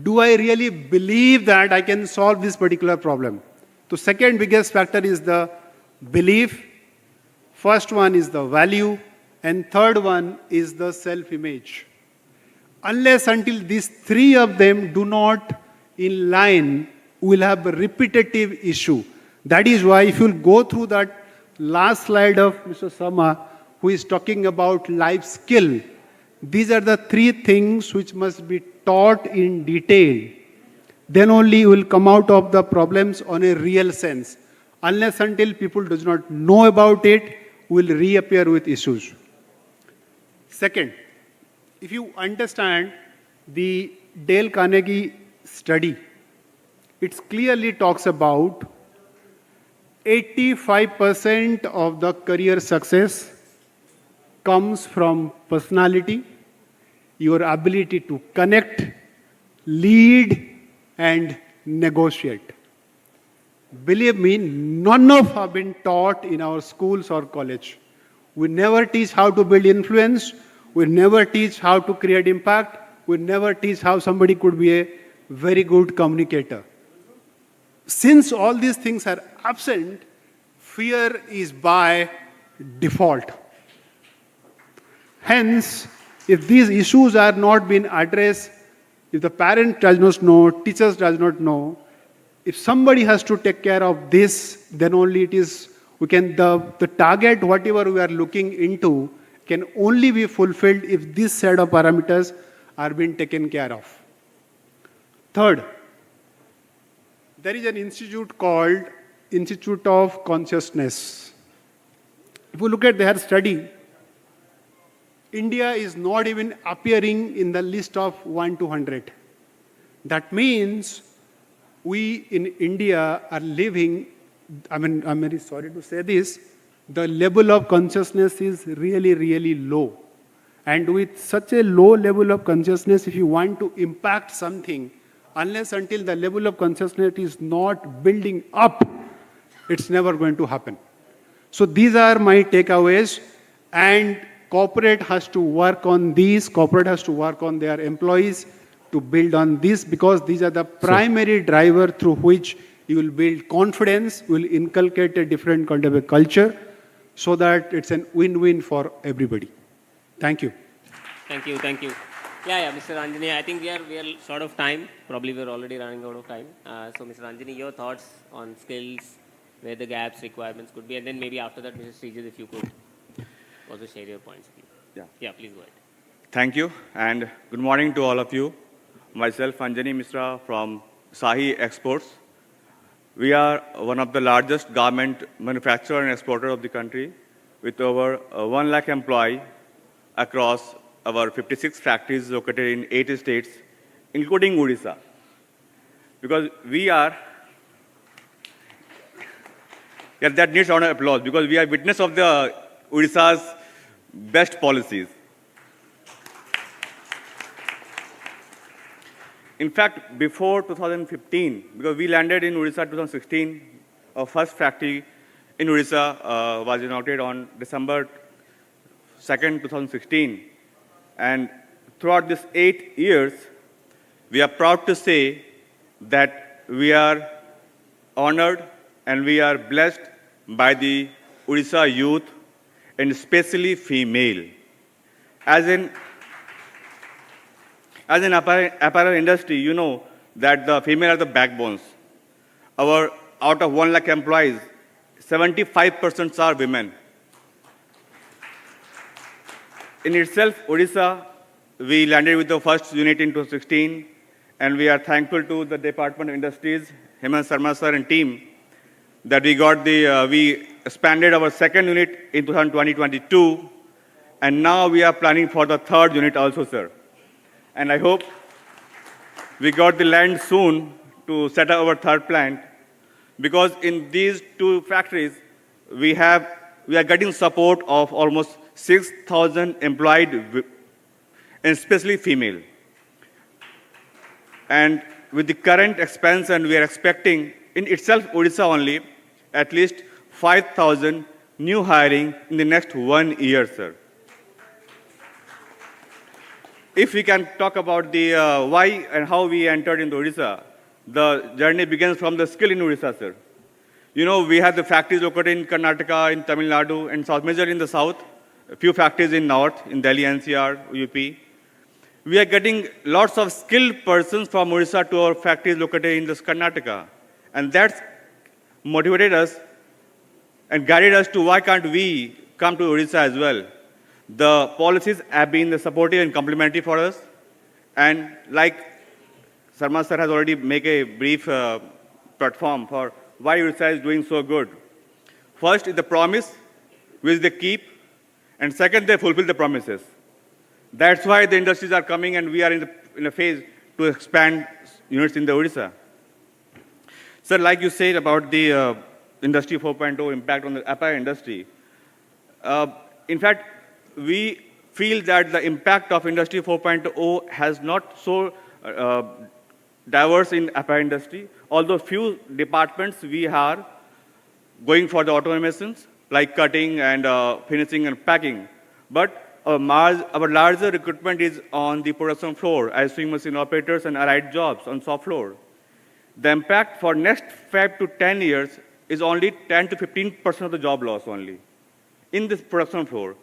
do I really believe that I can solve this particular problem? The second biggest factor is the belief. First one is the value. And third one is the self-image. Unless until these 3 of them do not in line, we will have a repetitive issue. That is why if you go through that last slide of Mr. Sama, who is talking about life skill, these are the 3 things which must be taught in detail. Then only you will come out of the problems on a real sense. Unless until people do not know about it, will reappear with issues. Second, if you understand the Dale Carnegie study, it clearly talks about 85% of the career success comes from personality, your ability to connect, lead, and negotiate. Believe me, none of have been taught in our schools or college. We never teach how to build influence. We never teach how to create impact. We never teach how somebody could be a very good communicator. Since all these things are absent, fear is by default. Hence, if these issues are not being addressed, if the parent does not know, teachers does not know, if somebody has to take care of this, then only it is, we can, the target, whatever we are looking into, can only be fulfilled if this set of parameters are being taken care of. Third, there is an institute called Institute of Consciousness. If you look at their study, India is not even appearing in the list of 1 to 100. That means we in India are living, I'm very sorry to say this, the level of consciousness is really, really low. And with such a low level of consciousness, if you want to impact something, unless until the level of consciousness is not building up, it's never going to happen. So these are my takeaways, and corporate has to work on these, corporate has to work on their employees to build on this, because these are the primary driver through which you will build confidence, will inculcate a different kind of a culture, so that it's a win-win for everybody. Thank you. Thank you, thank you. Yeah, Mr. Anjani, I think we are short of time. Probably we're already running out of time. So, Mr. Anjani, your thoughts on skills, where the gaps, requirements could be, and then maybe after that, Mr. Srijit, if you could. also share your points, please. Yeah. Please go ahead. Thank you, and good morning to all of you. Myself, Anjani Misra from Sahi Exports. We are one of the largest garment manufacturer and exporter of the country, with over 1 lakh employees across our 56 factories located in 8 states, including Odisha. Because we are, that needs round of applause, because we are witness of the Odisha's best policies. In fact, before 2015, because we landed in Odisha 2016, our first factory in Odisha was inaugurated on December 2nd, 2016. And throughout these 8 years, we are proud to say that we are honored and we are blessed by the Odisha youth, and especially female. As in apparel industry, you know that the female are the backbones. Out of 1 lakh employees, 75% are women. In itself, Odisha, we landed with the first unit in 2016, and we are thankful to the Department of Industries, Hemant Sharma sir and team, that we expanded our second unit in 2022, and now we are planning for the third unit also, sir. And I hope we got the land soon to set up our third plant, because in these 2 factories, we are getting support of almost 6,000 employed, and especially female. And with the current expansion, we are expecting, in itself, Odisha only, at least 5,000 new hiring in the next 1 year, sir. If we can talk about the why and how we entered into Odisha, the journey begins from the skill in Odisha, sir. You know, we have the factories located in Karnataka, in Tamil Nadu, and South, major in the south, a few factories in north, in Delhi, NCR, UP. We are getting lots of skilled persons from Odisha to our factories located in this Karnataka. And that's motivated us and guided us to why can't we come to Odisha as well. The policies have been supportive and complementary for us. And like Sharma sir has already made a brief platform for why Odisha is doing so good. First is the promise, which they keep. And second, they fulfill the promises. That's why the industries are coming, and we are in a phase to expand units in the Odisha. Sir, like you said about the Industry 4.0 impact on the apparel industry, in fact, we feel that the impact of Industry 4.0 has not so diverse in apparel industry, although few departments we are going for the automations, like cutting and finishing and packing. But our larger recruitment is on the production floor as sewing machine operators and allied jobs on shop floor. The impact for next 5 to 10 years is only 10 to 15% of the job loss only in this production floor.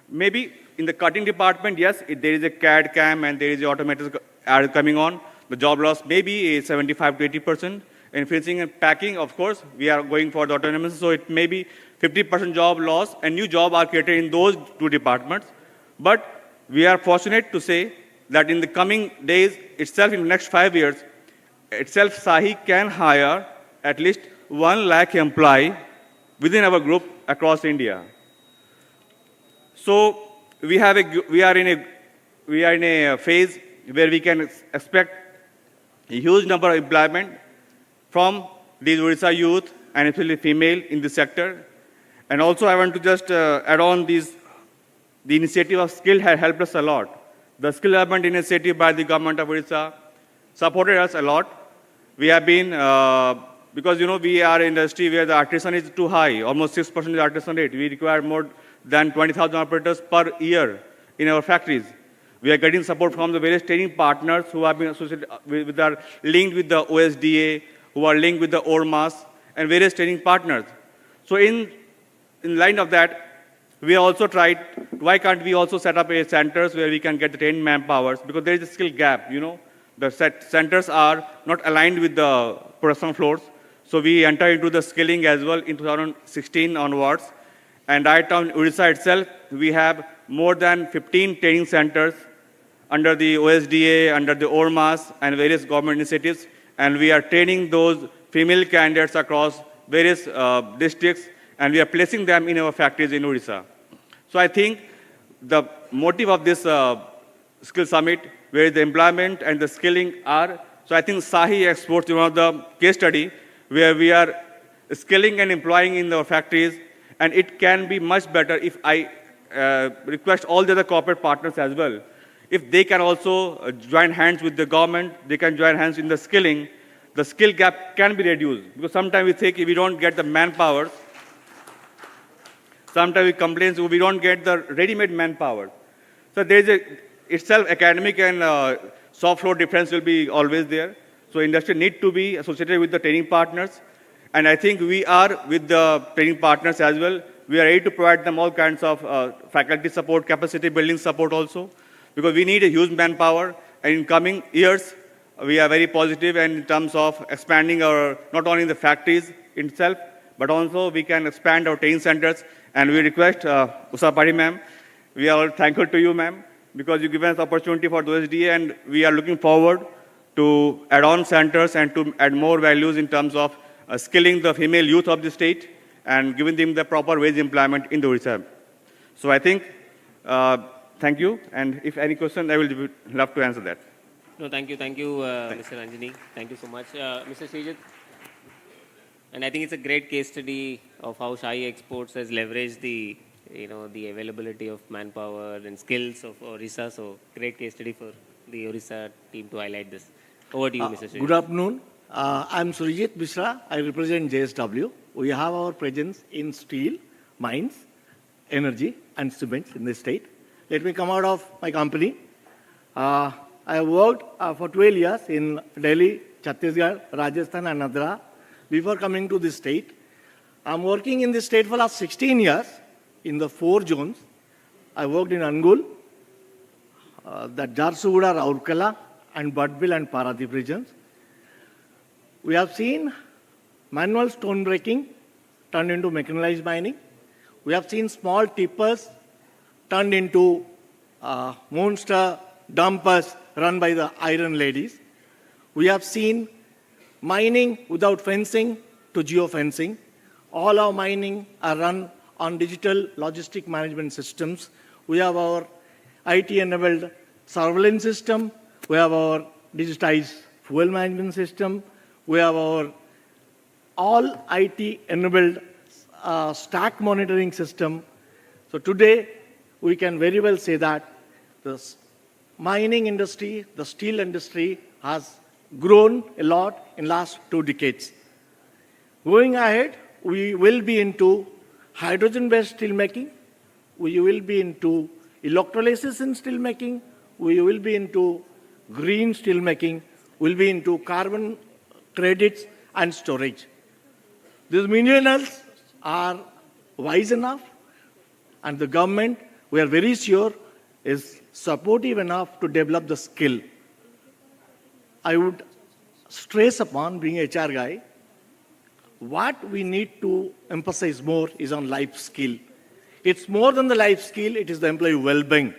Maybe in the cutting department, yes, if there is a CAD CAM and there is automators are coming on, the job loss may be 75 to 80%. In finishing and packing, of course, we are going for the autonomous, so it may be 50% job loss, and new jobs are created in those 2 departments. But we are fortunate to say that in the coming days itself, in the next 5 years, itself Sahi can hire at least 1 lakh employee within our group across India. So we are in a phase where we can expect a huge number of employment from these Odisha youth and especially female in this sector. And also I want to just add on this, the initiative of skill has helped us a lot. The skill development initiative by the government of Odisha supported us a lot. We have been, because you know we are in an industry where the attrition is too high, almost 6% is attrition rate. We require more than 20,000 operators per year in our factories. We are getting support from the various training partners who have been associated linked with the OSDA, who are linked with the ORMAS, and various training partners. So in line of that, we also tried, why can't we also set up centers where we can get the trained manpowers, because there is a skill gap, you know. The centers are not aligned with the production floors. So we entered into the skilling as well in 2016 onwards. And right now in Odisha itself, we have more than 15 training centers under the OSDA, under the ORMAS, and various government initiatives. And we are training those female candidates across various districts, and we are placing them in our factories in Odisha. So I think the motive of this skill summit, where the employment and the skilling are, so I think Sahi Exports is one of the case study where we are skilling and employing in our factories, and it can be much better if I request all the other corporate partners as well. If they can also join hands with the government, they can join hands in the skilling, the skill gap can be reduced. Because sometimes we think if we don't get the manpower, sometimes we complain we don't get the ready-made manpower. So there is itself academic and soft floor difference will be always there. So industry need to be associated with the training partners. And I think we are with the training partners as well. We are ready to provide them all kinds of faculty support, capacity building support also. Because we need a huge manpower. And in coming years, we are very positive in terms of expanding our, not only the factories itself, but also we can expand our training centers. And we request Usha Pari ma'am, we are all thankful to you ma'am, because you give us opportunity for the OSDA, and we are looking forward to add on centers and to add more values in terms of skilling the female youth of the state and giving them the proper wage employment in the Odisha. So I think, thank you, and if any question, I will love to answer that. No, thank you, Mr. Anjani. Thank you so much. Mr. Srijit, and I think it's a great case study of how Shai Exports has leveraged the, the availability of manpower and skills of Odisha. So great case study for the Odisha team to highlight this. Over to you, Mr. Srijit. Good afternoon. I'm Surya Mishra. I represent JSW. We have our presence in steel, mines, energy, and cements in this state. Let me come out of my company. I have worked for 12 years in Delhi, Chhattisgarh, Rajasthan, and Andhra before coming to this state. I'm working in this state for last 16 years in the 4 zones. I worked in Angul, the Jharsuguda, Raurkela, and Badbil and Paradip regions. We have seen manual stone breaking turned into mechanized mining. We have seen small tippers turned into monster dumpers run by the iron ladies. We have seen mining without fencing to geofencing. All our mining are run on digital logistic management systems. We have our IT-enabled surveillance system. We have our digitized fuel management system. We have our all IT-enabled stack monitoring system. So today, we can very well say that the mining industry, the steel industry has grown a lot in last 2 decades. Going ahead, we will be into hydrogen-based steel making. We will be into electrolysis in steel making. We will be into green steel making. We'll be into carbon credits and storage. These minerals are wise enough, and the government, we are very sure, is supportive enough to develop the skill. I would stress upon, being a HR guy, what we need to emphasize more is on life skill. It's more than the life skill, it is the employee well-being.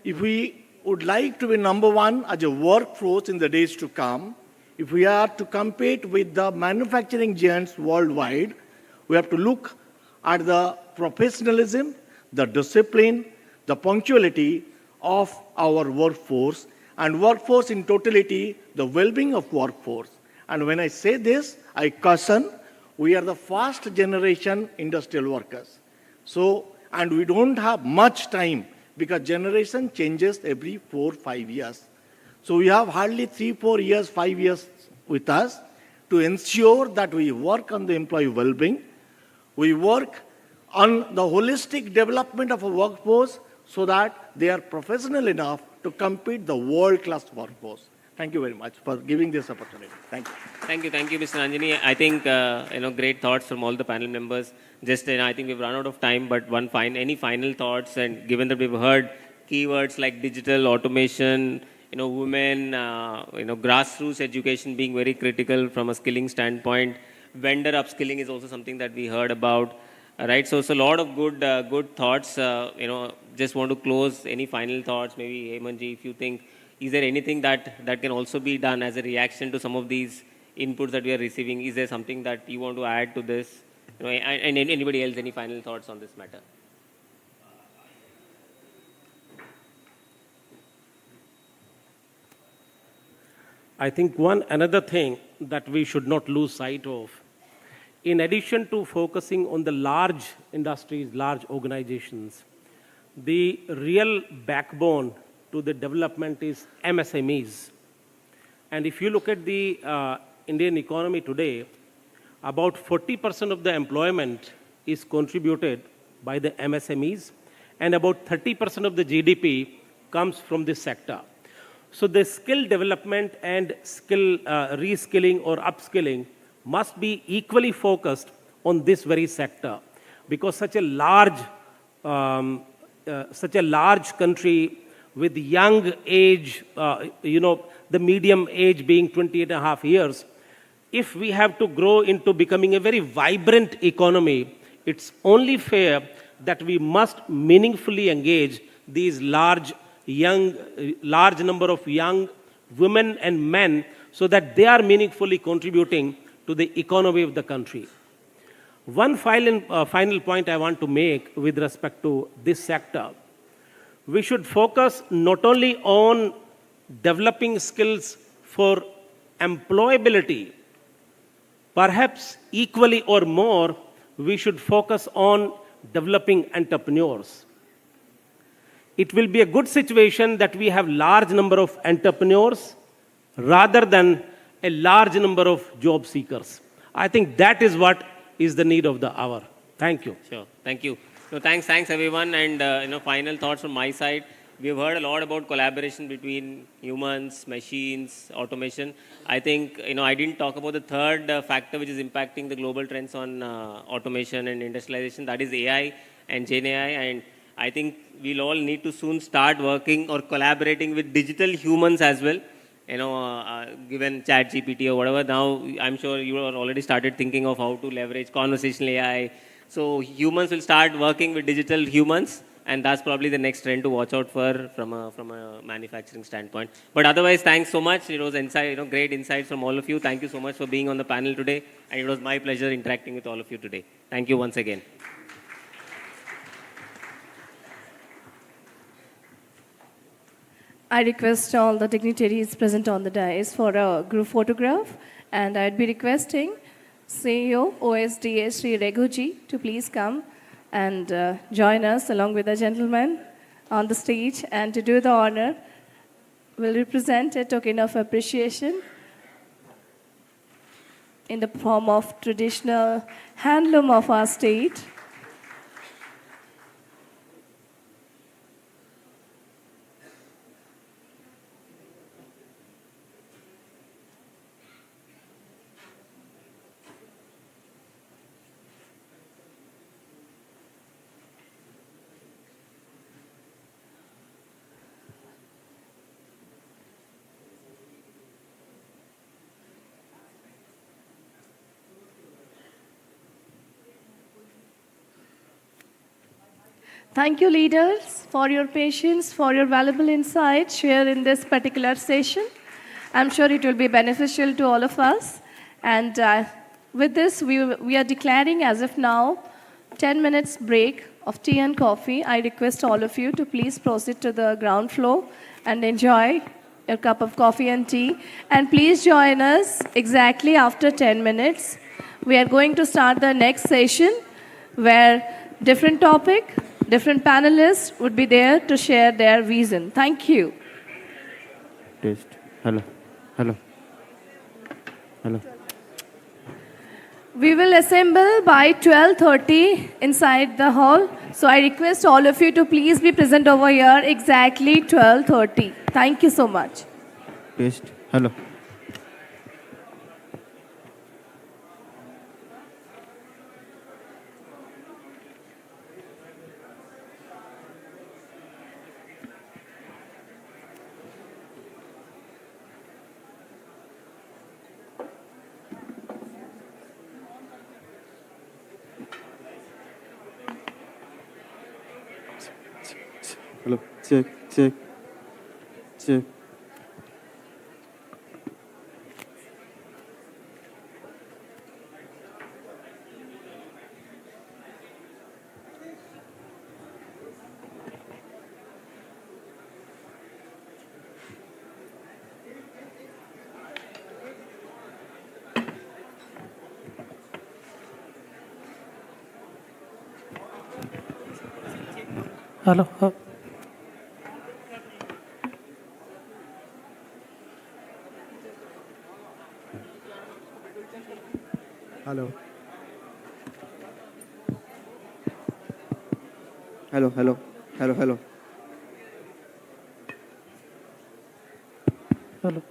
If we would like to be number one as a workforce in the days to come, if we are to compete with the manufacturing giants worldwide, we have to look at the professionalism, the discipline, the punctuality of our workforce, and workforce in totality, the well-being of workforce. And when I say this, I caution, we are the first generation industrial workers. So, and we don't have much time because generation changes every 4-5 years. So we have hardly 3-4 years, 5 years with us to ensure that we work on the employee well-being. We work on the holistic development of a workforce so that they are professional enough to compete the world-class workforce. Thank you very much for giving this opportunity. Thank you. Thank you, Mr. Anjani. I think, great thoughts from all the panel members. Just, I think we've run out of time, but any final thoughts, and given that we've heard keywords like digital, automation, women, grassroots education being very critical from a skilling standpoint. Vendor upskilling is also something that we heard about. All right, so a lot of good thoughts. Just want to close. Any final thoughts? Maybe Hemanji, if you think, is there anything that can also be done as a reaction to some of these inputs that we are receiving? Is there something that you want to add to this? And anybody else, any final thoughts on this matter? I think another thing that we should not lose sight of, in addition to focusing on the large industries, large organizations, the real backbone to the development is MSMEs. And if you look at the Indian economy today, about 40% of the employment is contributed by the MSMEs, and about 30% of the GDP comes from this sector. So the skill development and skill reskilling or upskilling must be equally focused on this very sector, because such a large country with young age, the medium age being 20.5 years, if we have to grow into becoming a very vibrant economy, it's only fair that we must meaningfully engage these large number of young women and men so that they are meaningfully contributing to the economy of the country. One final point I want to make with respect to this sector: we should focus not only on developing skills for employability, perhaps equally or more, we should focus on developing entrepreneurs. It will be a good situation that we have large number of entrepreneurs rather than a large number of job seekers. I think that is what is the need of the hour. Thank you. Sure. Thank you. So thanks everyone. And final thoughts from my side. We have heard a lot about collaboration between humans, machines, automation. I think I didn't talk about the third factor which is impacting the global trends on automation and industrialization. That is AI and Gen AI. And I think we'll all need to soon start working or collaborating with digital humans as well. Given ChatGPT or whatever, now I'm sure you are already started thinking of how to leverage conversational AI. So humans will start working with digital humans, and that's probably the next trend to watch out for from a manufacturing standpoint. But otherwise, thanks so much. It was great insights from all of you. Thank you so much for being on the panel today, and it was my pleasure interacting with all of you today. Thank you once again. I request all the dignitaries present on the dais for a group photograph, and I'd be requesting CEO OSDA Sri Raghuji to please come and join us along with the gentleman on the stage, and to do the honor will represent a token of appreciation in the form of traditional handloom of our state. Thank you, leaders, for your patience, for your valuable insights shared in this particular session. I'm sure it will be beneficial to all of us. And with this, we are declaring as of now 10 minutes break of tea and coffee. I request all of you to please proceed to the ground floor and enjoy your cup of coffee and tea. And please join us exactly after 10 minutes. We are going to start the next session where different topic, different panelists would be there to share their vision. Thank you. Test. Hello. Hello. Hello. We will assemble by 12:30 inside the hall. So I request all of you to please be present over here exactly 12:30. Thank you so much. Test. Hello. Hello. Check, check, check. Hello. Hello. Hello, hello, hello, hello. Hello.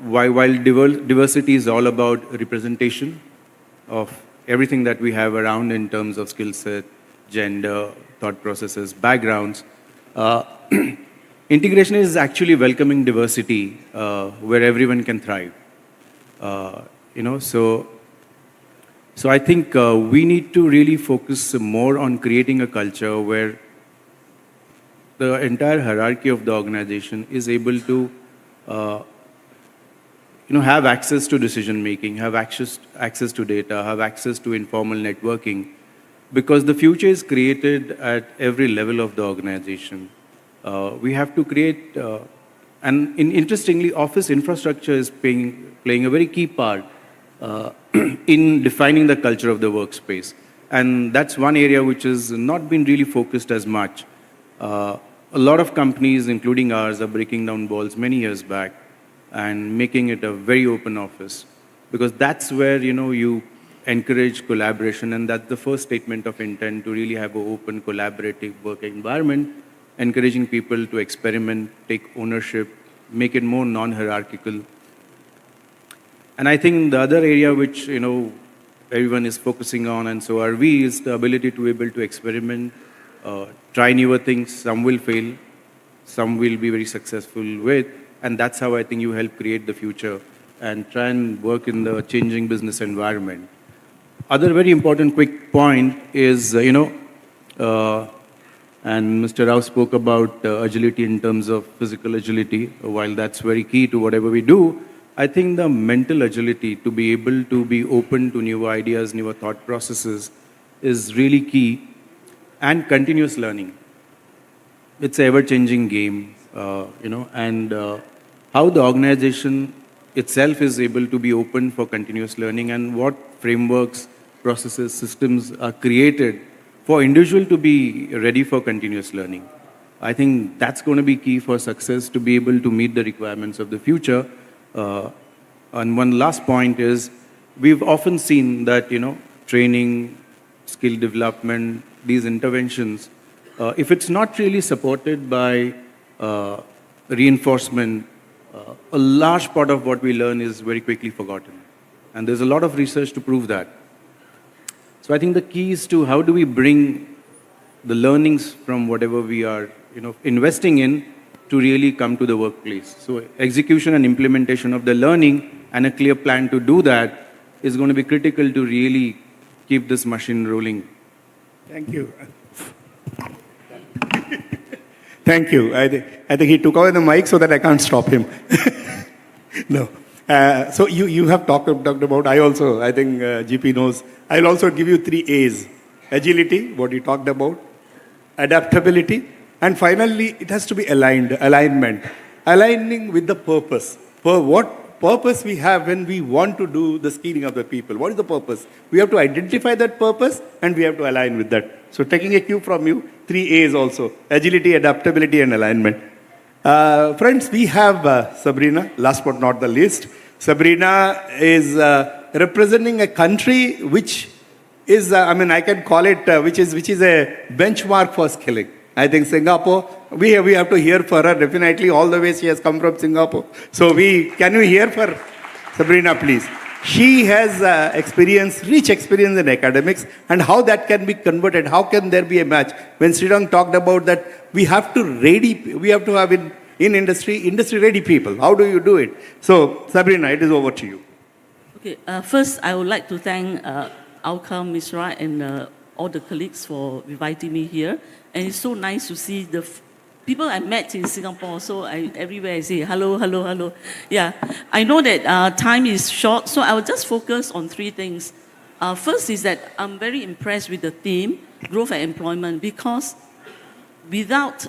while diversity is all about representation of everything that we have around in terms of skill set, gender, thought processes, backgrounds, integration is actually welcoming diversity where everyone can thrive. So I think we need to really focus more on creating a culture where the entire hierarchy of the organization is able to have access to decision making, have access to data, have access to informal networking, because the future is created at every level of the organization. We have to create, and interestingly, office infrastructure is playing a very key part in defining the culture of the workspace. And that's one area which has not been really focused as much. A lot of companies, including ours, are breaking down walls many years back and making it a very open office, because that's where you encourage collaboration, and that's the first statement of intent, to really have an open, collaborative work environment, encouraging people to experiment, take ownership, make it more non-hierarchical. And I think the other area which everyone is focusing on, and so are we, is the ability to be able to experiment, try newer things. Some will fail, some will be very successful with, and that's how I think you help create the future and try and work in the changing business environment. Other very important quick point is, and Mr. Rao spoke about agility in terms of physical agility. While that's very key to whatever we do, I think the mental agility, to be able to be open to new ideas, newer thought processes, is really key. And continuous learning. It's an ever-changing game, and how the organization itself is able to be open for continuous learning, and what frameworks, processes, systems are created for individual to be ready for continuous learning. I think that's going to be key for success, to be able to meet the requirements of the future. And one last point is, we've often seen that, training, skill development, these interventions, if it's not really supported by reinforcement, a large part of what we learn is very quickly forgotten. And there's a lot of research to prove that. So I think the key is to how do we bring the learnings from whatever we are investing in to really come to the workplace. So execution and implementation of the learning and a clear plan to do that is going to be critical to really keep this machine rolling. Thank you. Thank you. I think he took away the mic so that I can't stop him. No. So you have talked about, I think GP knows, I'll also give you 3 A's. Agility, what you talked about, adaptability, and finally it has to be alignment. Aligning with the purpose. What purpose we have when we want to do the skilling of the people. What is the purpose? We have to identify that purpose and we have to align with that. So taking a cue from you, 3 A's also, agility, adaptability, and alignment. Friends, we have Sabrina, last but not the least. Sabrina is representing a country which is, I can call it, which is a benchmark for skilling. I think Singapore, we have to hear for her, definitely, all the way she has come from Singapore. So can we hear for Sabrina, please? She has rich experience in academics, and how that can be converted, how can there be a match? When Sridhar talked about that, we have to have in industry-ready people. How do you do it? So, Sabrina, it is over to you. Okay, first I would like to thank Alka, Misra, and all the colleagues for inviting me here. And it's so nice to see the people I met in Singapore. So everywhere I say hello, hello, hello. Yeah, I know that time is short, so I will just focus on 3 things. First is that I'm very impressed with the theme, growth and employment, because without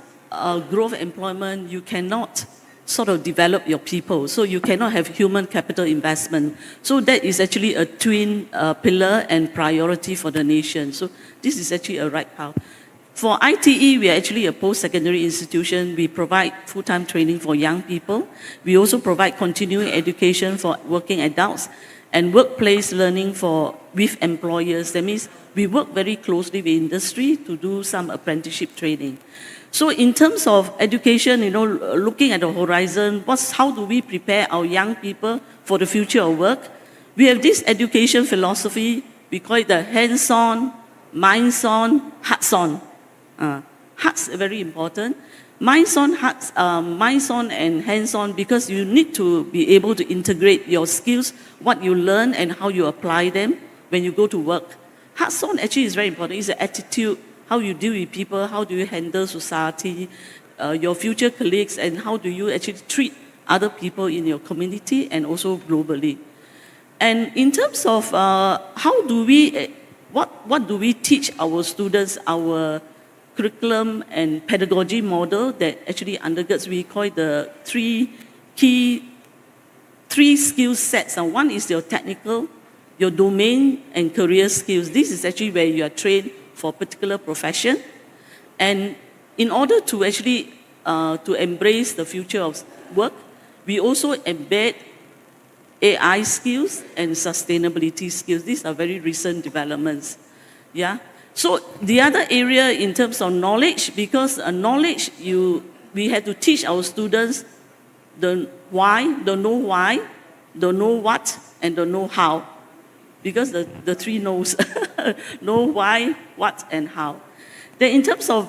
growth and employment, you cannot sort of develop your people. So you cannot have human capital investment. So that is actually a twin pillar and priority for the nation. So this is actually a right path. For ITE, we are actually a post-secondary institution. We provide full-time training for young people. We also provide continuing education for working adults. and workplace learning with employers. That means we work very closely with industry to do some apprenticeship training. So in terms of education, looking at the horizon, how do we prepare our young people for the future of work? We have this education philosophy, we call it the hands-on, minds-on, hearts-on. Hearts are very important. Minds-on and hands-on, because you need to be able to integrate your skills, what you learn and how you apply them when you go to work. Hearts-on actually is very important. It's the attitude, how you deal with people, how do you handle society, your future colleagues, and how do you actually treat other people in your community and also globally. And in terms of what do we teach our students, our curriculum and pedagogy model that actually undergirds, we call it the three skill sets. And one is your technical, your domain and career skills. This is actually where you are trained for a particular profession. And in order to actually to embrace the future of work, we also embed AI skills and sustainability skills. These are very recent developments. Yeah. So the other area in terms of knowledge, because knowledge, we have to teach our students the why, the know what, and the know how. Because the three knows, know why, what, and how. Then in terms of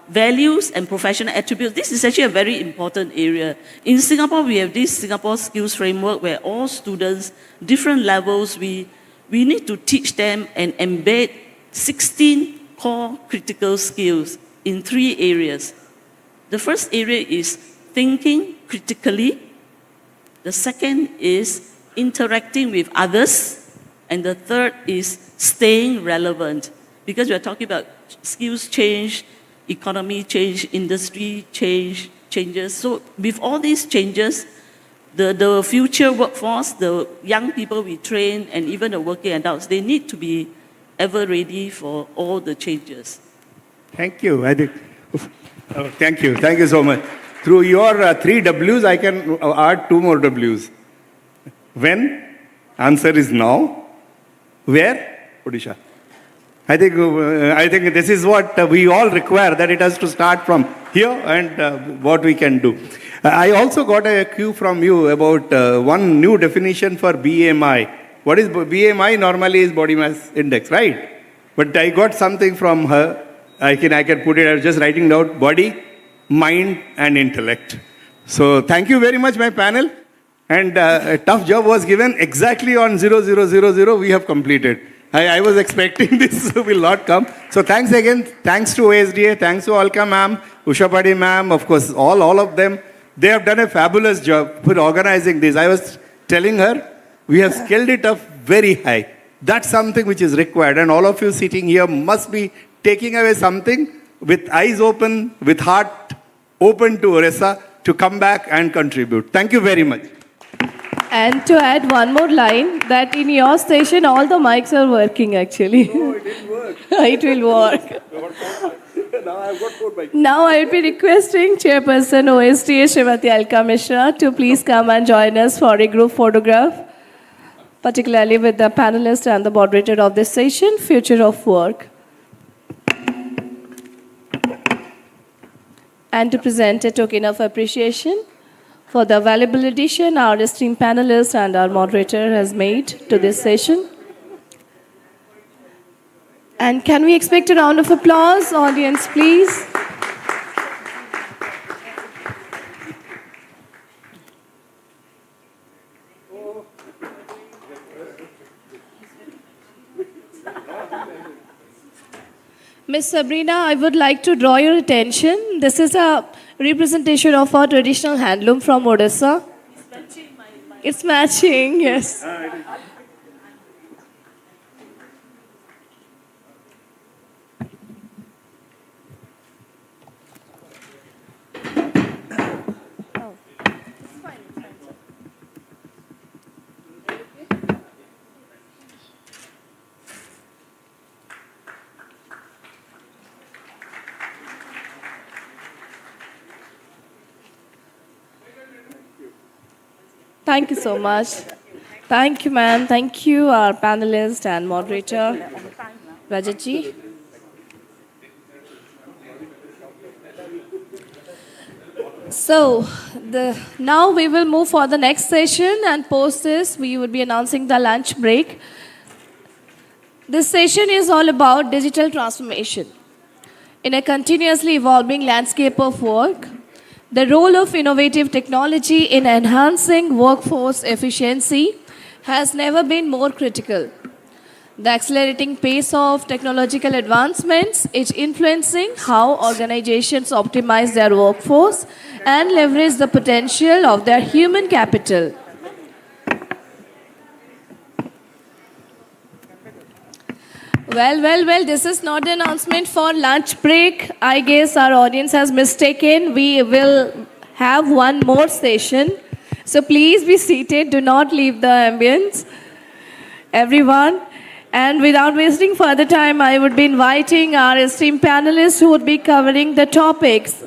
values and professional attributes, this is actually a very important area. In Singapore, we have this Singapore Skills Framework where all students, different levels, we need to teach them and embed 16 core critical skills in 3 areas. The first area is thinking critically. The second is interacting with others. And the third is staying relevant. Because we are talking about skills change, economy change, industry changes. So with all these changes, the future workforce, the young people we train, and even the working adults, they need to be ever ready for all the changes. Thank you. Thank you. Thank you so much. Through your 3 W's, I can add 2 more W's. When? Answer is now. Where? Odisha. I think this is what we all require, that it has to start from here and what we can do. I also got a cue from you about one new definition for BMI. What is BMI? Normally is body mass index, right? But I got something from her. I can put it, I was just writing down body, mind and intellect. So thank you very much, my panel. And a tough job was given exactly on 0000 we have completed. I was expecting this will not come. So thanks again. Thanks to OSDA. Thanks to Alka ma'am, Usha Padi ma'am, of course, all of them. They have done a fabulous job for organizing this. I was telling her, we have scaled it up very high. That's something which is required. And all of you sitting here must be taking away something with eyes open, with heart open to Odisha to come back and contribute. Thank you very much. And to add one more line, that in your station, all the mics are working actually. No, it didn't work. It will work. Now I've got 4 mics. Now I will be requesting Chairperson OSDA Srimati Alka Mishra to please come and join us for a group photograph, particularly with the panelist and the moderator of this session, Future of Work. And to present a token of appreciation for the valuable addition our esteemed panelist and our moderator has made to this session. And can we expect a round of applause, audience, please? Ms. Sabrina, I would like to draw your attention. This is a representation of our traditional handloom from Odisha. It's matching, yes. Thank you so much. Thank you, ma'am. Thank you, our panelist and moderator, Rajatji. So, now we will move for the next session, and post this, we would be announcing the lunch break. This session is all about digital transformation. In a continuously evolving landscape of work, the role of innovative technology in enhancing workforce efficiency has never been more critical. The accelerating pace of technological advancements is influencing how organizations optimize their workforce and leverage the potential of their human capital. Well, this is not an announcement for lunch break. I guess our audience has mistaken. We will have one more session. So please be seated. Do not leave the ambience. Everyone. And without wasting further time, I would be inviting our esteemed panelists who would be covering the topics: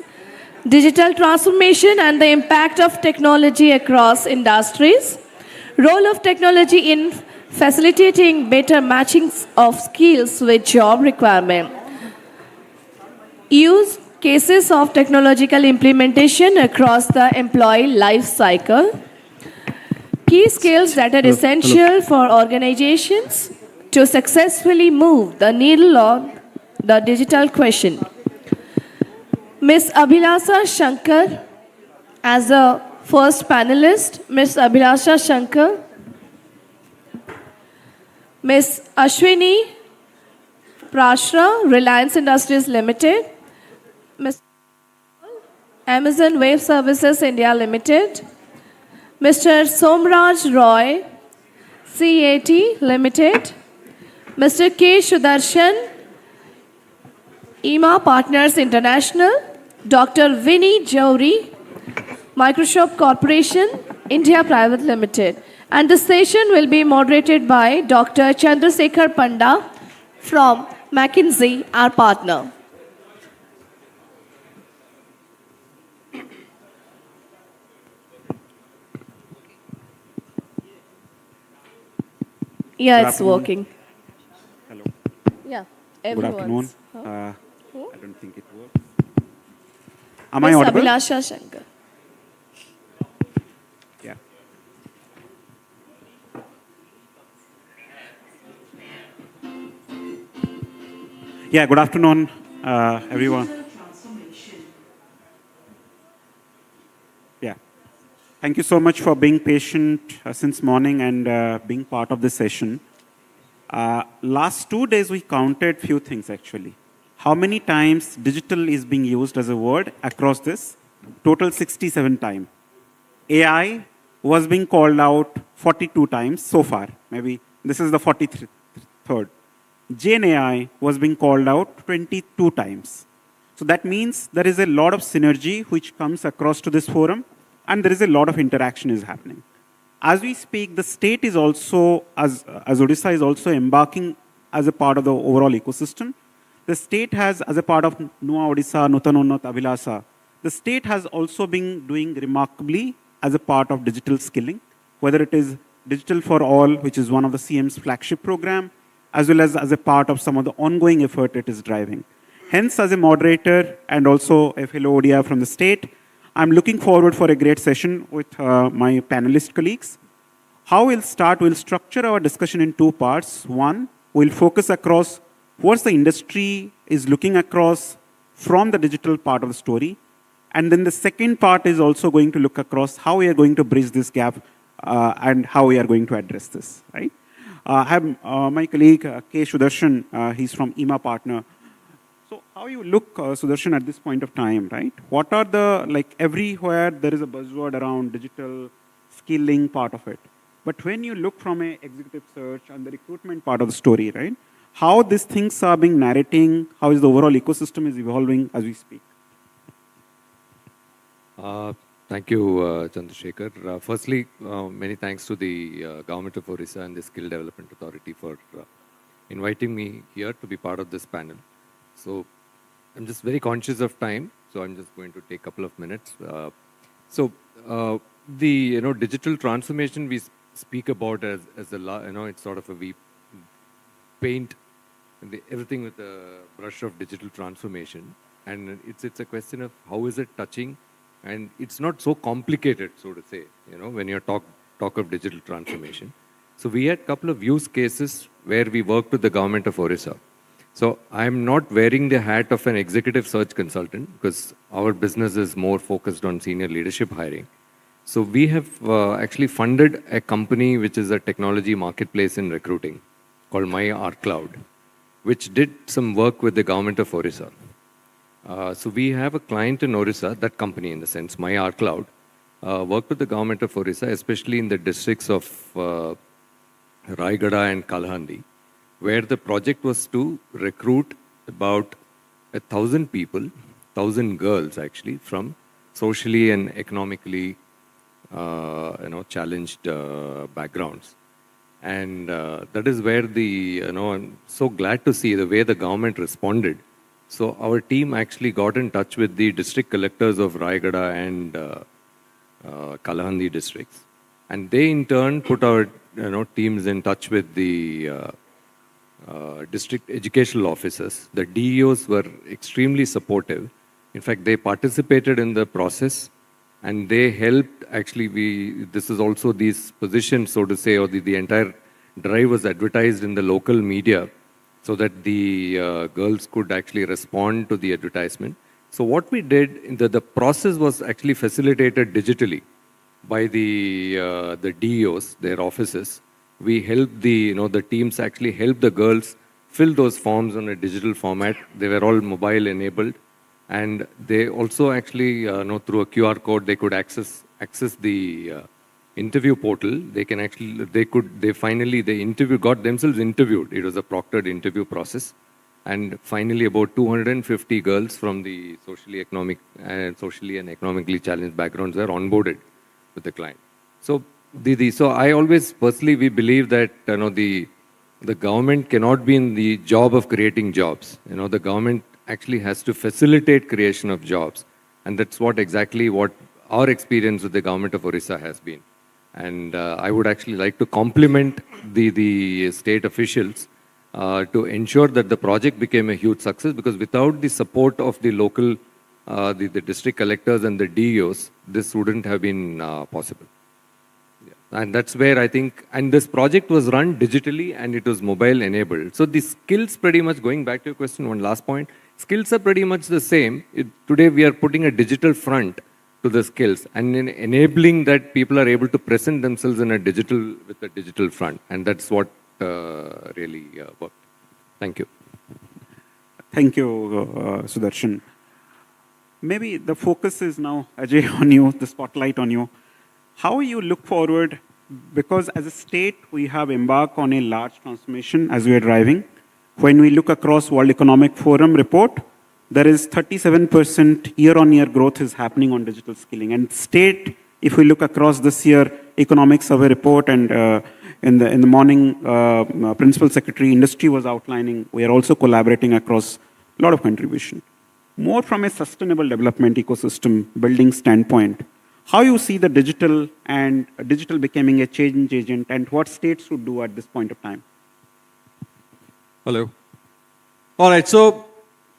digital transformation and the impact of technology across industries, role of technology in facilitating better matching of skills with job requirement, use cases of technological implementation across the employee life cycle, key skills that are essential for organizations to successfully move the needle on the digital question. Ms. Abhilasha Shankar as the first panelist, Ms. Abhilasha Shankar, Ms. Ashwini Prashra, Reliance Industries Limited, Ms. Amazon Web Services India Limited, Mr. Somraj Roy, CAT Limited, Mr. K. Sudarshan, EMA Partners International, Dr. Vinny Jowri, Microsoft Corporation, India Private Limited. And the session will be moderated by Dr. Chandrasekhar Panda from McKinsey, our partner. Yeah, it's working. Hello. Yeah, Good afternoon. everyone's. I don't think it works. Am I Ms. audible? Abhilasha Shankar. Yeah. Yeah, good afternoon, everyone. Yeah. Thank you so much for being patient since morning and being part of this session. Last 2 days, we counted few things, actually. How many times digital is being used as a word across this? Total 67 times. AI was being called out 42 times so far. Maybe this is the 43rd. Gen AI was being called out 22 times. So that means there is a lot of synergy which comes across to this forum, and there is a lot of interaction is happening. As we speak, the state is also, as Odisha is also embarking as a part of the overall ecosystem. The state has, as a part of NUA Odisha, Nutanonat Abhilasha, the state has also been doing remarkably as a part of digital skilling, whether it is Digital for All, which is one of the CM's flagship program, as well as a part of some of the ongoing effort it is driving. Hence, as a moderator and also a fellow ODI from the state, I'm looking forward for a great session with my panelist colleagues. How we'll start, we'll structure our discussion in two parts. One, we'll focus across what the industry is looking across from the digital part of the story. And then the second part is also going to look across how we are going to bridge this gap and how we are going to address this, right? I have my colleague, K. Sudarshan, he's from EMA Partner. So how you look, Sudarshan, at this point of time, right? What are the, like everywhere there is a buzzword around digital skilling part of it. But when you look from a executive search and the recruitment part of the story, right? How these things are being narrating, how is the overall ecosystem is evolving as we speak? Thank you, Chandrasekhar. Firstly, many thanks to the Government of Odisha and the Skill Development Authority for inviting me here to be part of this panel. So I'm just very conscious of time, so I'm just going to take a couple of minutes. The digital transformation we speak about as a, it's sort of we paint everything with a brush of digital transformation. And it's a question of how is it touching, and it's not so complicated, so to say, when you talk of digital transformation. So we had a couple of use cases where we worked with the government of Odisha. So I'm not wearing the hat of an executive search consultant because our business is more focused on senior leadership hiring. So we have actually funded a company which is a technology marketplace in recruiting called My Cloud, which did some work with the government of Odisha. So we have a client in Odisha, that company in the sense, My Cloud, worked with the government of Odisha, especially in the districts of Raigada and Kalahandi, where the project was to recruit about 1,000 people, 1,000 girls actually, from socially and economically challenged backgrounds. And that is where I'm so glad to see the way the government responded. So our team actually got in touch with the district collectors of Raigada and Kalahandi districts. And they in turn put our teams in touch with the district educational officers. The DEOs were extremely supportive. In fact, they participated in the process and they helped. Actually, this is also these positions, so to say, or the entire drive was advertised in the local media so that the girls could actually respond to the advertisement. So what we did, the process was actually facilitated digitally by the DEOs, their offices. We helped the teams actually helped the girls fill those forms on a digital format. They were all mobile enabled, and they also actually through a QR code they could access the interview portal. They got themselves interviewed. It was a proctored interview process, and finally about 250 girls from the socially and economically challenged backgrounds were onboarded with the client. So so I always personally we believe that the government cannot be in the job of creating jobs. The government actually has to facilitate creation of jobs, and that's exactly what our experience with the government of Odisha has been. And I would actually like to compliment the state officials to ensure that the project became a huge success, because without the support of the local, the district collectors and the DEOs, this wouldn't have been possible. Yeah. And that's where I think, and this project was run digitally and it was mobile enabled. So the skills pretty much, going back to your question, one last point, skills are pretty much the same. Today we are putting a digital front to the skills and in enabling that people are able to present themselves with a digital front. And that's what really worked. Thank you. Thank you, Sudarshan. Maybe the focus is now, Ajay, on you, the spotlight on you. How you look forward, because as a state, we have embarked on a large transformation as we are driving. When we look across World Economic Forum report, there is 37% year-on-year growth is happening on digital skilling. And state, if we look across this year, economic survey report, and in the morning, Principal Secretary Industry was outlining, we are also collaborating across a lot of contribution. More from a sustainable development ecosystem building standpoint, how you see the digital and digital becoming a change agent, and what states should do at this point of time? Hello. All right, so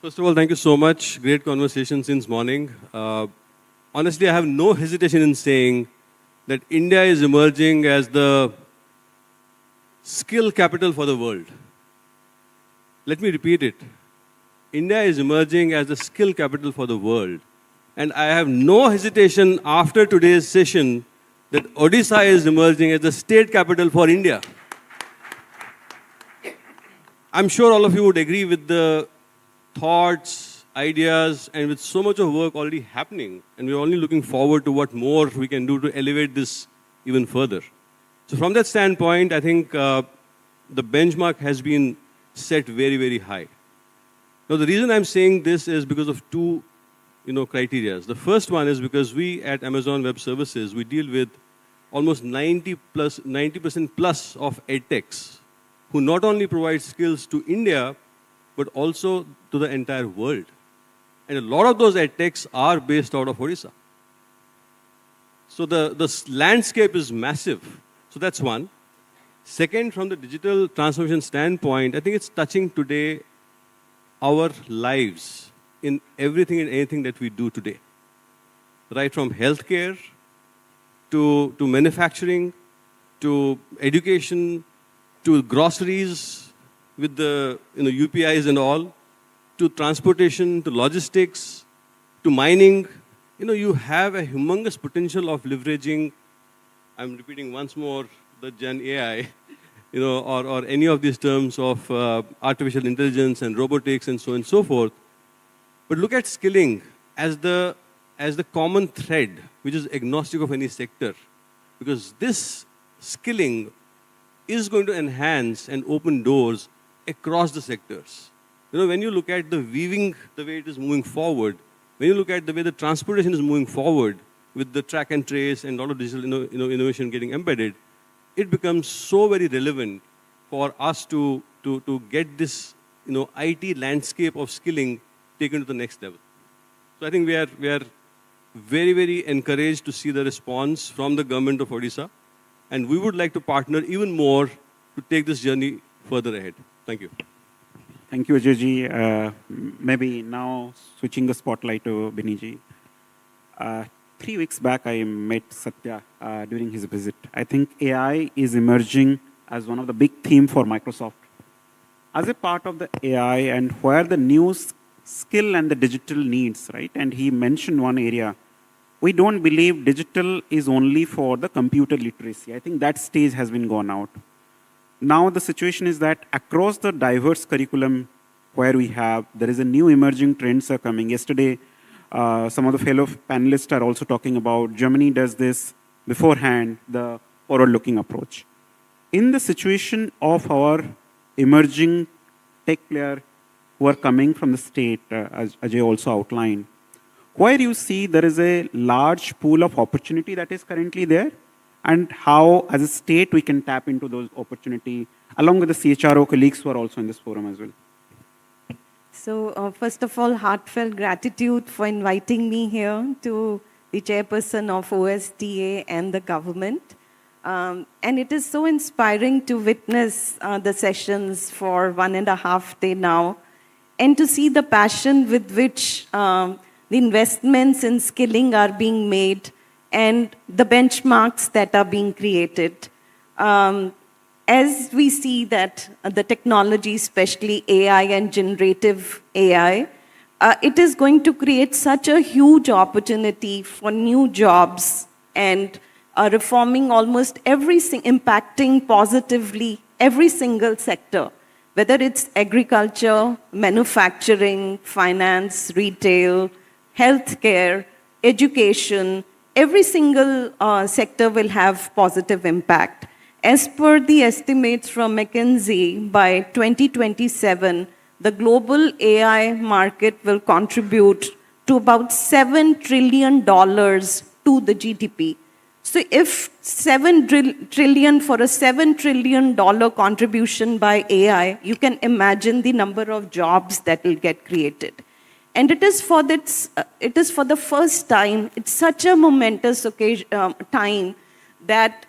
first of all, thank you so much. Great conversation since morning. Honestly, I have no hesitation in saying that India is emerging as the skill capital for the world. Let me repeat it. India is emerging as the skill capital for the world. And I have no hesitation after today's session that Odisha is emerging as the state capital for India. I'm sure all of you would agree with the thoughts, ideas, and with so much of work already happening. And we're only looking forward to what more we can do to elevate this even further. So from that standpoint, I think the benchmark has been set very, very high. Now, the reason I'm saying this is because of two criteria. The first one is because we at Amazon Web Services, we deal with almost 90% plus of edtechs who not only provide skills to India, but also to the entire world. And a lot of those edtechs are based out of Odisha. So the landscape is massive. So that's one. Second, from the digital transformation standpoint, I think it's touching today our lives in everything and anything that we do today. Right from healthcare to manufacturing, to education, to groceries with the UPIs and all, to transportation, to logistics, to mining. You have a humongous potential of leveraging, I'm repeating once more, the Gen AI, or any of these terms of artificial intelligence and robotics and so on and so forth. But look at skilling as the common thread, which is agnostic of any sector, because this skilling is going to enhance and open doors across the sectors. When you look at the weaving, the way it is moving forward, when you look at the way the transportation is moving forward with the track and trace and all of digital innovation getting embedded, it becomes so very relevant for us to get this IT landscape of skilling taken to the next level. So I think we are very, very encouraged to see the response from the government of Odisha, and we would like to partner even more to take this journey further ahead. Thank you. Thank you, Ajay. Maybe now switching the spotlight to Biniji. 3 weeks back, I met Satya during his visit. I think AI is emerging as one of the big themes for Microsoft. As a part of the AI and where the new skill and the digital needs, right? And he mentioned one area. We don't believe digital is only for the computer literacy. I think that stage has been gone out. Now the situation is that across the diverse curriculum where we have, there is a new emerging trends are coming. Yesterday, some of the fellow panelists are also talking about Germany does this beforehand, the forward-looking approach. In the situation of our emerging tech player who are coming from the state, as Ajay also outlined, where you see there is a large pool of opportunity that is currently there, and how, as a state, we can tap into those opportunity, along with the CHRO colleagues who are also in this forum as well. So, first of all, heartfelt gratitude for inviting me here to the chairperson of OSDA and the government. And it is so inspiring to witness the sessions for 1.5 days now, and to see the passion with which the investments in skilling are being made and the benchmarks that are being created. As we see that the technology, especially AI and generative AI, it is going to create such a huge opportunity for new jobs and reforming almost impacting positively every single sector, whether it's agriculture, manufacturing, finance, retail, healthcare, education. Every single sector will have positive impact. As per the estimates from McKinsey, by 2027, the global AI market will contribute to about $7 trillion to the GDP. So if $7 trillion for a $7 trillion contribution by AI, you can imagine the number of jobs that will get created. And it is for the first time, it's such a momentous time that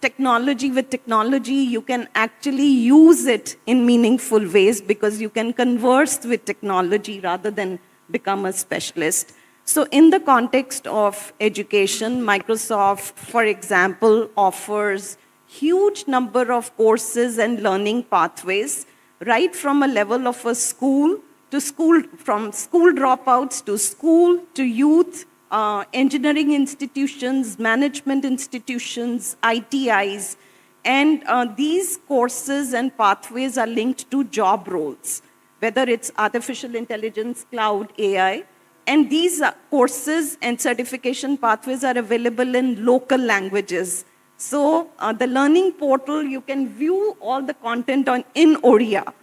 with technology, you can actually use it in meaningful ways because you can converse with technology rather than become a specialist. So in the context of education, Microsoft, for example, offers huge number of courses and learning pathways, right from a level of a school to school, from school dropouts to school to youth, engineering institutions, management institutions, ITIs. And these courses and pathways are linked to job roles, whether it's artificial intelligence, cloud, AI. And these courses and certification pathways are available in local languages. So the learning portal, you can view all the content in Oriya.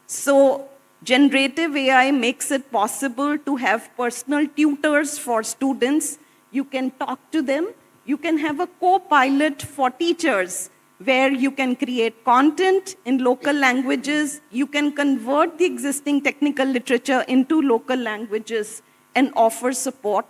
So generative AI makes it possible to have personal tutors for students. You can talk to them. You can have a co-pilot for teachers where you can create content in local languages. You can convert the existing technical literature into local languages and offer support.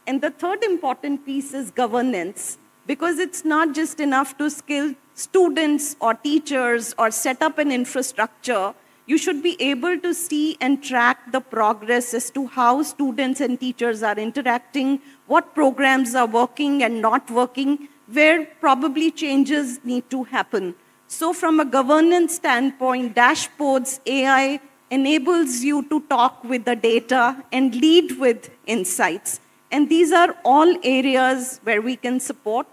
And the third important piece is governance. because it's not just enough to skill students or teachers or set up an infrastructure. You should be able to see and track the progress as to how students and teachers are interacting, what programs are working and not working, where probably changes need to happen. So from a governance standpoint, dashboards, AI enables you to talk with the data and lead with insights. And these are all areas where we can support.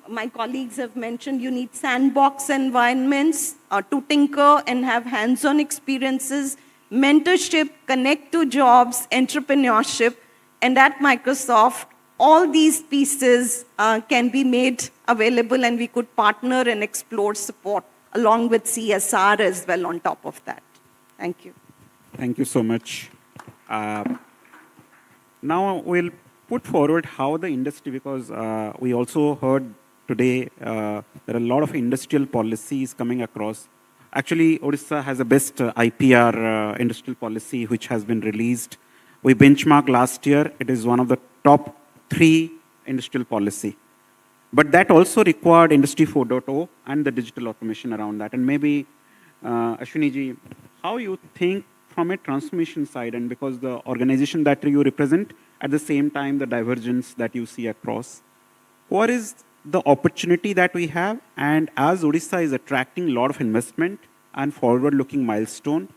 My colleagues have mentioned you need sandbox environments to tinker and have hands-on experiences, mentorship, connect to jobs, entrepreneurship. And at Microsoft, all these pieces can be made available, and we could partner and explore support along with CSR as well on top of that. Thank you. Thank you so much. Now we'll put forward how the industry, because we also heard today there are a lot of industrial policies coming across. Actually, Odisha has the best IPR industrial policy which has been released. We benchmarked last year. It is one of the top 3 industrial policy. But that also required Industry 4.0 and the digital automation around that. And maybe, Ashwini ji, how you think from a transformation side, and because the organization that you represent, at the same time the divergence that you see across, what is the opportunity that we have? And as Odisha is attracting a lot of investment and forward-looking milestone,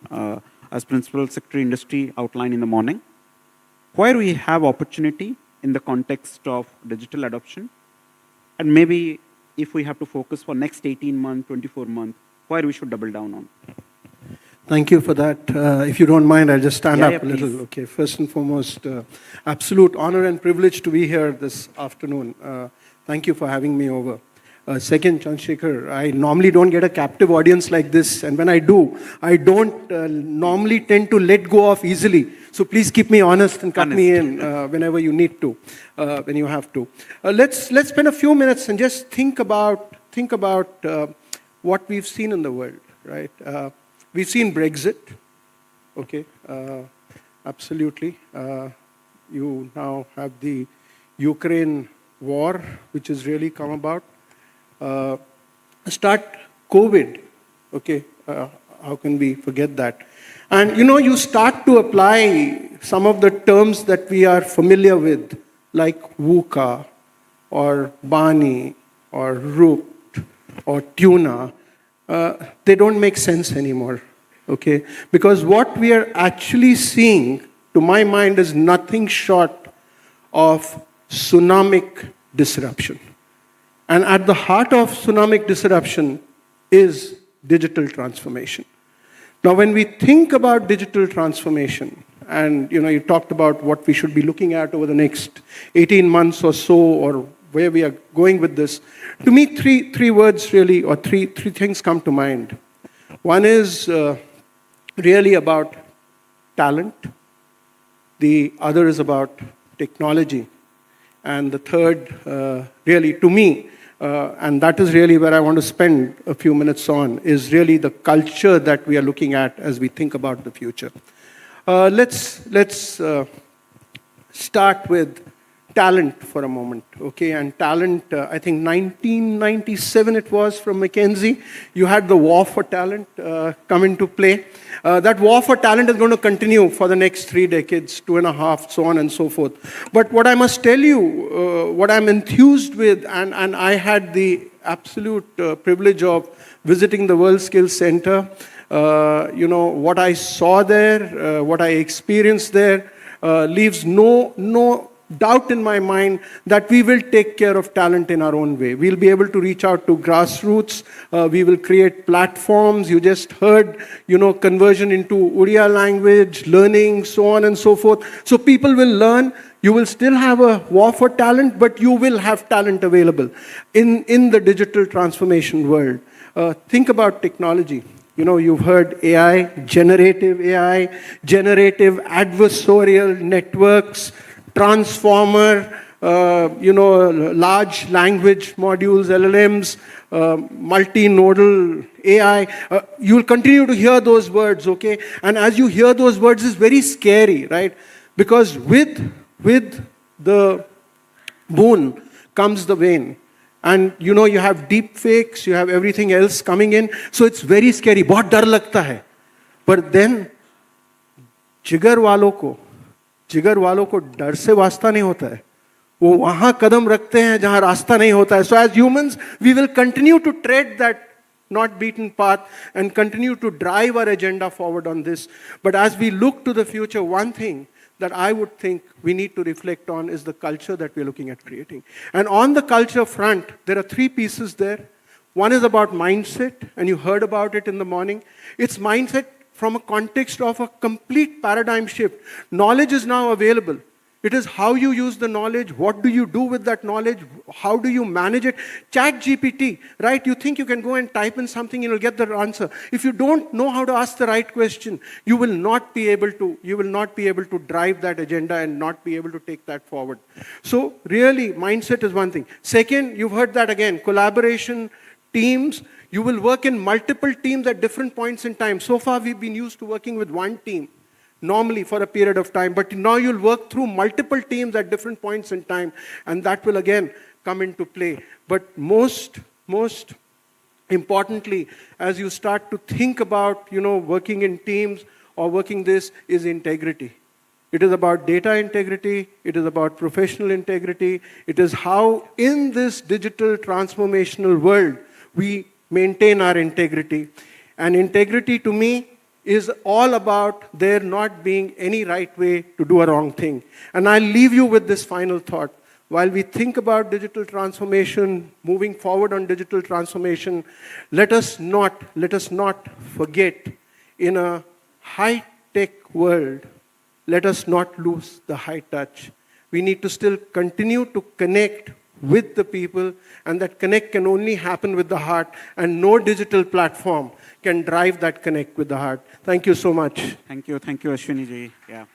as Principal Secretary Industry outlined in the morning, where we have opportunity in the context of digital adoption, and maybe if we have to focus for next 18 months, 24 months, where we should double down on. Thank you for that. If you don't mind, I'll just stand up a please. little. Okay. First and foremost, absolute honor and privilege to be here this afternoon. Thank you for having me over. Second, Chandrasekhar, I normally don't get a captive audience like this, and when I do, I don't normally tend to let go of easily. So please keep me honest and cut me in whenever you need to, when you have to. Let's spend a few minutes and just think about what we've seen in the world, right? We've seen Brexit, okay, absolutely. You now have the Ukraine war, which has really come about. Start COVID, okay, how can we forget that? And you start to apply some of the terms that we are familiar with, like VUCA, or Bani, or Root, or Tuna. They don't make sense anymore, okay? Because what we are actually seeing, to my mind, is nothing short of tsunamic disruption. And at the heart of tsunamic disruption is digital transformation. Now, when we think about digital transformation, and you talked about what we should be looking at over the next 18 months or so, or where we are going with this, to me, three words really, or three things come to mind. One is really about talent. The other is about technology. And the third, really, to me, and that is really where I want to spend a few minutes on, is really the culture that we are looking at as we think about the future. Let's start with talent for a moment, okay? And talent, I think 1997 it was, from McKinsey, you had the war for talent come into play. That war for talent is going to continue for the next 3 decades, 2.5, so on and so forth. But what I must tell you, what I'm enthused with, and I had the absolute privilege of visiting the World Skills Center, what I saw there, what I experienced there, leaves no doubt in my mind that we will take care of talent in our own way. We'll be able to reach out to grassroots. We will create platforms. You just heard, conversion into Odia language, learning, so on and so forth. So people will learn. You will still have a war for talent, but you will have talent available in the digital transformation world. Think about technology. You've heard AI, generative adversarial networks, transformer, large language modules, LLMs, multinodal AI. You'll continue to hear those words, okay? And as you hear those words, it's very scary, right? Because with the boon comes the wane. And you know, you have deep fakes, you have everything else coming in. So it's very scary. बहुत डर लगता है. But then, जिगर वालों को डर से वास्ता नहीं होता है. वो वहां कदम रखते हैं जहां रास्ता नहीं होता है. So as humans, we will continue to tread that not beaten path and continue to drive our agenda forward on this. But as we look to the future, one thing that I would think we need to reflect on is the culture that we're looking at creating. And on the culture front, there are 3 pieces there. One is about mindset, and you heard about it in the morning. It's mindset from a context of a complete paradigm shift. Knowledge is now available. It is how you use the knowledge, what do you do with that knowledge, how do you manage it. Chat GPT, right? You think you can go and type in something and you'll get the answer. If you don't know how to ask the right question, you will not be able to drive that agenda and not be able to take that forward. So really, mindset is one thing. Second, you've heard that again, collaboration, teams. You will work in multiple teams at different points in time. So far, we've been used to working with one team, normally for a period of time, but now you'll work through multiple teams at different points in time, and that will again come into play. But most importantly, as you start to think about, working in teams or working this, is integrity. It is about data integrity, it is about professional integrity, it is how in this digital transformational world we maintain our integrity. And integrity to me is all about there not being any right way to do a wrong thing. And I'll leave you with this final thought. While we think about digital transformation, moving forward on digital transformation, let us not forget, in a high-tech world, let us not lose the high touch. We need to still continue to connect with the people, and that connect can only happen with the heart, and no digital platform can drive that connect with the heart. Thank you so much. Thank you, Ashwini ji. Yeah.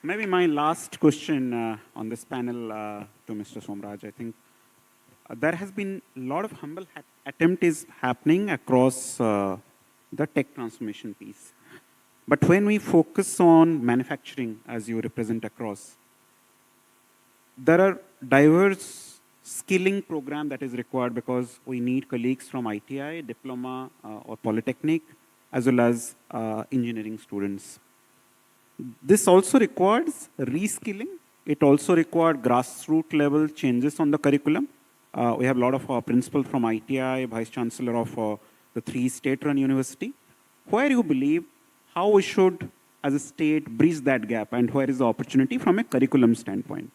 Maybe my last question on this panel to Mr. Somraj. I think there has been a lot of humble attempt is happening across the tech transformation piece. But when we focus on manufacturing, as you represent across, there are diverse skilling program that is required because we need colleagues from ITI, diploma or polytechnic, as well as engineering students. This also requires reskilling. It also requires grassroots level changes on the curriculum. We have a lot of principals from ITI, Vice Chancellor of the 3 state-run university. Where you believe how we should, as a state, bridge that gap, and where is the opportunity from a curriculum standpoint?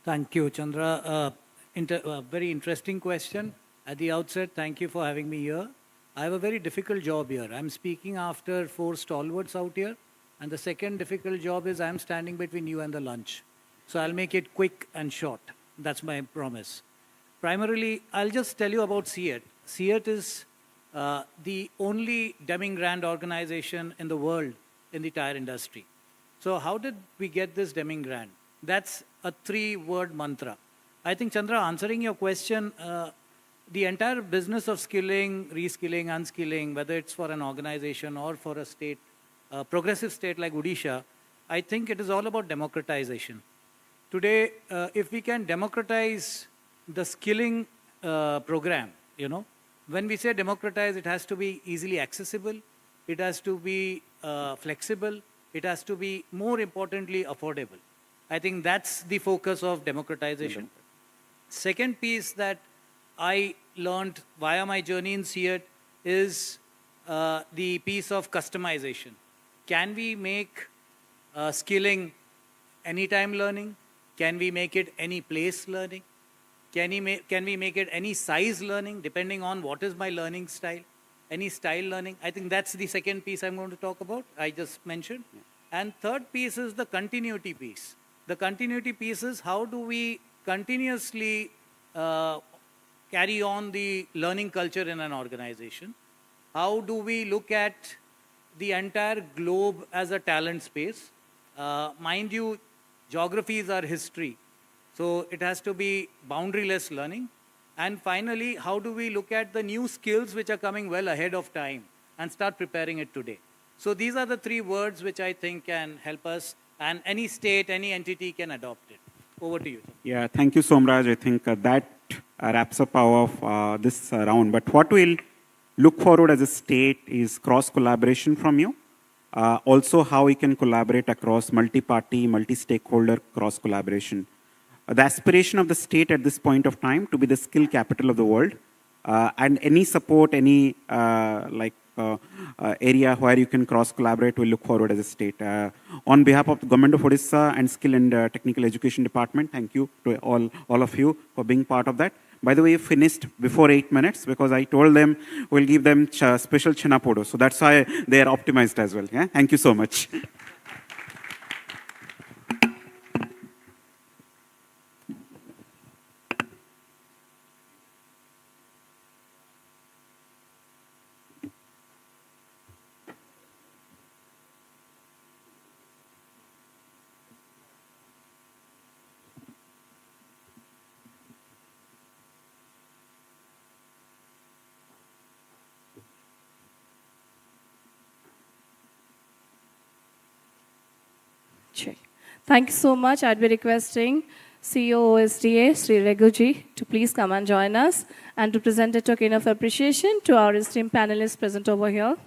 Thank you, Chandra. Very interesting question. At the outset, thank you for having me here. I have a very difficult job here. I'm speaking after 4 stalwarts out here. And the second difficult job is I'm standing between you and the lunch. So I'll make it quick and short. That's my promise. Primarily, I'll just tell you about CEAT. CEAT is the only Deming Grant organization in the world in the tire industry. So how did we get this Deming Grant? That's a 3-word mantra. I think, Chandra, answering your question, the entire business of skilling, reskilling, unskilling, whether it's for an organization or for a state, progressive state like Odisha, I think it is all about democratization. Today, if we can democratize the skilling program, when we say democratize, it has to be easily accessible, it has to be flexible, it has to be, more importantly, affordable. I think that's the focus of democratization. Second piece that I learned via my journey in CEAT is the piece of customization. Can we make skilling anytime learning? Can we make it any place learning? Can we make it any size learning, depending on what is my learning style? Any style learning? I think that's the second piece I'm going to talk about, I just mentioned. Yeah. And third piece is the continuity piece. The continuity piece is how do we continuously carry on the learning culture in an organization? How do we look at the entire globe as a talent space? Mind you, geography is our history. So it has to be boundaryless learning. And finally, how do we look at the new skills which are coming well ahead of time and start preparing it today? So these are the 3 words which I think can help us, and any state, any entity can adopt it. Over to you. Yeah, thank you, Somraj. I think that wraps up our this round. But what we'll look forward as a state is cross-collaboration from you. Also, how we can collaborate across multi-party, multi-stakeholder cross-collaboration. The aspiration of the state at this point of time to be the skill capital of the world, and any support, any area where you can cross-collaborate, we'll look forward as a state. On behalf of the Government of Odisha and Skill and Technical Education Department, thank you to all of you for being part of that. By the way, you finished before 8 minutes because I told them we'll give them special chinapodo. So that's why they are optimized as well. Yeah? Thank you so much. Thank you so much. I'd be requesting CEO OSDA, Sri Raghuji, to please come and join us and to present a token of appreciation to our esteemed panelists present over here.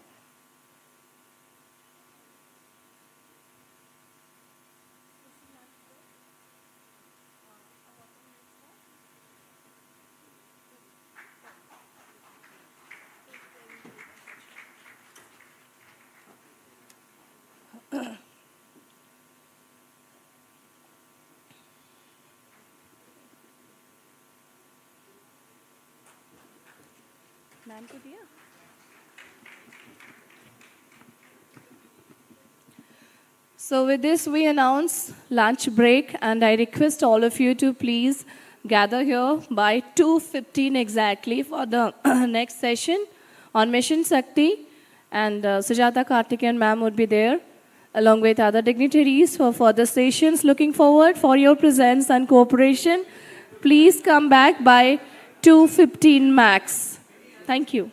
So with this, we announce lunch break, and I request all of you to please gather here by 2:15 exactly for the next session on Mission Shakti, and Sujata Karthikeyan ma'am would be there along with other dignitaries for further sessions. Looking forward for your presence and cooperation. Please come back by 2:15 max. Thank you.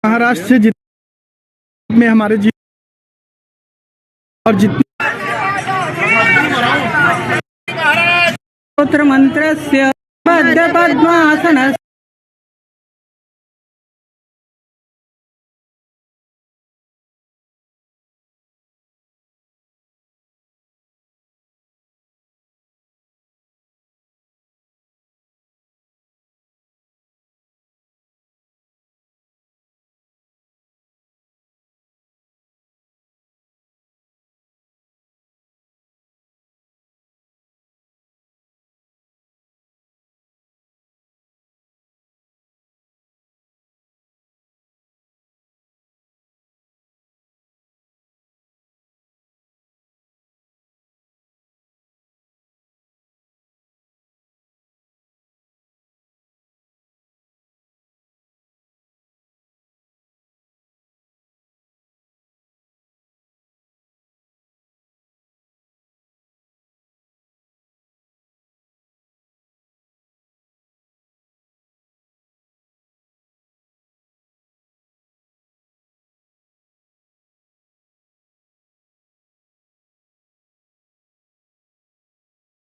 Maharashtra से में हमारे और जितने मंत्रस्य बद्ध पद्मासन